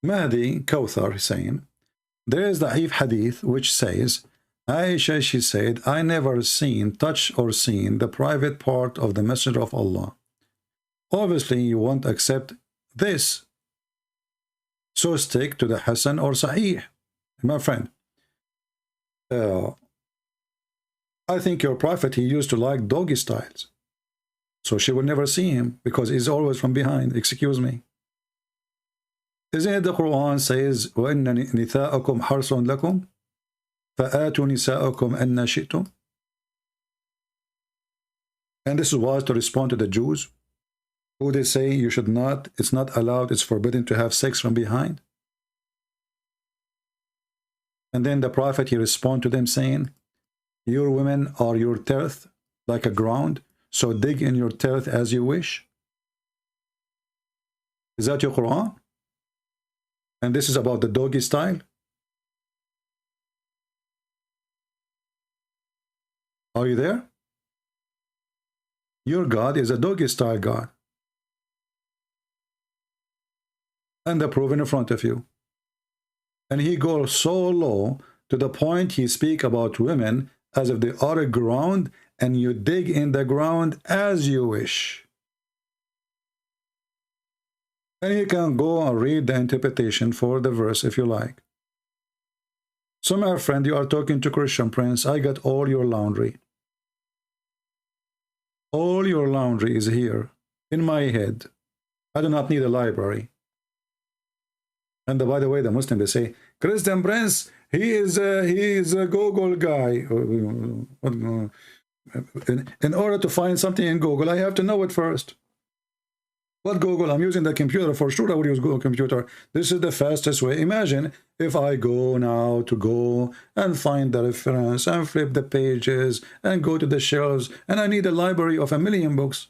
Mahdi Kawthar is saying, there is the hadith which says, Aisha, she said, I never seen, touched or seen the private part of the Messenger of Allah. Obviously, you won't accept this. So stick to the Hasan or Sahih. My friend, I think your prophet, he used to like doggy styles. So she will never see him because he's always from behind. Excuse me. Isn't it the Quran says, وَإِنَّ نِثَاءَكُمْ حَرْصٌ لَكُمْ فَآتُوا نِسَاءَكُمْ أَنَّ شِئْتُمْ? And this was to respond to the Jews who they say you should not, it's not allowed, it's forbidden to have sex from behind. And then the prophet, he respond to them saying, your women are your turf like a ground, so dig in your turf as you wish. Is that your Quran? And this is about the doggy style? Are you there? Your God is a doggy style God. And the proof in front of you. And he goes so low to the point he speaks about women as if they are a ground and you dig in the ground as you wish. And you can go and read the interpretation for the verse if you like. So my friend, you are talking to Christian Prince. I got all your laundry. All your laundry is here in my head. I do not need a library. And by the way, the Muslim, they say, Christian Prince, he is a Google guy. In order to find something in Google, I have to know it first. What Google? I'm using the computer. For sure I will use Google computer. This is the fastest way. Imagine if I go now to go and find the reference and flip the pages and go to the shelves and I need a library of 1 million books.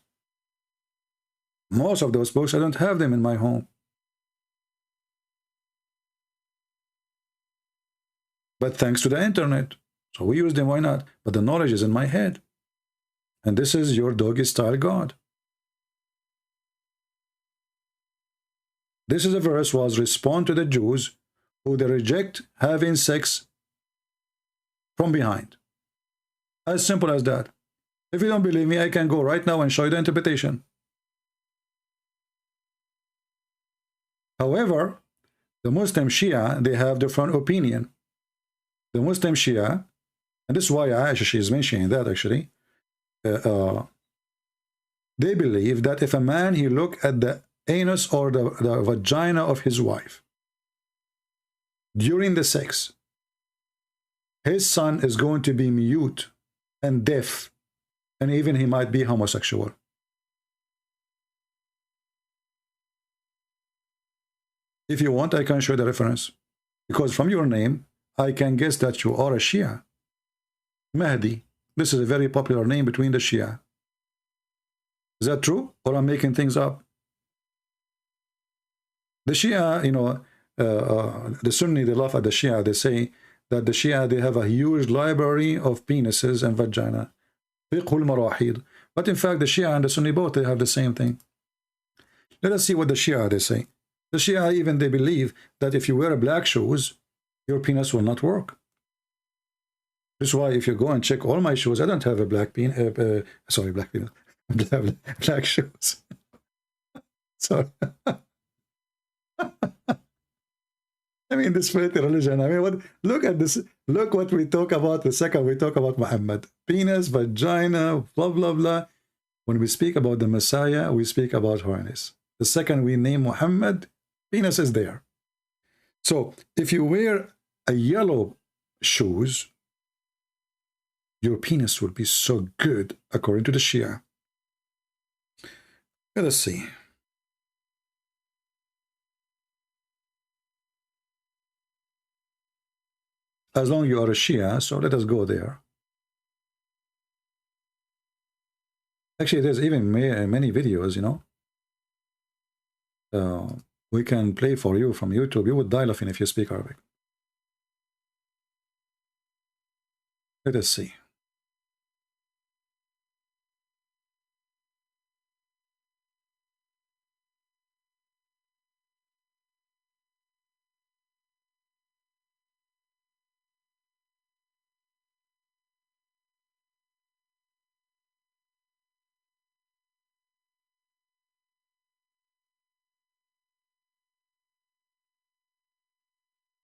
Most of those books, I don't have them in my home. But thanks to the internet. So we use them, why not? But the knowledge is in my head. And this is your doggy style God. This is a verse was respond to the Jews who they reject having sex from behind. As simple as that. If you don't believe me, I can go right now and show you the interpretation. However, the Muslim Shia, they have different opinion. The Muslim Shia, and this is why Aisha, she is mentioning that actually, they believe that if a man, he look at the anus or the vagina of his wife during the sex, his son is going to be mute and deaf, and even he might be homosexual. If you want, I can show the reference, because from your name I can guess that you are a Shia. Mahdi, this is a very popular name between the Shia. Is that true, or I'm making things up? The Shia, you know, the Sunni, they laugh at the Shia. They say that the Shia, they have a huge library of penises and vagina. Fiqhul marahid. But in fact, the Shia and the Sunni both, they have the same thing. Let us see what the Shia, they say. The Shia, even they believe that if you wear black shoes, your penis will not work. This is why if you go and check all my shoes, I don't have a black penis, sorry, black penis, black shoes. Sorry. I mean, this faith religion, I mean, what? Look at this. Look what we talk about the second we talk about Muhammad. Penis, vagina, blah, blah, blah. When we speak about the Messiah, we speak about holiness. The second we name Muhammad, penis is there. So if you wear a yellow shoes, your penis will be so good, according to the Shia. Let us see. As long as you are a Shia, so let us go there. Actually, there's even many videos, you know. We can play for you from YouTube. You would die laughing if you speak Arabic. Let us see.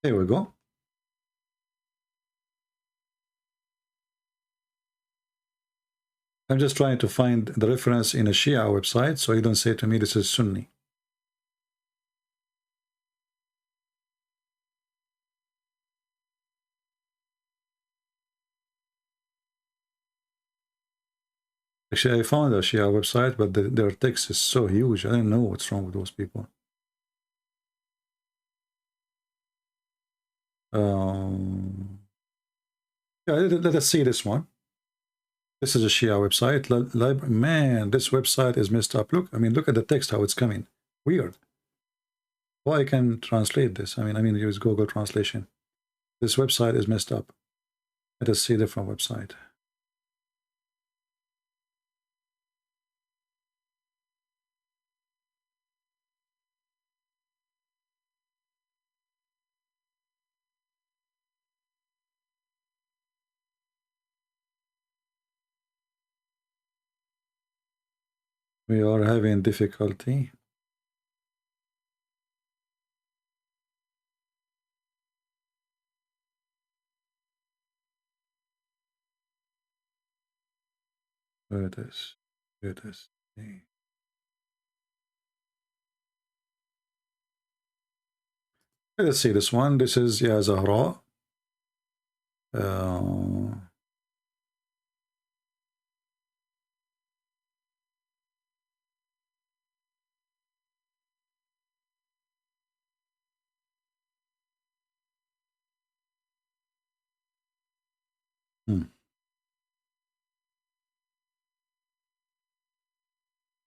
Here we go. I'm just trying to find the reference in a Shia website, so you don't say to me this is Sunni. Actually, I found a Shia website, but their text is so huge. I don't know what's wrong with those people. Yeah, let us see this one. This is a Shia website. Man, this website is messed up. Look, I mean, look at the text, how it's coming. Weird. Well, I can translate this. I mean, use Google Translation. This website is messed up. Let us see a different website. We are having difficulty. Where it is. Where it is. Let's see this one. This is Ya Zahra.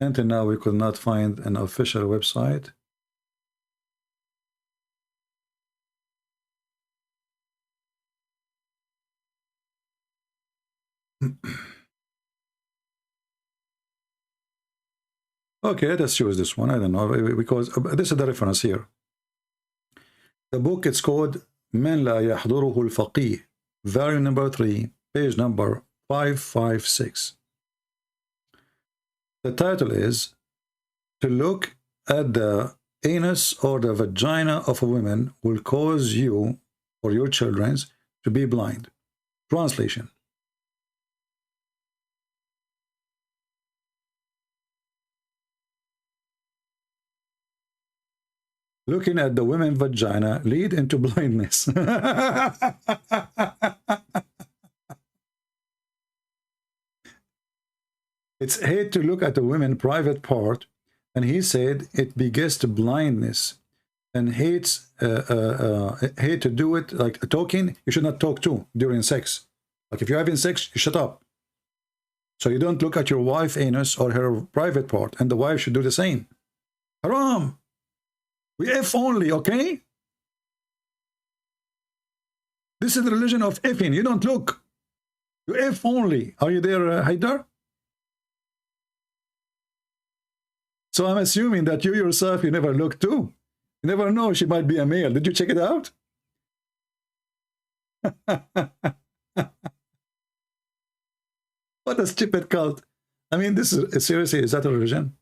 Until now, we could not find an official website. Okay, let's choose this one. I don't know, because this is the reference here. The book, it's called من لا يحضره الفقيه, volume number 3, page number 556. The title is "To look at the anus or the vagina of a woman will cause you or your children to be blind." Translation. Looking at the women's vagina lead into blindness. It's hate to look at a woman's private part, and he said it begets to blindness, and hate to do it, like talking. You should not talk too during sex. Like if you're having sex, you shut up. So you don't look at your wife's anus or her private part, and the wife should do the same. Haram. We F only, okay? This is the religion of effing. You don't look. You F only. Are you there, Haidar? So I'm assuming that you yourself, you never look too. You never know, she might be a male. Did you check it out? What a stupid cult. I mean, this is, seriously, is that a religion?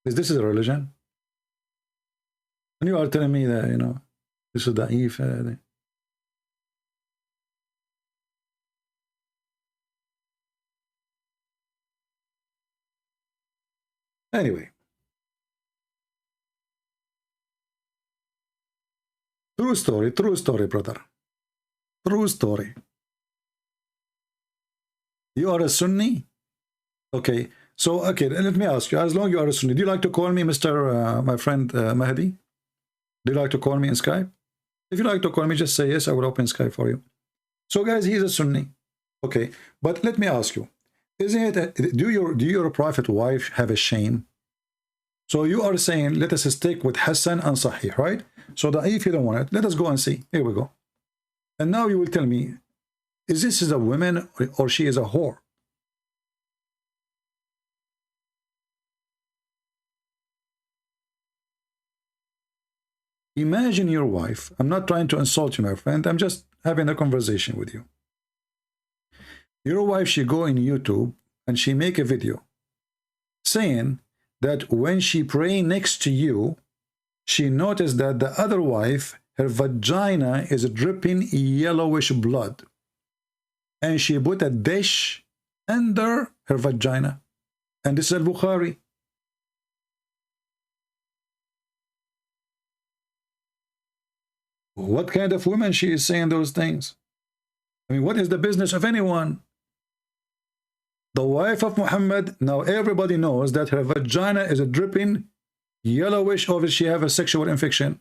This is a religion? And you are telling me that, you know, this is da'if. Anyway. True story, brother. True story. You are a Sunni? Okay. So, okay, let me ask you, as long as you are a Sunni, do you like to call me Mr. My friend Mahdi? Do you like to call me in Skype? If you like to call me, just say yes, I will open Skype for you. So, guys, he's a Sunni. Okay, but let me ask you, isn't it, do your prophet wife have a shame? So you are saying, let us stick with Hassan and Sahih, right? So if you don't want it, let us go and see. Here we go. And now you will tell me, is this a woman or she is a whore? Imagine your wife. I'm not trying to insult you, my friend. I'm just having a conversation with you. Your wife, she go in YouTube and she make a video saying that when she pray next to you, she noticed that the other wife, her vagina is dripping yellowish blood. And she put a dish under her vagina. And this is Al-Bukhari. What kind of woman she is saying those things? I mean, what is the business of anyone? The wife of Muhammad, now everybody knows that her vagina is a dripping yellowish, or she have a sexual infection.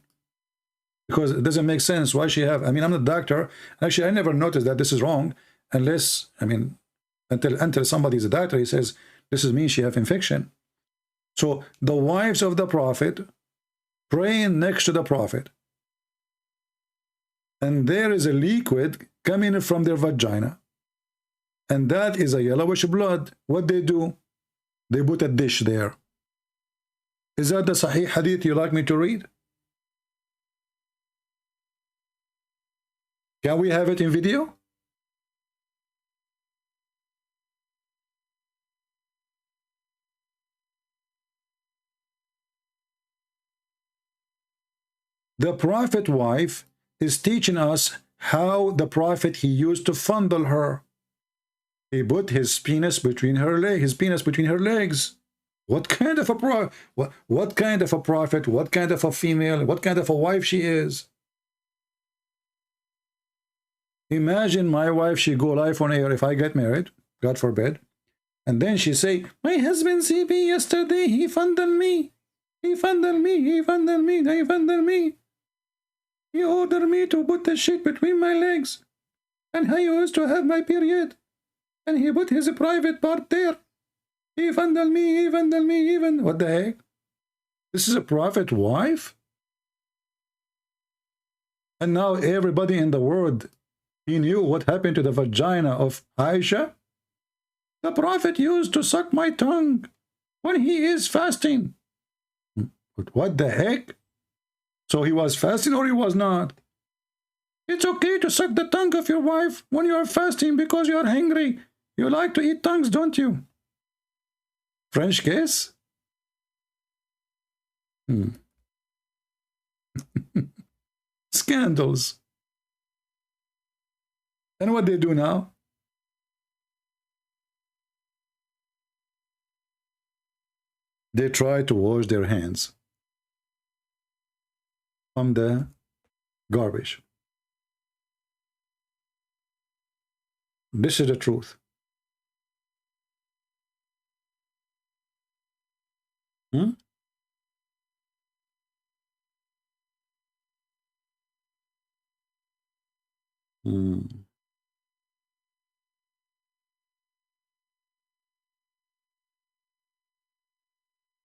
Because it doesn't make sense why she have. I mean, I'm not a doctor. Actually, I never noticed that this is wrong unless, I mean, until somebody is a doctor, he says, this is means she have infection. So the wives of the Prophet praying next to the Prophet, and there is a liquid coming from their vagina, and that is a yellowish blood. What they do? They put a dish there. Is that the Sahih Hadith you like me to read? Can we have it in video? The Prophet wife is teaching us how the Prophet, he used to fondle her. He put his penis between her legs. What kind of a what kind of a prophet, what kind of a female, what kind of a wife she is? Imagine my wife, she go live on air if I get married, God forbid, and then she say, my husband CB yesterday, he fondled me. He fondled me, he fondled me, he fondled me. He ordered me to put the shit between my legs. And I used to have my period. And he put his private part there. He fondled me, he fondled me, even. What the heck? This is a prophet wife? And now everybody in the world, he knew what happened to the vagina of Aisha. The prophet used to suck my tongue when he is fasting. But what the heck? So he was fasting or he was not? It's okay to suck the tongue of your wife when you are fasting because you are hungry. You like to eat tongues, don't you? French kiss? Scandals. And what they do now? They try to wash their hands from the garbage. This is the truth. Hmm?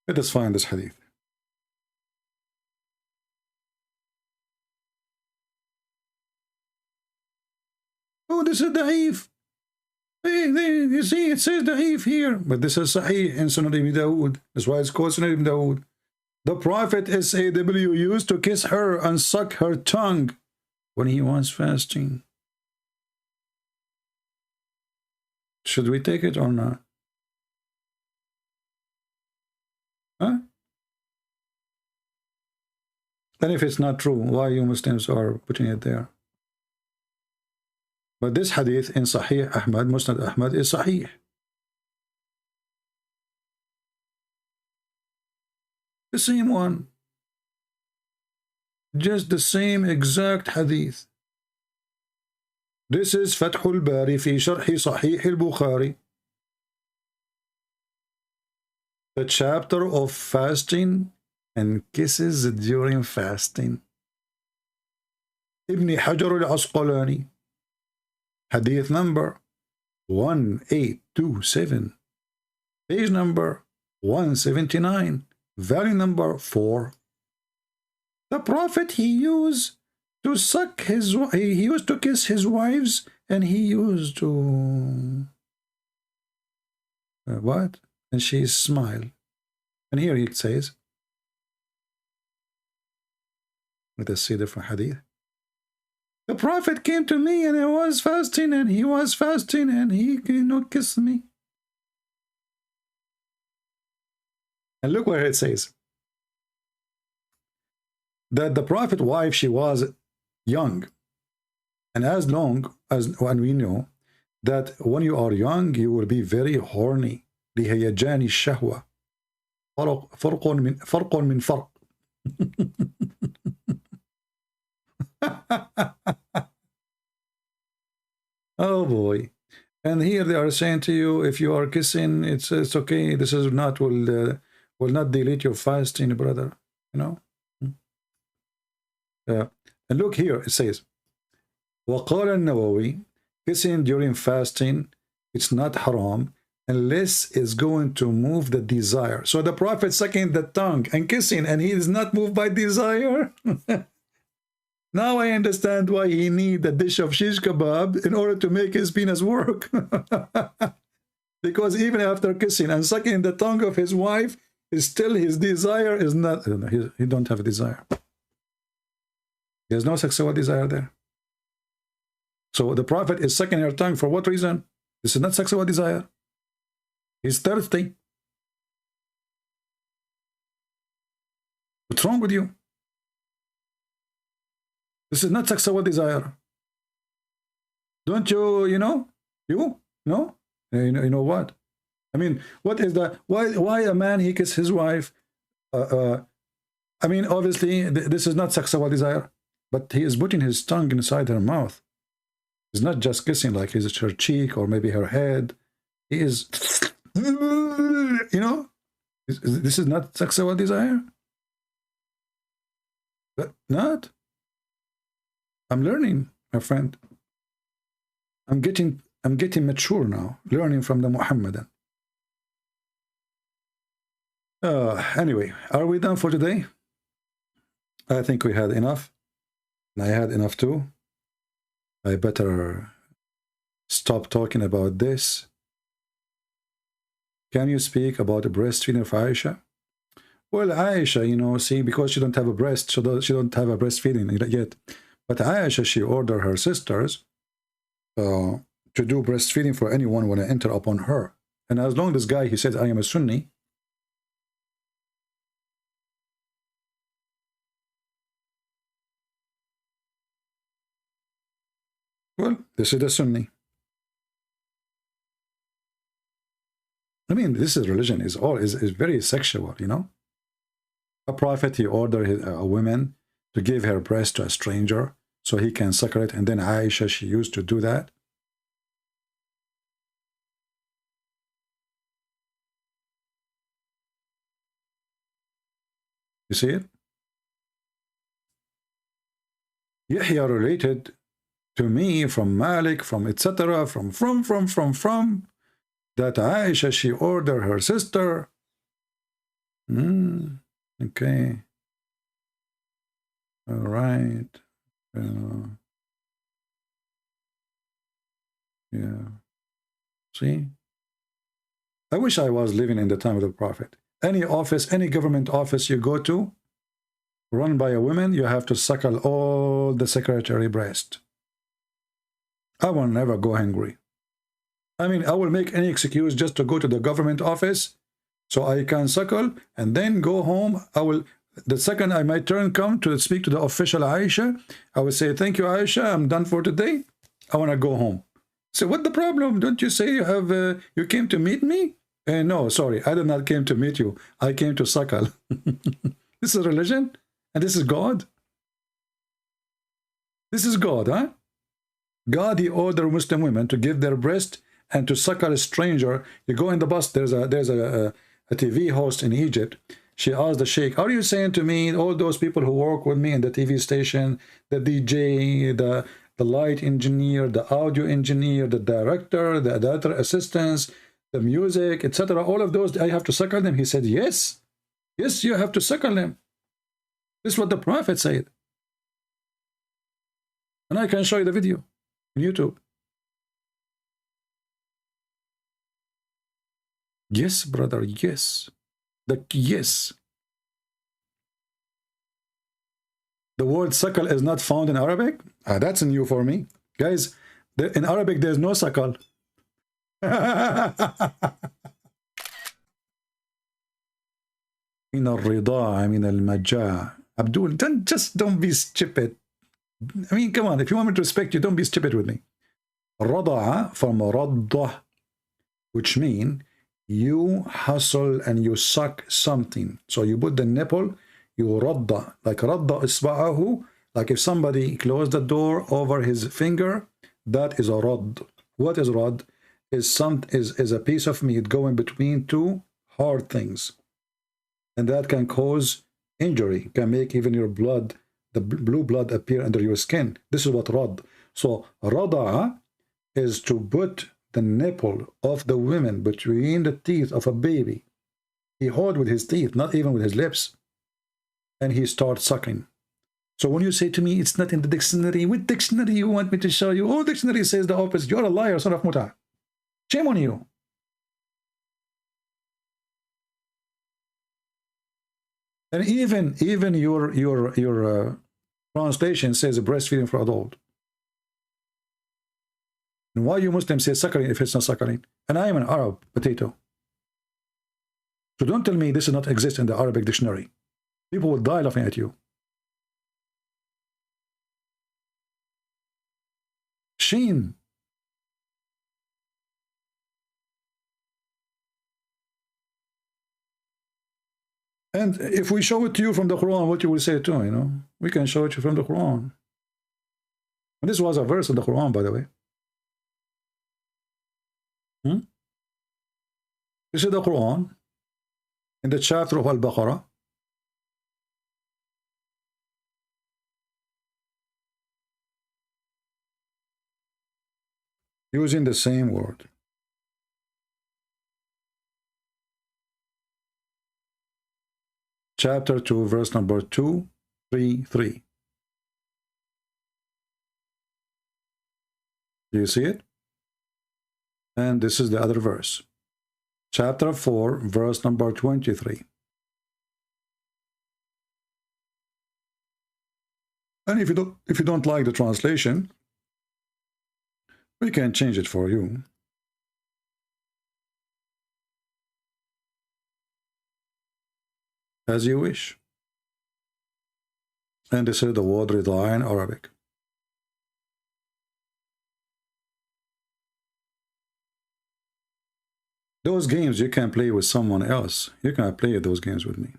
Let us find this hadith. Oh, this is da'if. Hey, you see, it says da'if here. But this is sahih in Sunan Ibn Dawood. That's why it's called Sunan Ibn Dawood. The Prophet SAW used to kiss her and suck her tongue when he was fasting. Should we take it or not? Huh? And if it's not true, why you Muslims are putting it there? But this hadith in Sahih Ahmad, Musnad Ahmad, is Sahih. The same one. Just the same exact hadith. This is Fathul Bari fi Sharhi Sahih al-Bukhari. The chapter of fasting and kisses during fasting. Ibn Hajar al-Asqalani. Hadith number 1827. Page number 179. Value number 4. The Prophet, he used to suck his, he used to kiss his wives, and he used to what? And she smiled. And here it says, let us see different hadith. The Prophet came to me and I was fasting, and he was fasting, and he kissed me. And look where it says that the Prophet's wife, she was young. And as long as when we know that when you are young, you will be very horny. لهيجان الشهوة فرق من فرق. Oh boy. And here they are saying to you, if you are kissing, it's okay. This is not will not delete your fasting, brother. You know. And look here, it says, وقال النووي, kissing during fasting, it's not haram unless it's going to move the desire. So the Prophet sucking the tongue and kissing, and he is not moved by desire. Now I understand why he need a dish of shish kebab in order to make his penis work. Because even after kissing and sucking the tongue of his wife, still his desire is not, he don't have a desire. There's no sexual desire there. So the Prophet is sucking her tongue for what reason? This is not sexual desire. He's thirsty. What's wrong with you? This is not sexual desire. Don't you, you know? You? No? You know what? I mean, what is that? Why a man, he kisses his wife? I mean, obviously, this is not sexual desire. But he is putting his tongue inside her mouth. He's not just kissing like his her cheek or maybe her head. He is, you know, this is not sexual desire. But not. I'm learning, my friend. I'm getting mature now, learning from the Muhammadan. Anyway, are we done for today? I think we had enough. I had enough too. I better stop talking about this. Can you speak about the breastfeeding for Aisha? Well, Aisha, you know, see, because she don't have a breast, she don't have a breastfeeding yet. But Aisha, she ordered her sisters to to do breastfeeding for anyone when I enter upon her. And as long as this guy, he says, I am a Sunni, well, this is a Sunni. I mean, this is religion, is very sexual, you know. A prophet, he ordered a woman to give her breast to a stranger so he can suckle it, and then Aisha, she used to do that. You see it? Yahya related to me from Malik, from etc., from that Aisha, she ordered her sister. Okay. All right. Yeah. See? I wish I was living in the time of the Prophet. Any office, any government office you go to, run by a woman, you have to suckle all the secretary breast. I will never go hungry. I mean, I will make any excuse just to go to the government office so I can suckle and then go home. The second my turn come to speak to the official Aisha, I will say, thank you, Aisha, I'm done for today. I want to go home. So what the problem? Don't you say you came to meet me? No, sorry, I did not came to meet you. I came to suckle. This is religion? And this is God? This is God, huh? God, he ordered Muslim women to give their breast and to suckle a stranger. You go in the bus, there's a TV host in Egypt. She asked the sheikh, are you saying to me, all those people who work with me in the TV station, the DJ, the light engineer, the audio engineer, the director, the editor assistants, the music, etc., all of those, I have to suckle them? He said, yes. Yes, you have to suckle them. This is what the Prophet said. And I can show you the video on YouTube. Yes, brother, yes. Yes. The word suckle is not found in Arabic? That's new for me. Guys, in Arabic, there's no suckle. من الرضاعة من المجاعة. Abdul, don't be stupid. I mean, come on, if you want me to respect you, don't be stupid with me. رضاعة from رضة, which means you hustle and you suck something. So you put the nipple, you radda, like radda isba'ahu, like if somebody closed the door over his finger, that is a rad. What is rad? Is a piece of meat going between two hard things. And that can cause injury, can make even your blood, the blue blood appear under your skin. This is what rad. So rada'a is to put the nipple of the women between the teeth of a baby. He holds with his teeth, not even with his lips. And he starts sucking. So when you say to me, it's not in the dictionary, what dictionary you want me to show you? Oh, dictionary says the opposite. You're a liar, son of Muta. Shame on you. And even your translation says breastfeeding for adult. And why you Muslims say suckling if it's not suckling? And I am an Arab potato. So don't tell me this does not exist in the Arabic dictionary. People will die laughing at you. Shame. And if we show it to you from the Quran, what you will say too, you know? We can show it to you from the Quran. And this was a verse of the Quran, by the way. This is the Quran in the chapter of Al-Baqarah. Using the same word. Chapter 2, verse number 233. Do you see it? And this is the other verse. Chapter 4, verse number 23. And if you don't like the translation, We can change it for you. As you wish. And this is the word rida in Arabic. Those games you can play with someone else. You can't play those games with me.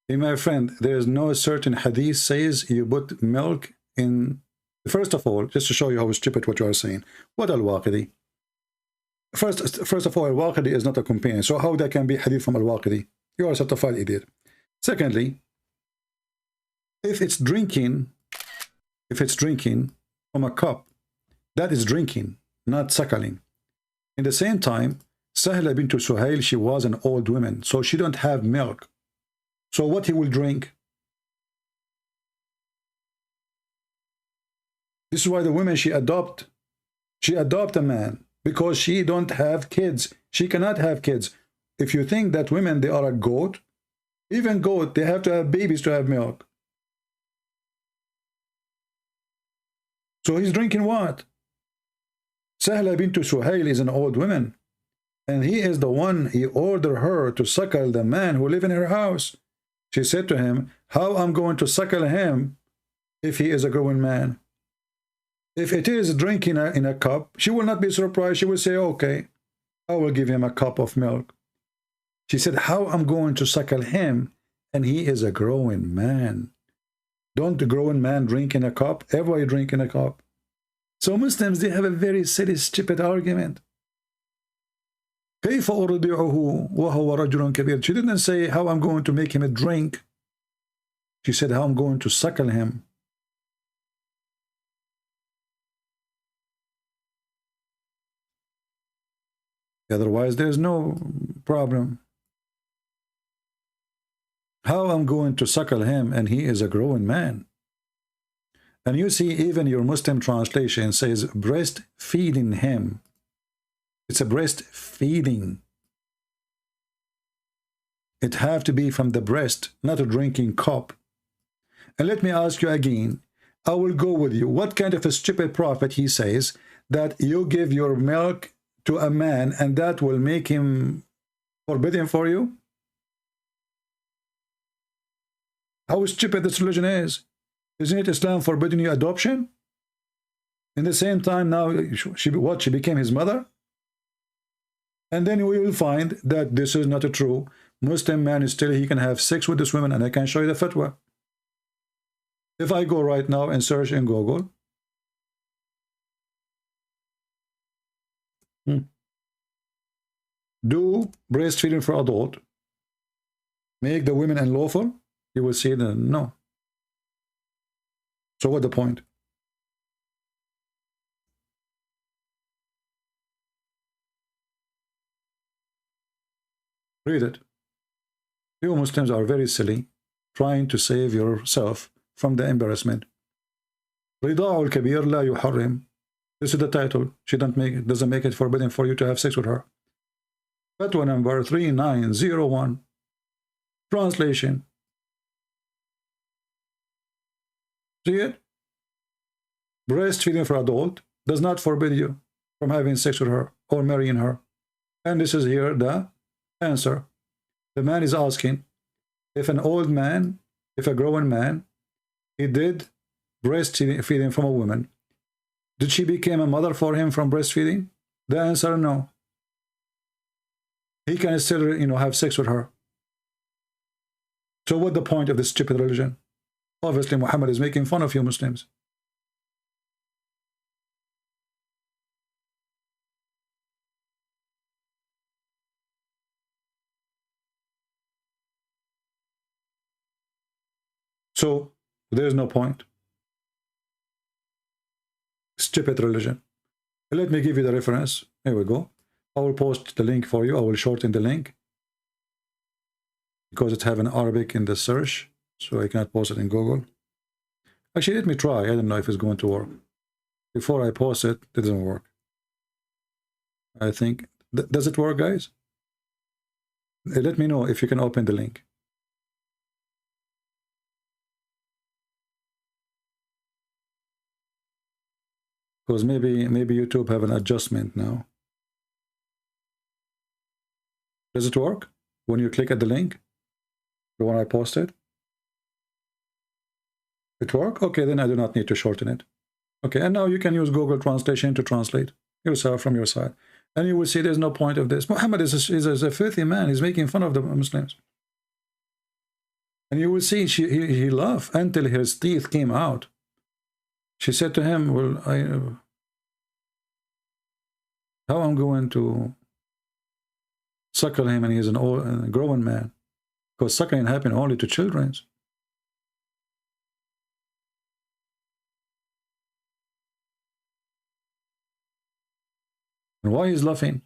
Hey, my friend, there is no certain hadith says you put milk in. First of all, just to show you how stupid what you are saying. What al-Waqidi? First of all, al-Waqidi is not a companion. So how that can be hadith from al-Waqidi? You are such a foul idiot. Secondly, if it's drinking from a cup, that is drinking, not suckling. In the same time, Sahla bint Suhail, she was an old woman, so she don't have milk. So what he will drink? This is why the woman she adopt a man, because she don't have kids. She cannot have kids. If you think that women, they are a goat, even goat, they have to have babies to have milk. So he's drinking what? Sahla bint Suhail is an old woman, and he is the one, he ordered her to suckle the man who live in her house. She said to him, how I'm going to suckle him if he is a grown man? If it is drinking in a cup, she will not be surprised. She will say, okay, I will give him a cup of milk. She said, how I'm going to suckle him, and he is a growing man. Don't the growing man drink in a cup? Everybody drink in a cup. So Muslims, they have a very silly, stupid argument. كيف أرضعه وهو رجل كبير? She didn't say how I'm going to make him a drink. She said how I'm going to suckle him. Otherwise, there's no problem. How I'm going to suckle him, and he is a growing man. And you see, even your Muslim translation says breastfeeding him. It's a breastfeeding. It have to be from the breast, not a drinking cup. And let me ask you again, I will go with you. What kind of a stupid prophet he says that you give your milk to a man and that will make him forbidden for you? How stupid this religion is. Isn't it Islam forbidding you adoption? In the same time now, she became his mother? And then we will find that this is not true. Muslim man is still, he can have sex with this woman, and I can show you the fatwa. If I go right now and search in Google, do breastfeeding for adult make the women unlawful? You will see that no. So what's the point? Read it. You Muslims are very silly, trying to save yourself from the embarrassment. رضاع الكبير لا يحرم. This is the title. She doesn't make it forbidden for you to have sex with her. Fatwa number 3901. Translation. See it? Breastfeeding for adult does not forbid you from having sex with her or marrying her. And this is here the answer. The man is asking, if an old man, if a grown man, he did breastfeeding from a woman, did she become a mother for him from breastfeeding? The answer, no. He can still, have sex with her. So what's the point of this stupid religion? Obviously, Muhammad is making fun of you Muslims. So, there's no point. Stupid religion. Let me give you the reference. Here we go. I will post the link for you. I will shorten the link because it's having Arabic in the search, so I cannot post it in Google. Actually, let me try. I don't know if it's going to work. Before I post it, it doesn't work. I think. Does it work, guys? Let me know if you can open the link. Because maybe YouTube have an adjustment now. Does it work when you click at the link? The one I posted? It work? Okay, then I do not need to shorten it. Okay, and now you can use Google Translation to translate yourself from your side. And you will see there's no point of this. Muhammad is a filthy man. He's making fun of the Muslims. And you will see he laughed until his teeth came out. She said to him, well, how I'm going to suckle him, and he's an old, grown man. Because suckling happened only to children. And why he's laughing?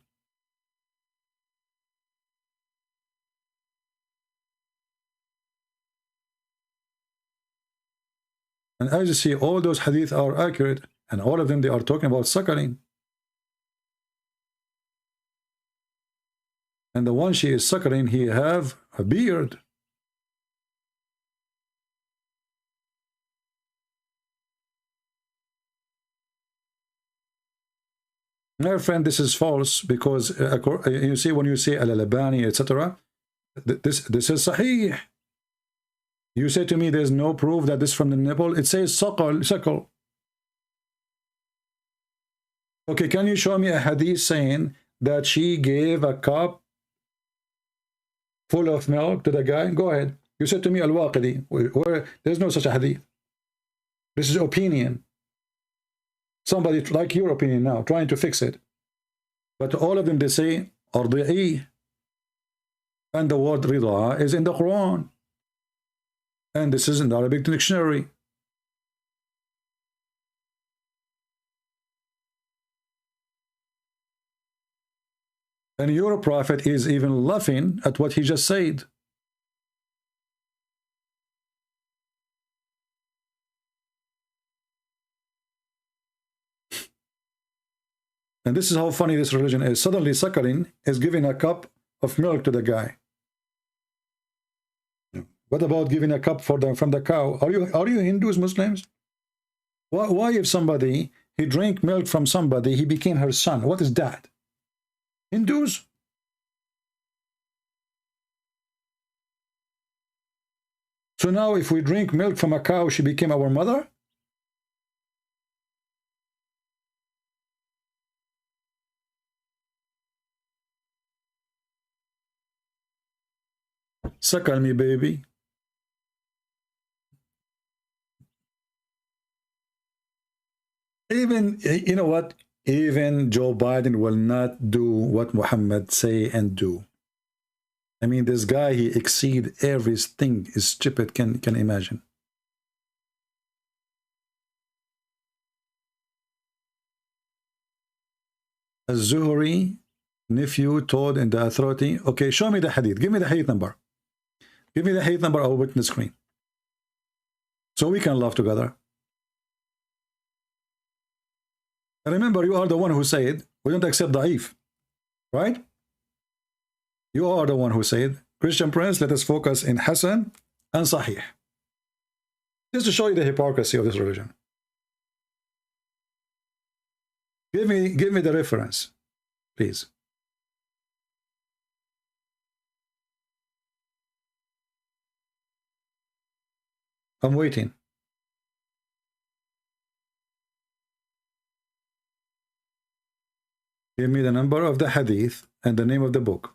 And as you see, all those hadith are accurate, and all of them, they are talking about suckling. And the one she is suckling, he have a beard. My friend, this is false, because you see, when you say al-Albani, etc., this is sahih. You say to me there's no proof that this from the nipple. It says suckle. Okay, can you show me a hadith saying that she gave a cup full of milk to the guy? Go ahead. You said to me al-Waqidi. There's no such a hadith. This is opinion. Somebody like your opinion now, trying to fix it. But all of them, they say ardi'i. And the word rida is in the Quran. And this is in the Arabic dictionary. And your prophet is even laughing at what he just said. And this is how funny this religion is. Suddenly suckling is giving a cup of milk to the guy. What about giving a cup from the cow? Are you Hindus, Muslims? Why if somebody, he drank milk from somebody, he became her son? What is that? Hindus? So now if we drink milk from a cow, she became our mother? Suckle me, baby. Even, you know what? Even Joe Biden will not do what Muhammad say and do. I mean, this guy, he exceed everything is stupid can imagine. Az-Zuhri nephew told in the authority. Okay, show me the hadith. Give me the hadith number. Give me the hadith number. I will put it in the screen, so we can laugh together. And remember, you are the one who said we don't accept da'if, right? You are the one who said, Christian Prince, let us focus in Hasan and Sahih. Just to show you the hypocrisy of this religion. Give me the reference, please. I'm waiting. Give me the number of the hadith and the name of the book.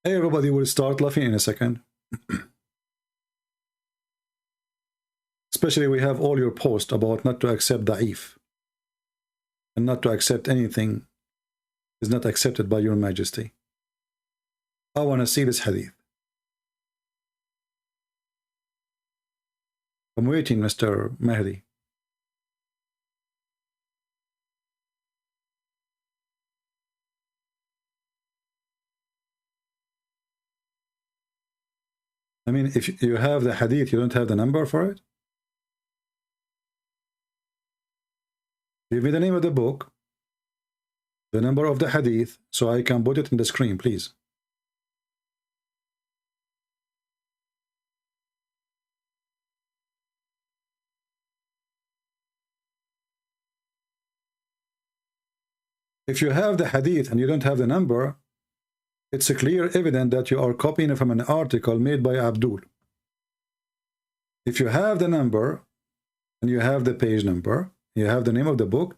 Everybody will start laughing in a second. Especially we have all your posts about not to accept da'if. And not to accept anything is not accepted by your majesty. I want to see this hadith. I'm waiting, Mr. Mahdi. I mean, if you have the hadith, you don't have the number for it? Give me the name of the book, the number of the hadith, so I can put it in the screen, please. If you have the hadith and you don't have the number, it's a clear evidence that you are copying from an article made by Abdul. If you have the number and you have the page number, you have the name of the book,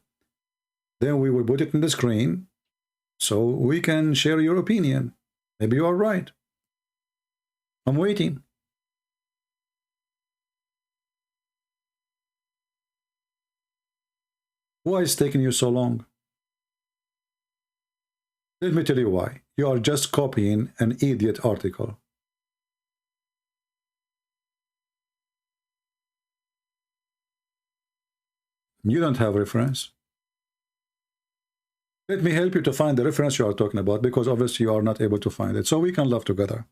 then we will put it on the screen so we can share your opinion. Maybe you are right. I'm waiting. Why is it taking you so long? Let me tell you why. You are just copying an idiot article. You don't have reference. Let me help you to find the reference you are talking about, because obviously you are not able to find it. So we can laugh together.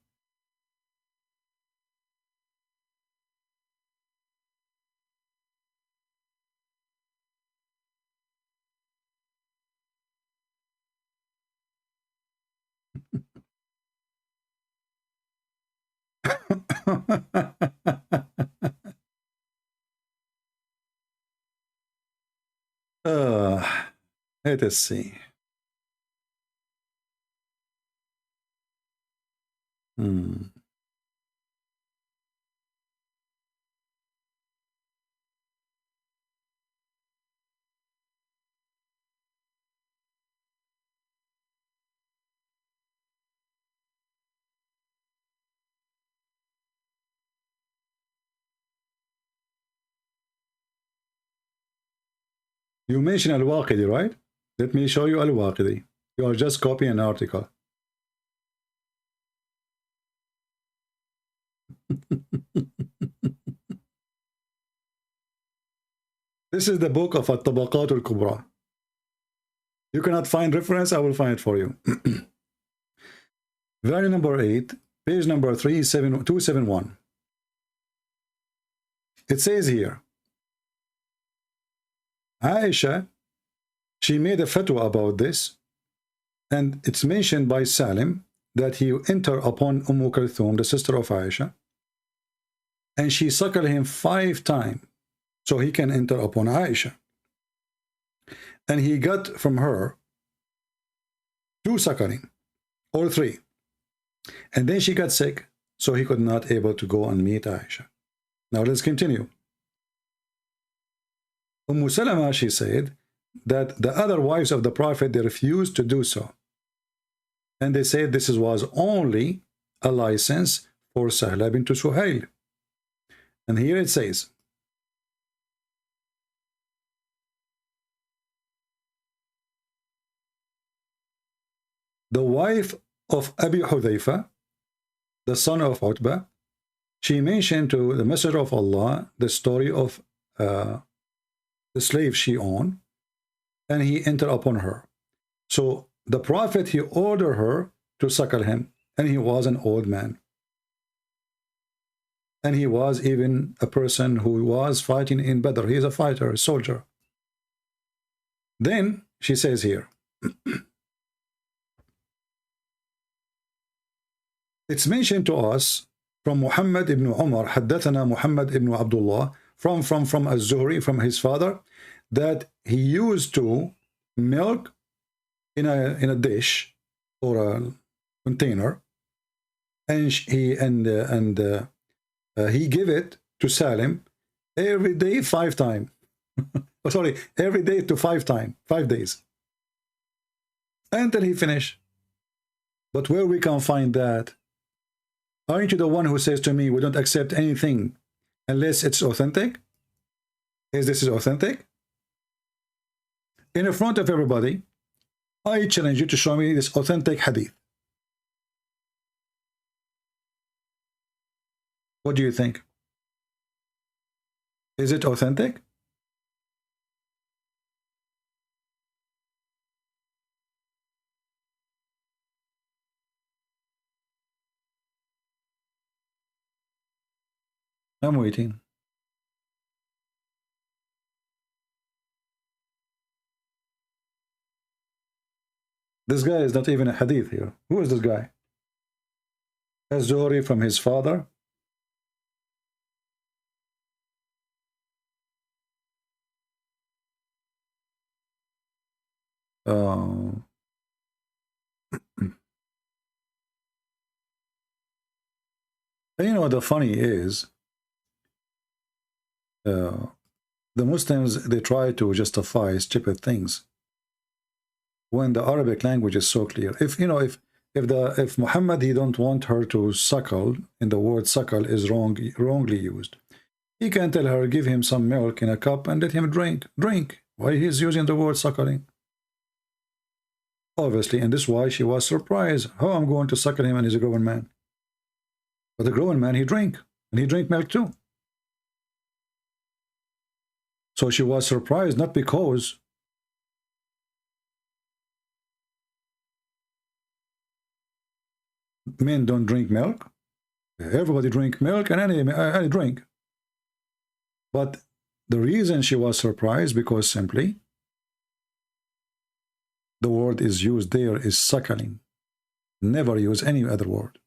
Let us see. You mentioned Al-Waqidi, right? Let me show you Al-Waqidi. You are just copying an article. This is the book of At-Tabaqat al-Kubra. You cannot find reference, I will find it for you. Volume number 8, page number 271. It says here, Aisha, she made a fatwa about this, and it's mentioned by Salim that he entered upon Kulthum, the sister of Aisha, and she suckled him 5 times so he can enter upon Aisha. And he got from her 2 suckling, or 3. And then she got sick, so he could not able to go and meet Aisha. Now let's continue. Salama, she said that the other wives of the Prophet, they refused to do so. And they said this was only a license for Sahla bint Suhail. And here it says, the wife of Abi Hudhayfa, the son of Utbah, she mentioned to the Messenger of Allah the story of the slave she owned, and he entered upon her. So the Prophet, he ordered her to suckle him, and he was an old man. And he was even a person who was fighting in Badr. He is a fighter, a soldier. Then she says here, it's mentioned to us from Muhammad ibn Umar, حدثنا Muhammad ibn Abdullah, from Az-Zuhri, from his father, that he used to milk in a dish or a container, and he gave it to Salim every day 5 times. Oh, sorry, every day to 5 times, 5 days, until he finished. But where we can find that? Aren't you the one who says to me, we don't accept anything unless it's authentic? Is this authentic? In front of everybody, I challenge you to show me this authentic hadith. What do you think? Is it authentic? I'm waiting. This guy is not even a hadith here. Who is this guy? Az-Zuhri from his father. Uh, and you know, the funny is, the Muslims, they try to justify stupid things when the Arabic language is so clear. If you know, if Muhammad, he don't want her to suckle, and the word suckle is wrongly used, he can tell her, give him some milk in a cup and let him drink. Why he's using the word suckling? Obviously, and this is why she was surprised. How I'm going to suckle him and he's a grown man? But the grown man, he drink, and he drink milk too. So she was surprised, not because men don't drink milk. Everybody drink milk and any drink. But the reason she was surprised, because simply the word is used there is suckling. Never use any other word.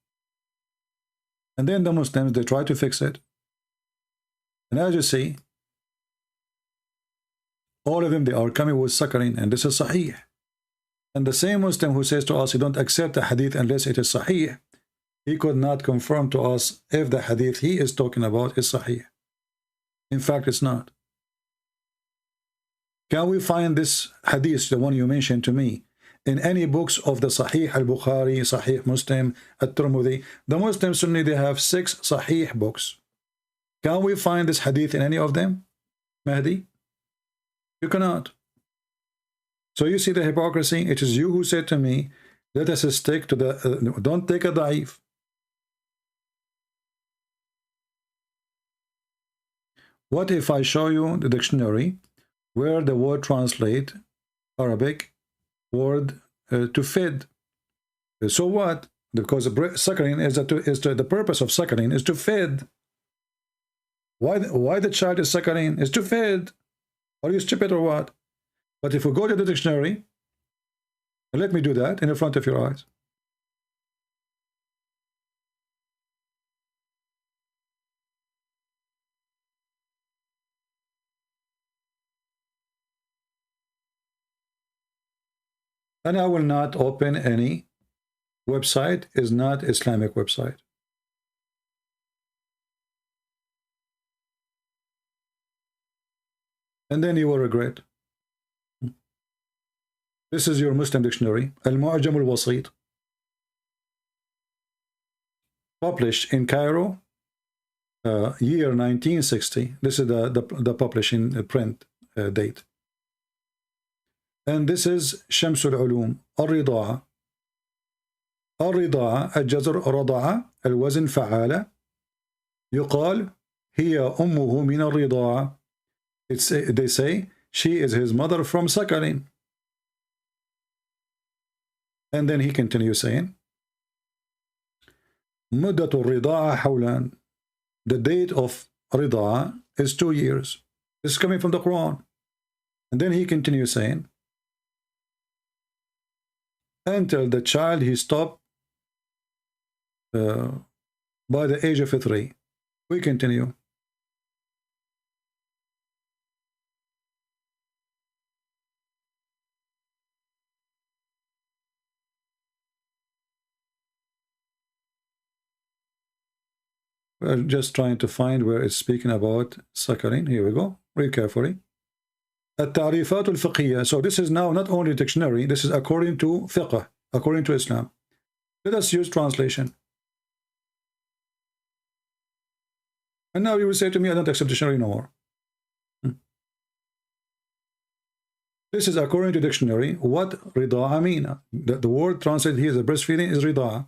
And then the Muslims, they try to fix it. And as you see, all of them, they are coming with suckling, and this is sahih. And the same Muslim who says to us, you don't accept a hadith unless it is sahih, he could not confirm to us if the hadith he is talking about is sahih. In fact, it's not. Can we find this hadith, the one you mentioned to me, in any books of the Sahih al-Bukhari, Sahih Muslim, at-Tirmidhi? The Muslim Sunni, they have 6 Sahih books. Can we find this hadith in any of them, Mahdi? You cannot. So you see the hypocrisy. It is you who said to me, let us stick to the, don't take a da'if. What if I show you the dictionary where the word translate Arabic word to feed? So what? Because suckling is the purpose of suckling is to feed. Why the child is suckling? Is to feed. Are you stupid or what? But if we go to the dictionary, and let me do that in front of your eyes. And I will not open any website, is not Islamic website. And then you will regret. This is your Muslim dictionary, Al-Mu'jam al-Wasit, published in Cairo, year 1960. This is the publishing print date. And this is Shams al-Ulum, Al-Rida'a. Al-Rida'a, الجزر رضع, الوزن فعالة, يقال هي أمه من الرضاعة. They say she is his mother from suckling. And then he continues saying, مدة الرضاعة حولان. The date of rida'a is 2 years. This is coming from the Quran. And then he continues saying, until the child he stopped by the age of 3. We continue. We're just trying to find where it's speaking about suckling. Here we go. Read carefully. التعريفات الفقهية. So this is now not only dictionary, this is according to fiqh, according to Islam. Let us use translation. And now you will say to me, I don't accept dictionary no more. This is according to dictionary. What rida'a mean? The word translated here, the breastfeeding, is rida'a.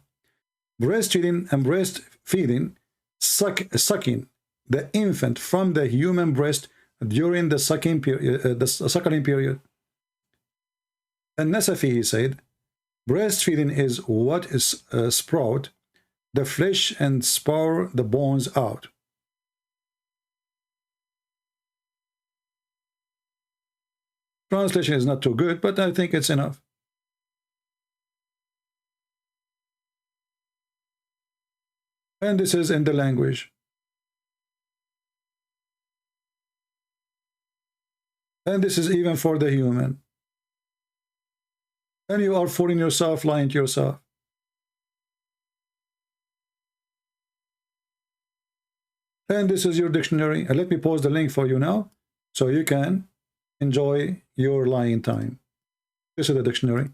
Breastfeeding and breastfeeding, sucking the infant from the human breast during the suckling period. And Nasafi, he said, breastfeeding is what is sprout the flesh and spour the bones out. Translation is not too good, but I think it's enough. And this is in the language. And this is even for the human. And you are fooling yourself, lying to yourself. And this is your dictionary. And let me post the link for you now so you can enjoy your lying time. This is the dictionary.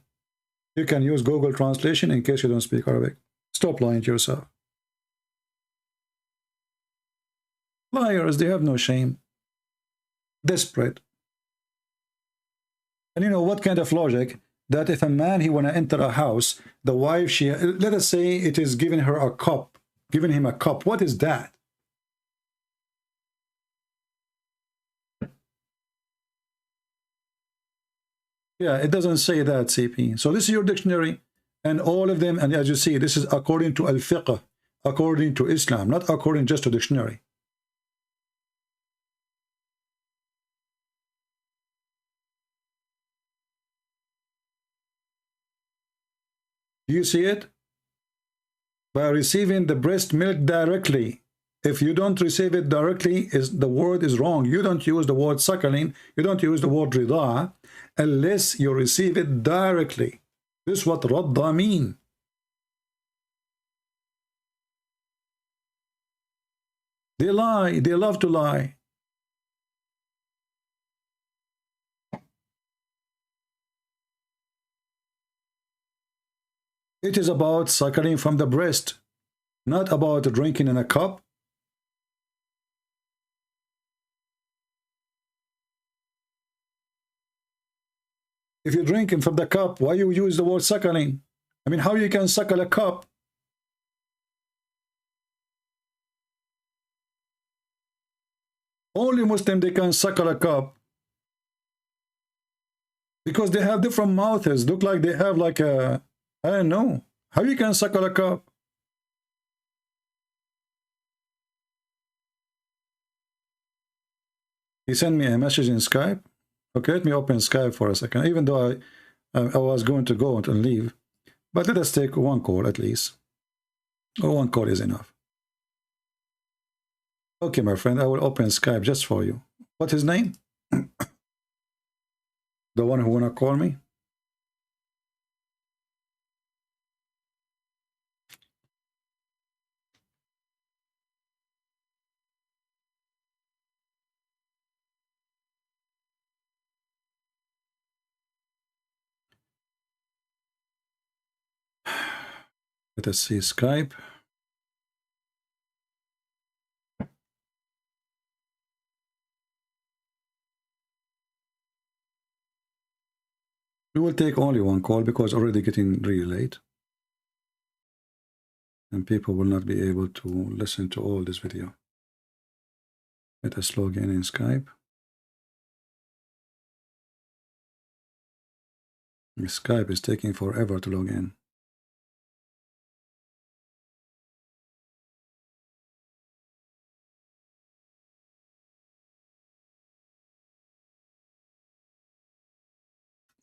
You can use Google Translation in case you don't speak Arabic. Stop lying to yourself. Liars, they have no shame. Desperate. And you know what kind of logic? That if a man, he want to enter a house, the wife, she, let us say it is giving her a cup, giving him a cup. What is that? Yeah, it doesn't say that, CP. So this is your dictionary, and all of them, and as you see, this is according to al-fiqh, according to Islam, not according just to dictionary. Do you see it? By receiving the breast milk directly. If you don't receive it directly, the word is wrong. You don't use the word suckling. You don't use the word rida unless you receive it directly. This is what radda mean. They lie. They love to lie. It is about suckling from the breast, not about drinking in a cup. If you're drinking from the cup, why you use the word suckling? I mean, how you can suckle a cup? Only Muslim, they can suckle a cup. Because they have different mouths. Look like they have like a, I don't know. How you can suckle a cup? He sent me a message in Skype. Okay, let me open Skype for a second, even though I was going to go and leave. But let us take one call at least. Or one call is enough. Okay, my friend, I will open Skype just for you. What's his name? The one who wanna call me? Let us see Skype. We will take only one call because already getting really late. And people will not be able to listen to all this video. Let us log in Skype. Skype is taking forever to log in.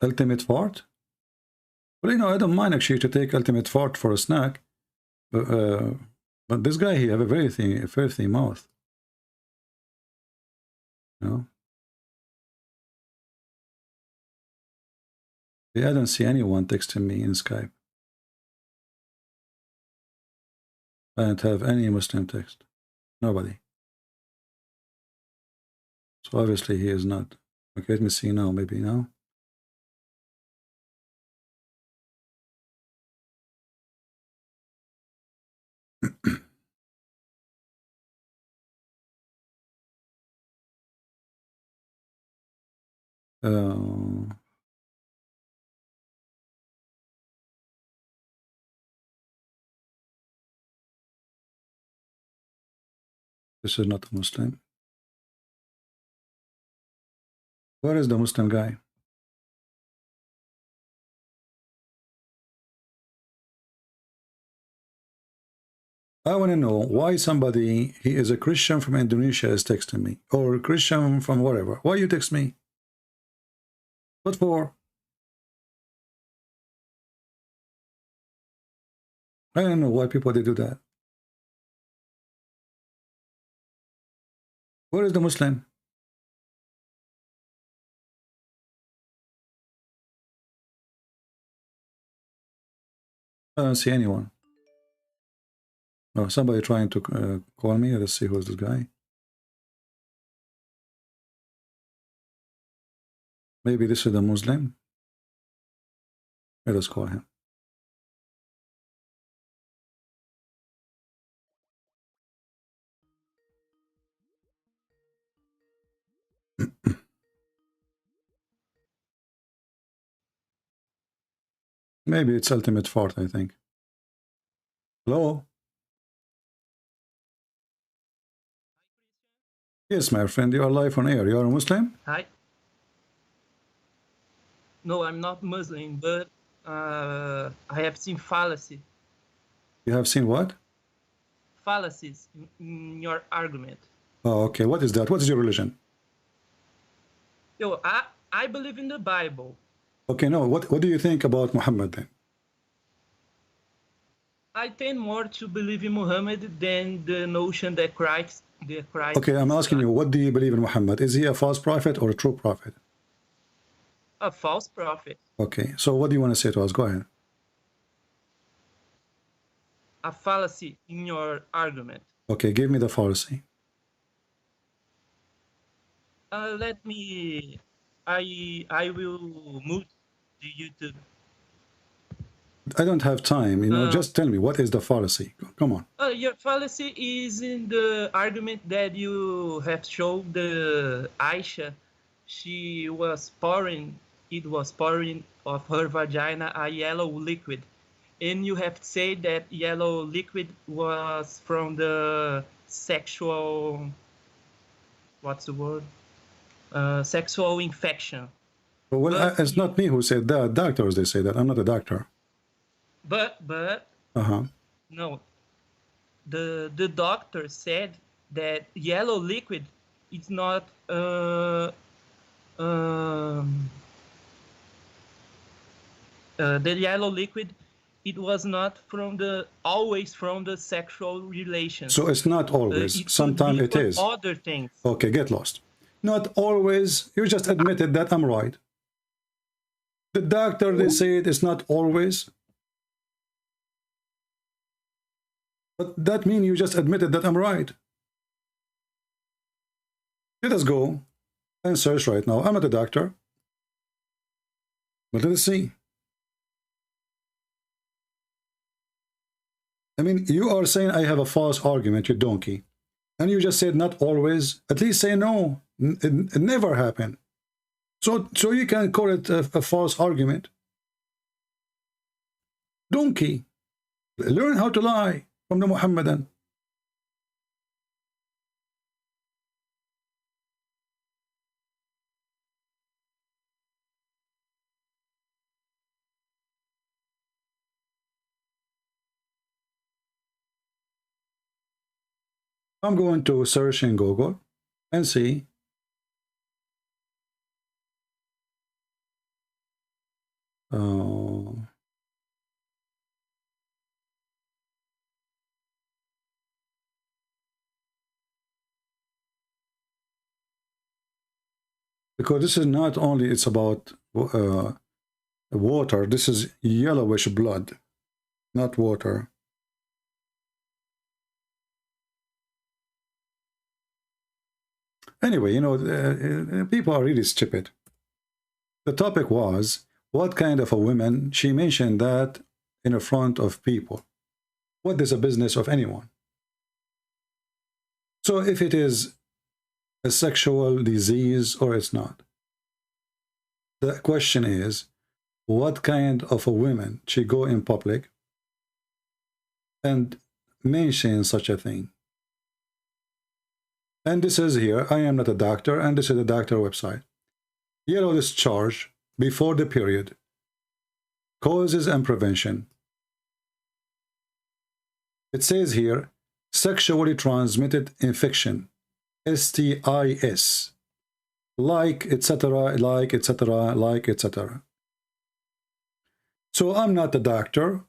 Ultimate fart? Well, you know, I don't mind actually to take ultimate fart for a snack. But this guy, he have a very thin mouth. You know? Yeah, I don't see anyone texting me in Skype. I don't have any Muslim text. Nobody. So obviously he is not. Okay, let me see now, maybe now. This is not a Muslim. Where is the Muslim guy? I want to know why somebody, he is a Christian from Indonesia, is texting me. Or a Christian from wherever. Why you text me? What for? I don't know why people they do that. Where is the Muslim? I don't see anyone. Oh, somebody trying to call me. Let's see who's this guy. Maybe this is a Muslim. Let us call him. Maybe it's Ultimate Fart, I think. Hello? Yes, my friend, you are live on air. You are a Muslim? Hi. No, I'm not Muslim, but I have seen fallacy. You have seen what? Fallacies in your argument. Oh, okay. What is that? What is your religion? Yo, I believe in the Bible. Okay, no. What do you think about Muhammad then? I tend more to believe in Muhammad than the notion that Christ. Okay, I'm asking you, what do you believe in Muhammad? Is he a false prophet or a true prophet? A false prophet. Okay, so what do you want to say to us? Go ahead. A fallacy in your argument. Okay, give me the fallacy. Let me. I will move to YouTube. I don't have time, you know, just tell me, what is the fallacy? Come on. Your fallacy is in the argument that you have shown the Aisha. She was pouring, it was pouring of her vagina a yellow liquid. And you have said that yellow liquid was from the sexual, what's the word? Sexual infection. Well, it's not me who said that. Doctors, they say that. I'm not a doctor. But no, the doctor said that yellow liquid is not the yellow liquid. It was not always from the sexual relations. So it's not always. Sometimes it is. Other things. Okay, get lost. Not always. You just admitted that I'm right. The doctor, they say it's not always. But that means you just admitted that I'm right. Let us go and search right now. I'm not a doctor. But let us see. I mean, you are saying I have a false argument, you donkey. And you just said not always. At least say no. It never happened. So you can call it a false argument. Donkey. Learn how to lie from the Muhammadan. I'm going to search in Google and see. Because this is not only, it's about water. This is yellowish blood, not water. Anyway, you know, people are really stupid. The topic was, what kind of a woman? She mentioned that in front of people. What is the business of anyone? So if it is a sexual disease or it's not. The question is, what kind of a woman she go in public and mention such a thing? And this is here, I am not a doctor, and this is the doctor website. Yellow discharge before the period. Causes and prevention. It says here, sexually transmitted infection. STIs, like etc., like etc., like etc. So I'm not a doctor.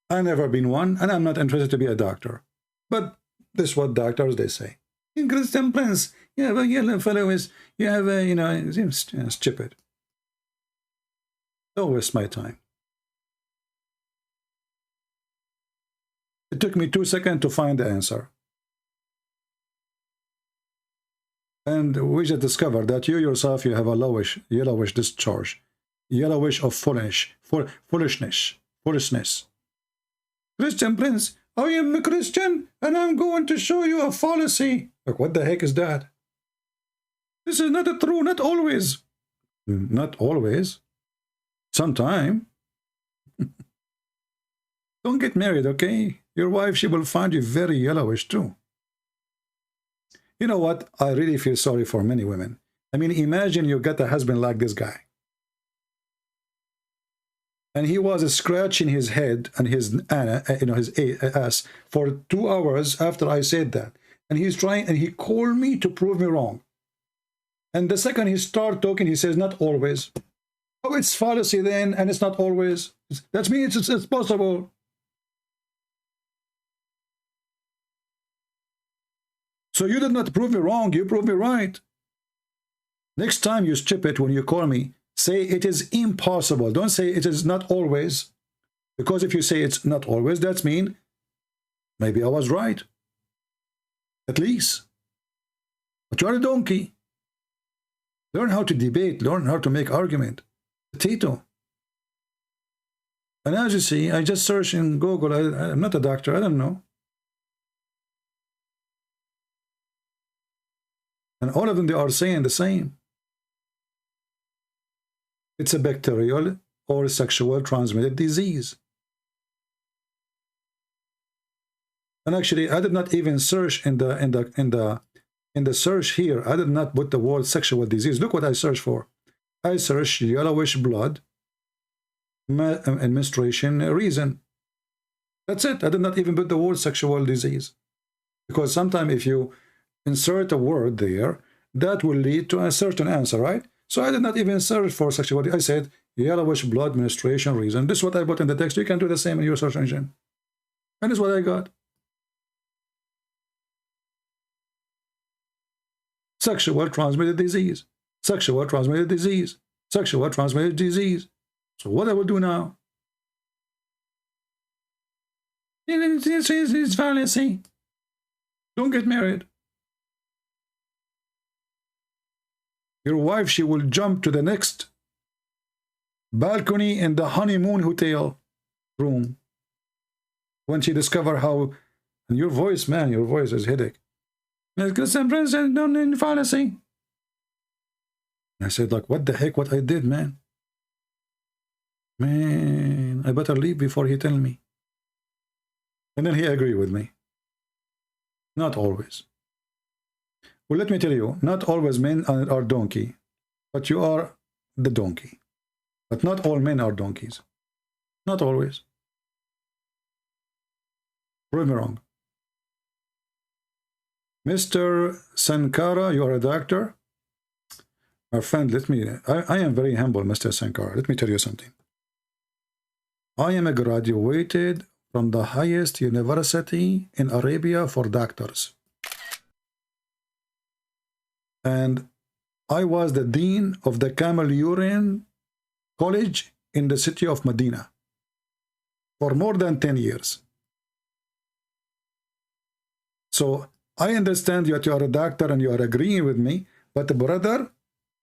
I've never been one, and I'm not interested to be a doctor. But this is what doctors they say. In Christian Prince, you have a yellow followers, you have a, you know, stupid. Don't waste my time. It took me 2 seconds to find the answer. And we just discovered that you yourself, you have a yellowish discharge. Yellowish of foolishness. Christian Prince, I am a Christian and I'm going to show you a fallacy. Like, what the heck is that? This is not true, not always. Not always. Sometime. Don't get married, okay? Your wife, she will find you very yellowish too. You know what? I really feel sorry for many women. I mean, imagine you got a husband like this guy. And he was scratching his head and his ass for 2 hours after I said that. And he's trying, and he called me to prove me wrong. And the second he started talking, he says, not always. Oh, it's fallacy then, and it's not always. That means it's possible. So you did not prove me wrong, you proved me right. Next time you strip it when you call me, say it is impossible. Don't say it is not always. Because if you say it's not always, that means maybe I was right. At least. But you're a donkey. Learn how to debate. Learn how to make argument. Potato. And as you see, I just searched in Google. I'm not a doctor. I don't know. And all of them, they are saying the same. It's a bacterial or sexual transmitted disease. And actually, I did not even search in the search here. I did not put the word sexual disease. Look what I searched for. I searched yellowish blood, menstruation reason. That's it. I did not even put the word sexual disease. Because sometimes if you insert a word there, that will lead to a certain answer, right? So I did not even search for sexuality. I said yellowish blood menstruation reason. This is what I put in the text. You can do the same in your search engine. And this is what I got. Sexual transmitted disease. Sexual transmitted disease. Sexual transmitted disease. So what I will do now? It's fallacy. Don't get married. Your wife, she will jump to the next balcony in the honeymoon hotel room when she discover how, and your voice, man, your voice is headache. Christian Prince, don't need fallacy. I said, like, what the heck, what I did, man? Man, I better leave before he tell me. And then he agreed with me. Not always. Well, let me tell you, not always men are donkey, but you are the donkey. But not all men are donkeys. Not always. Prove me wrong. Mr. Sankara, you are a doctor? My friend, I am very humble, Mr. Sankara. Let me tell you something. I am a graduated from the highest university in Arabia for doctors. And I was the dean of the Camel Urine College in the city of Medina for more than 10 years. So I understand that you are a doctor and you are agreeing with me, but brother,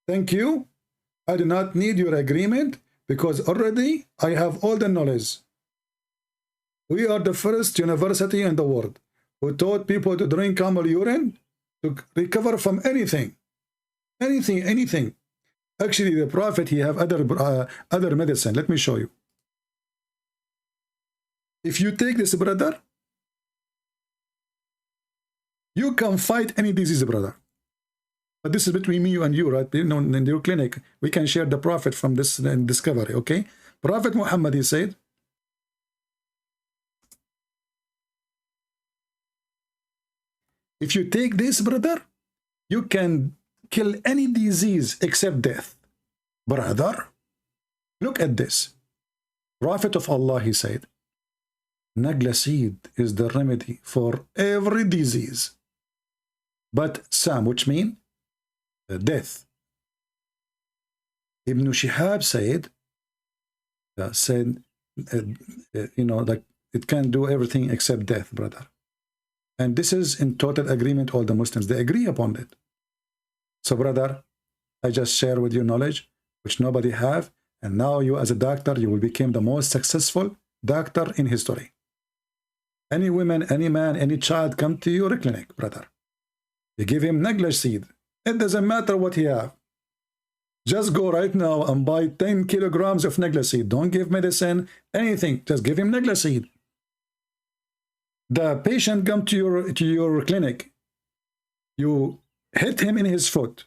thank you. I do not need your agreement because already I have all the knowledge. We are the first university in the world who taught people to drink camel urine to recover from anything. Anything. Actually, the Prophet, he have other medicine. Let me show you. If you take this, brother, you can fight any disease, brother. But this is between me and you, right? You know, in your clinic, we can share the Prophet from this discovery, okay? Prophet Muhammad, he said, if you take this, brother, you can kill any disease except death. Brother, look at this. Prophet of Allah, he said, Nagla seed is the remedy for every disease. But Sam, which mean death. Ibn Shihab said, you know, like it can do everything except death, brother. And this is in total agreement. All the Muslims, they agree upon it. So, brother, I just share with you knowledge which nobody have. And now you as a doctor, you will become the most successful doctor in history. Any woman, any man, any child come to your clinic, brother. You give him neglige seed. It doesn't matter what he have. Just go right now and buy 10 kilograms of neglige seed. Don't give medicine, anything. Just give him neglige seed. The patient come to your clinic. You hit him in his foot.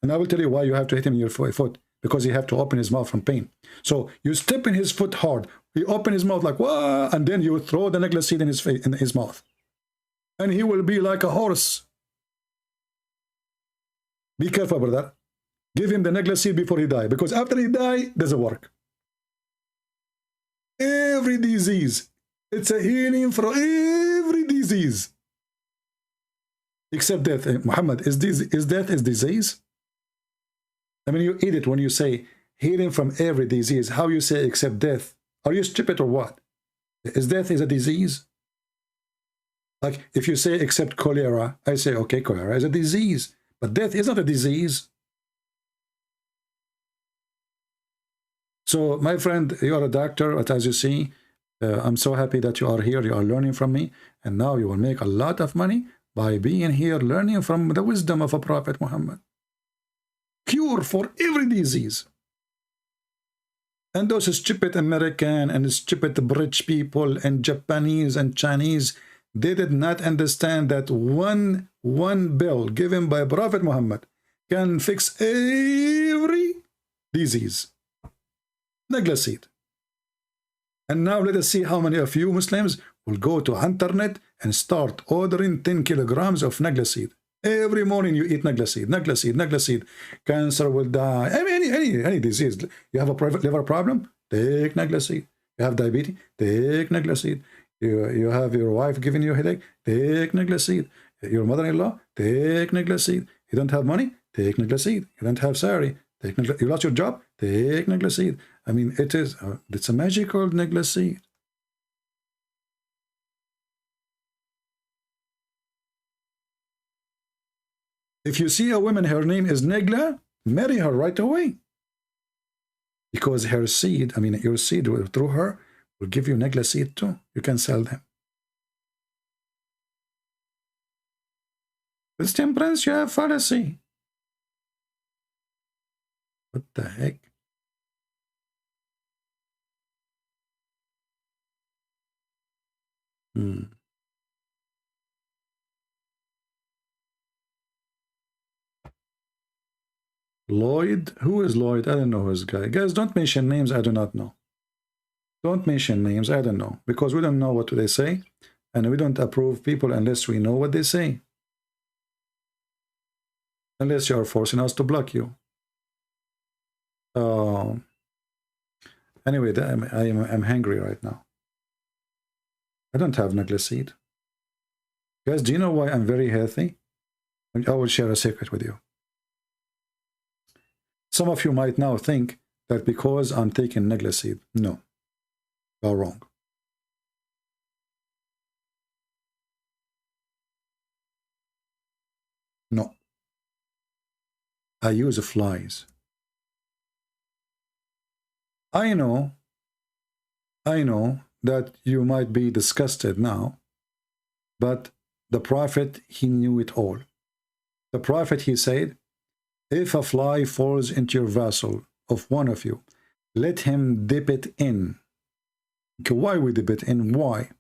And I will tell you why you have to hit him in your foot. Because he have to open his mouth from pain. So you step in his foot hard. He open his mouth like, wah, and then you throw the neglige seed in his face, in his mouth. And he will be like a horse. Be careful, brother. Give him the neglige seed before he die. Because after he die, doesn't work. Every disease. It's a healing for every disease. Except death. Muhammad, is death is disease? I mean, you eat it when you say healing from every disease. How you say except death? Are you stupid or what? Is death is a disease? Like if you say except cholera, I say, okay, cholera is a disease. But death is not a disease. So, my friend, you are a doctor, but as you see, I'm so happy that you are here. You are learning from me. And now you will make a lot of money by being here, learning from the wisdom of a Prophet Muhammad. Cure for every disease. And those stupid American and stupid British people and Japanese and Chinese, they did not understand that one bill given by Prophet Muhammad can fix every disease. Neglige seed. And now let us see how many of you Muslims will go to internet and start ordering 10 kilograms of neglige seed. Every morning you eat neglige seed, neglige seed, neglige seed. Cancer will die. I mean, any disease. You have a private liver problem? Take neglige seed. You have diabetes? Take neglige seed. You have your wife giving you a headache? Take neglige seed. Your mother-in-law? Take neglige seed. You don't have money? Take neglige seed. You don't have salary? Take neglige. You lost your job? Take neglige seed. I mean, it's a magical neglige seed. If you see a woman, her name is Negla, marry her right away. Because her seed, I mean, your seed through her will give you Negla seed too. You can sell them. Christian Prince, you have fallacy. What the heck? Lloyd? Who is Lloyd? I don't know who this guy. Guys, don't mention names I do not know. Don't mention names I don't know. Because we don't know what they say. And we don't approve people unless we know what they say. Unless you are forcing us to block you. Anyway, I'm hungry right now. I don't have neglige seed. Guys, do you know why I'm very healthy? I will share a secret with you. Some of you might now think that because I'm taking neglige seed. No, you're wrong. No. I use flies. I know that you might be disgusted now, but the Prophet, he knew it all. The Prophet, he said, if a fly falls into your vessel of one of you, let him dip it in. Okay, why we dip it in? Why?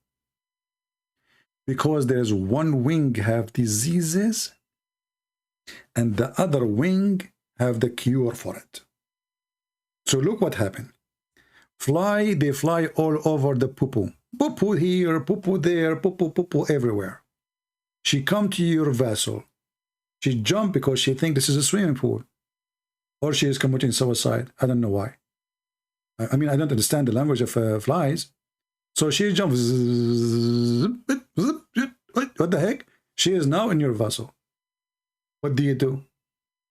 Because there's one wing have diseases and the other wing have the cure for it. So look what happened. They fly all over the poo-poo. Poo-poo here, poo-poo there, poo-poo everywhere. She come to your vessel. She jumped because she thinks this is a swimming pool. Or she is committing suicide. I don't know why. I mean, I don't understand the language of flies. So she jumps. What the heck? She is now in your vessel. What do?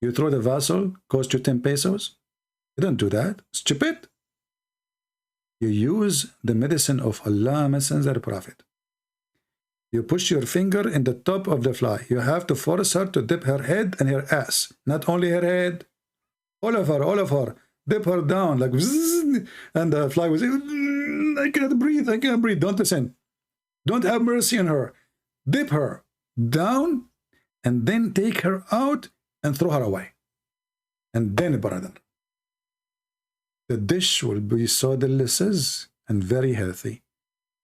You throw the vessel, cost you 10 pesos? You don't do that. Stupid. You use the medicine of Allah, Messenger, Prophet. You push your finger in the top of the fly. You have to force her to dip her head and her ass. Not only her head, all of her, all of her. Dip her down like zzz, and the fly was, I can't breathe, I can't breathe. Don't listen. Don't have mercy on her. Dip her down and then take her out and throw her away. And then, brother, the dish will be so delicious and very healthy.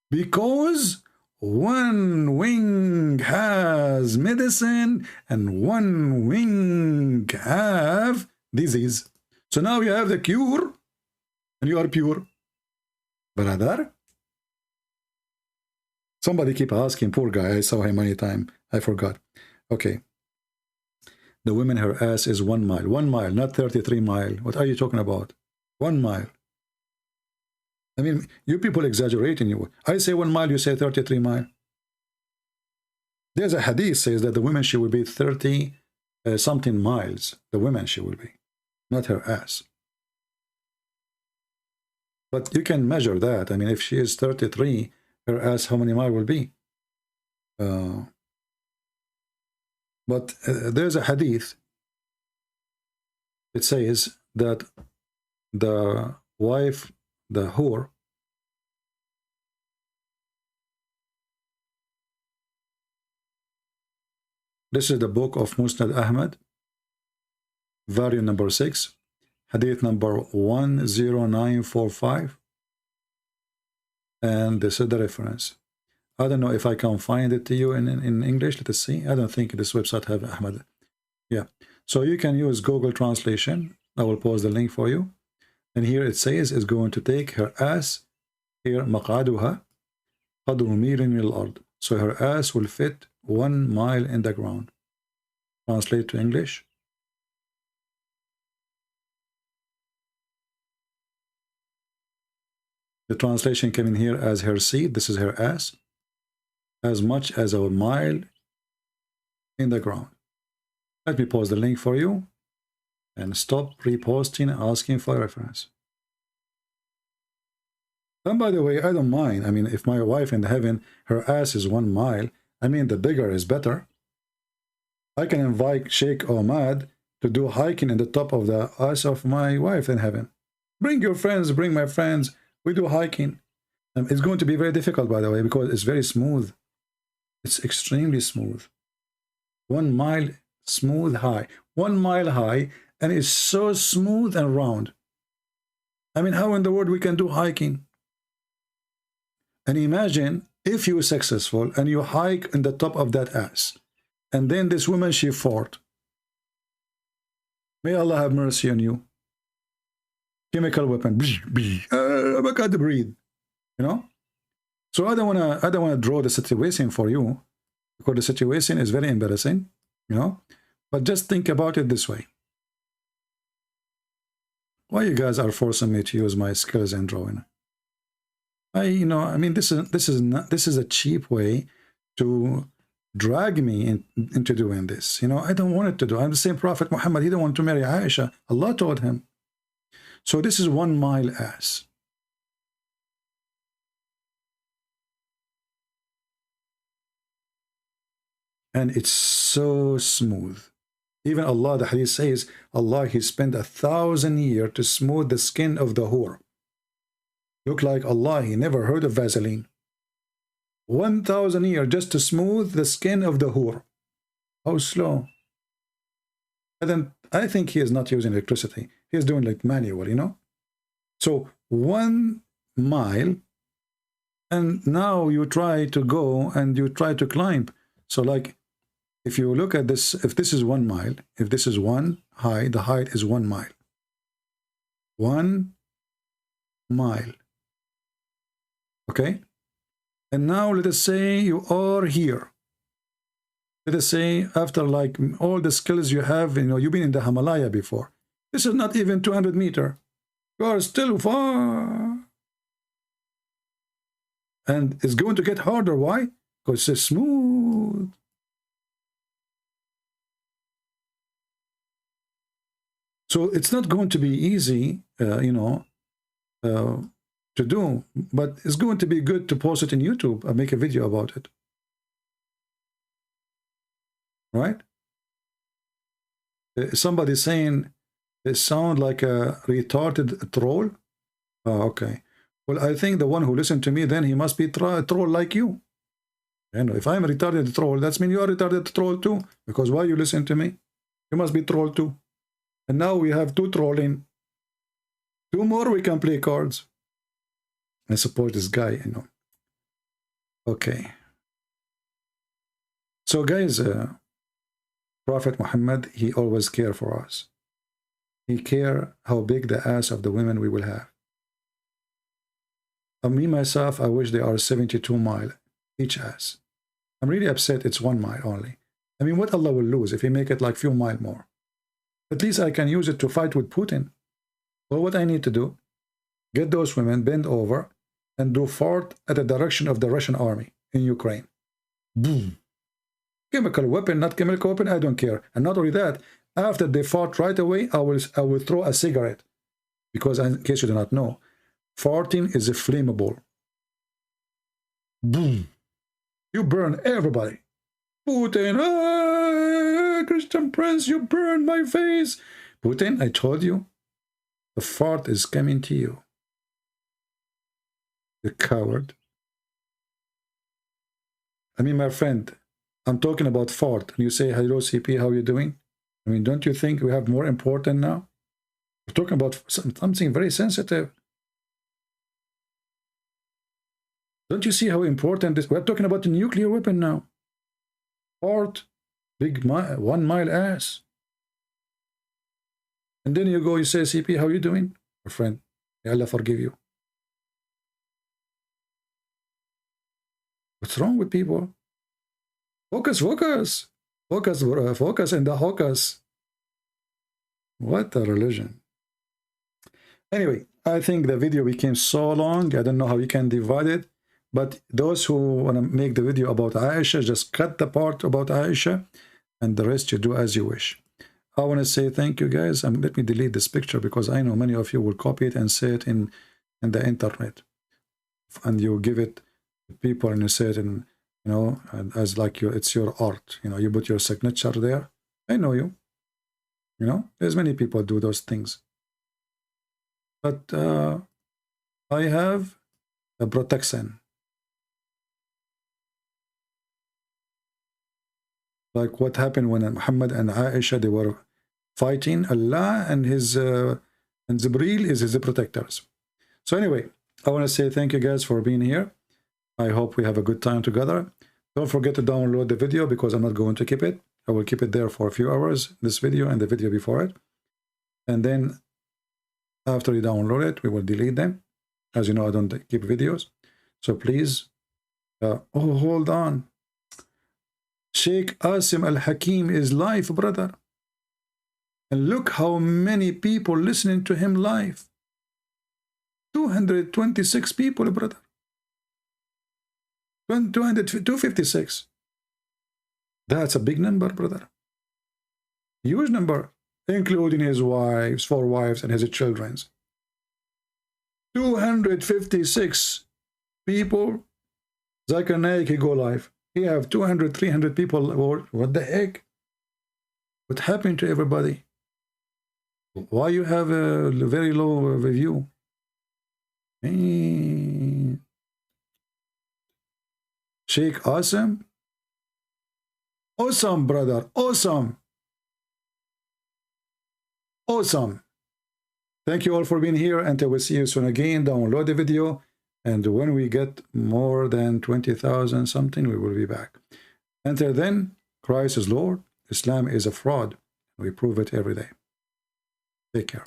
Because one wing has medicine and one wing have disease. So now you have the cure and you are pure. Brother, somebody keep asking, poor guy, I saw him many times, I forgot. Okay. The woman, her ass is 1 mile. 1 mile, not 33 mile. What are you talking about? 1 mile. I mean, you people exaggerating. You. I say 1 mile, you say 33 mile. There's a hadith says that the woman, she will be 30 something miles. The woman, she will be, not her ass. But you can measure that. I mean, if she is 33, her ass, how many miles will be? But there's a hadith. It says that the wife, the whore, this is the book of Musnad Ahmad, volume number 6, hadith number 10945, and this is the reference. I don't know if I can find it to you in English. Let us see. I don't think this website have Ahmad. Yeah. So you can use Google Translation. I will post the link for you. And here it says it's going to take her ass, here مقعدها قدر ميل من الأرض. So her ass will fit 1 mile in the ground. Translate to English. The translation came in here as her seed. This is her ass. As much as a mile in the ground. Let me post the link for you and stop reposting and asking for reference. And by the way, I don't mind. I mean, if my wife in heaven, her ass is 1 mile, I mean, the bigger is better. I can invite Sheikh Ahmad to do hiking in the top of the ass of my wife in heaven. Bring your friends, bring my friends. We do hiking. It's going to be very difficult, by the way, because it's very smooth. It's extremely smooth. 1 mile smooth high. 1 mile high, and it's so smooth and round. I mean, how in the world we can do hiking? And imagine if you were successful and you hike in the top of that ass. And then this woman, she fought. May Allah have mercy on you. Chemical weapon. I can't breathe. You know? So I don't wanna draw the situation for you, because the situation is very embarrassing, you know. But just think about it this way. Why you guys are forcing me to use my skills in drawing? I mean, this is a cheap way to drag me into doing this. You know, I don't want it to do. I'm the same Prophet Muhammad. He didn't want to marry Aisha. Allah told him. So this is 1 mile ass. And it's so smooth. Even Allah, the hadith says, Allah, He spent 1,000 years to smooth the skin of the whore. Look like Allah, He never heard of Vaseline. 1,000 years just to smooth the skin of the whore. How slow. And then I think He is not using electricity. He is doing like manual, you know. So 1 mile, and now you try to go and you try to climb. So like, if you look at this, if this is 1 mile, if this is 1 high, the height is 1 mile. 1 mile. Okay? And now let us say you are here. Let us say after like all the skills you have, you know, you've been in the Himalaya before. This is not even 200 meters. You are still far. And it's going to get harder. Why? Because it's smooth. So it's not going to be easy, you know, to do, but it's going to be good to post it in YouTube and make a video about it. Right? Somebody saying they sound like a retarded troll. Oh, okay. Well, I think the one who listened to me, then he must be a troll like you. And if I'm a retarded troll, that means you are a retarded troll too. Because why you listen to me? You must be troll too. And now we have 2 trolling. 2 more we can play cards. I support this guy, you know. Okay. So guys, Prophet Muhammad, he always care for us. He care how big the ass of the women we will have. Me, myself, I wish they are 72 mile each ass. I'm really upset it's 1 mile only. I mean, what Allah will lose if he make it like few mile more? At least I can use it to fight with Putin. Well, what I need to do, get those women, bend over, and do fart at the direction of the Russian army in Ukraine. Boom. Chemical weapon, not chemical weapon, I don't care. And not only that, after they fart right away, I will throw a cigarette. Because in case you do not know, farting is flammable. Boom. You burn everybody. Putin, ah, Christian Prince, you burned my face. Putin, I told you, the fart is coming to you. You coward. I mean, my friend, I'm talking about fart. And you say, hello, CP, how are you doing? I mean, don't you think we have more important now? We're talking about something very sensitive. Don't you see how important this? We're talking about the nuclear weapon now. Fart, big 1 mile ass. And then you go, you say, CP, how are you doing? My friend, may Allah forgive you. What's wrong with people? Focus, focus. Focus, focus in the focus. What a religion. Anyway, I think the video became so long. I don't know how you can divide it. But those who want to make the video about Aisha, just cut the part about Aisha. And the rest you do as you wish. I want to say thank you guys. Let me delete this picture because I know many of you will copy it and say it in the internet. And you give it to people and you say it in, you know, as like it's your art. You know, you put your signature there. I know you. You know, there's many people do those things. But I have a protection. Like what happened when Muhammad and Aisha, they were fighting. Allah and his and Jibreel is his protectors. So anyway, I want to say thank you guys for being here. I hope we have a good time together. Don't forget to download the video because I'm not going to keep it. I will keep it there for a few hours, this video and the video before it. And then after you download it, we will delete them. As you know, I don't keep videos. So please, oh, hold on. Sheikh Asim Al-Hakim is live, brother. And look how many people listening to him live. 226 people, brother. 256. That's a big number, brother. Huge number, including his wives, 4 wives, and his children's. 256 people. Zakir Naik, he go live. He have 200, 300 people. What the heck? What happened to everybody? Why you have a very low review? Sheikh Awesome. Awesome, brother. Awesome. Awesome. Thank you all for being here. Until we see you soon again. Download the video. And when we get more than 20,000 something, we will be back. Until then, Christ is Lord. Islam is a fraud. We prove it every day. Take care.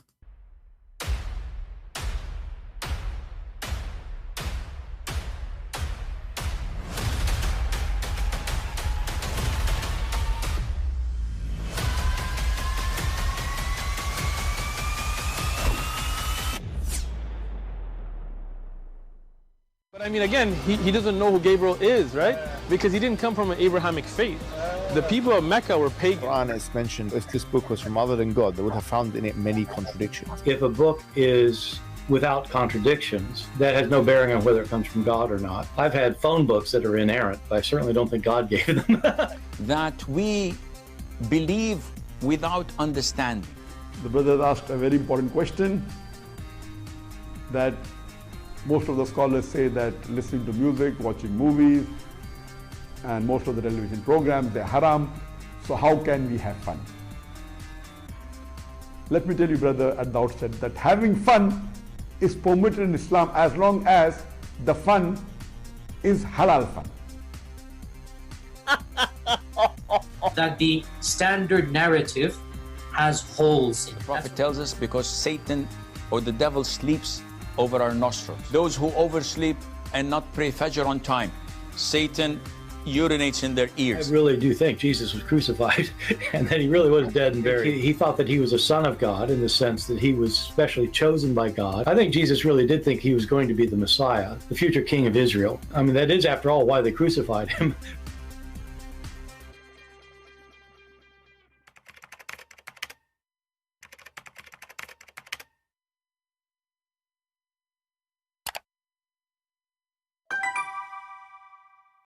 But I mean, again, he doesn't know who Gabriel is, right? Because he didn't come from an Abrahamic faith. The people of Mecca were pagan. Quran is mentioned. If this book was from other than God, they would have found in it many contradictions. If a book is without contradictions that has no bearing on whether it comes from God or not. I've had phone books that are inerrant, but I certainly don't think God gave them. That we believe without understanding. The brother asked a very important question, that most of the scholars say that listening to music, watching movies, and most of the television programs, they're haram. So how can we have fun? Let me tell you, brother, at the outset that having fun is permitted in Islam as long as the fun is halal fun. That the standard narrative has holes in it. The Prophet tells us because Satan or the devil sleeps over our nostrils. Those who oversleep and not pray Fajr on time, Satan urinates in their ears. I really do think Jesus was crucified and that he really was dead and buried. He thought that he was a son of God in the sense that he was specially chosen by God. I think Jesus really did think he was going to be the Messiah, the future king of Israel. I mean, that is, after all, why they crucified him,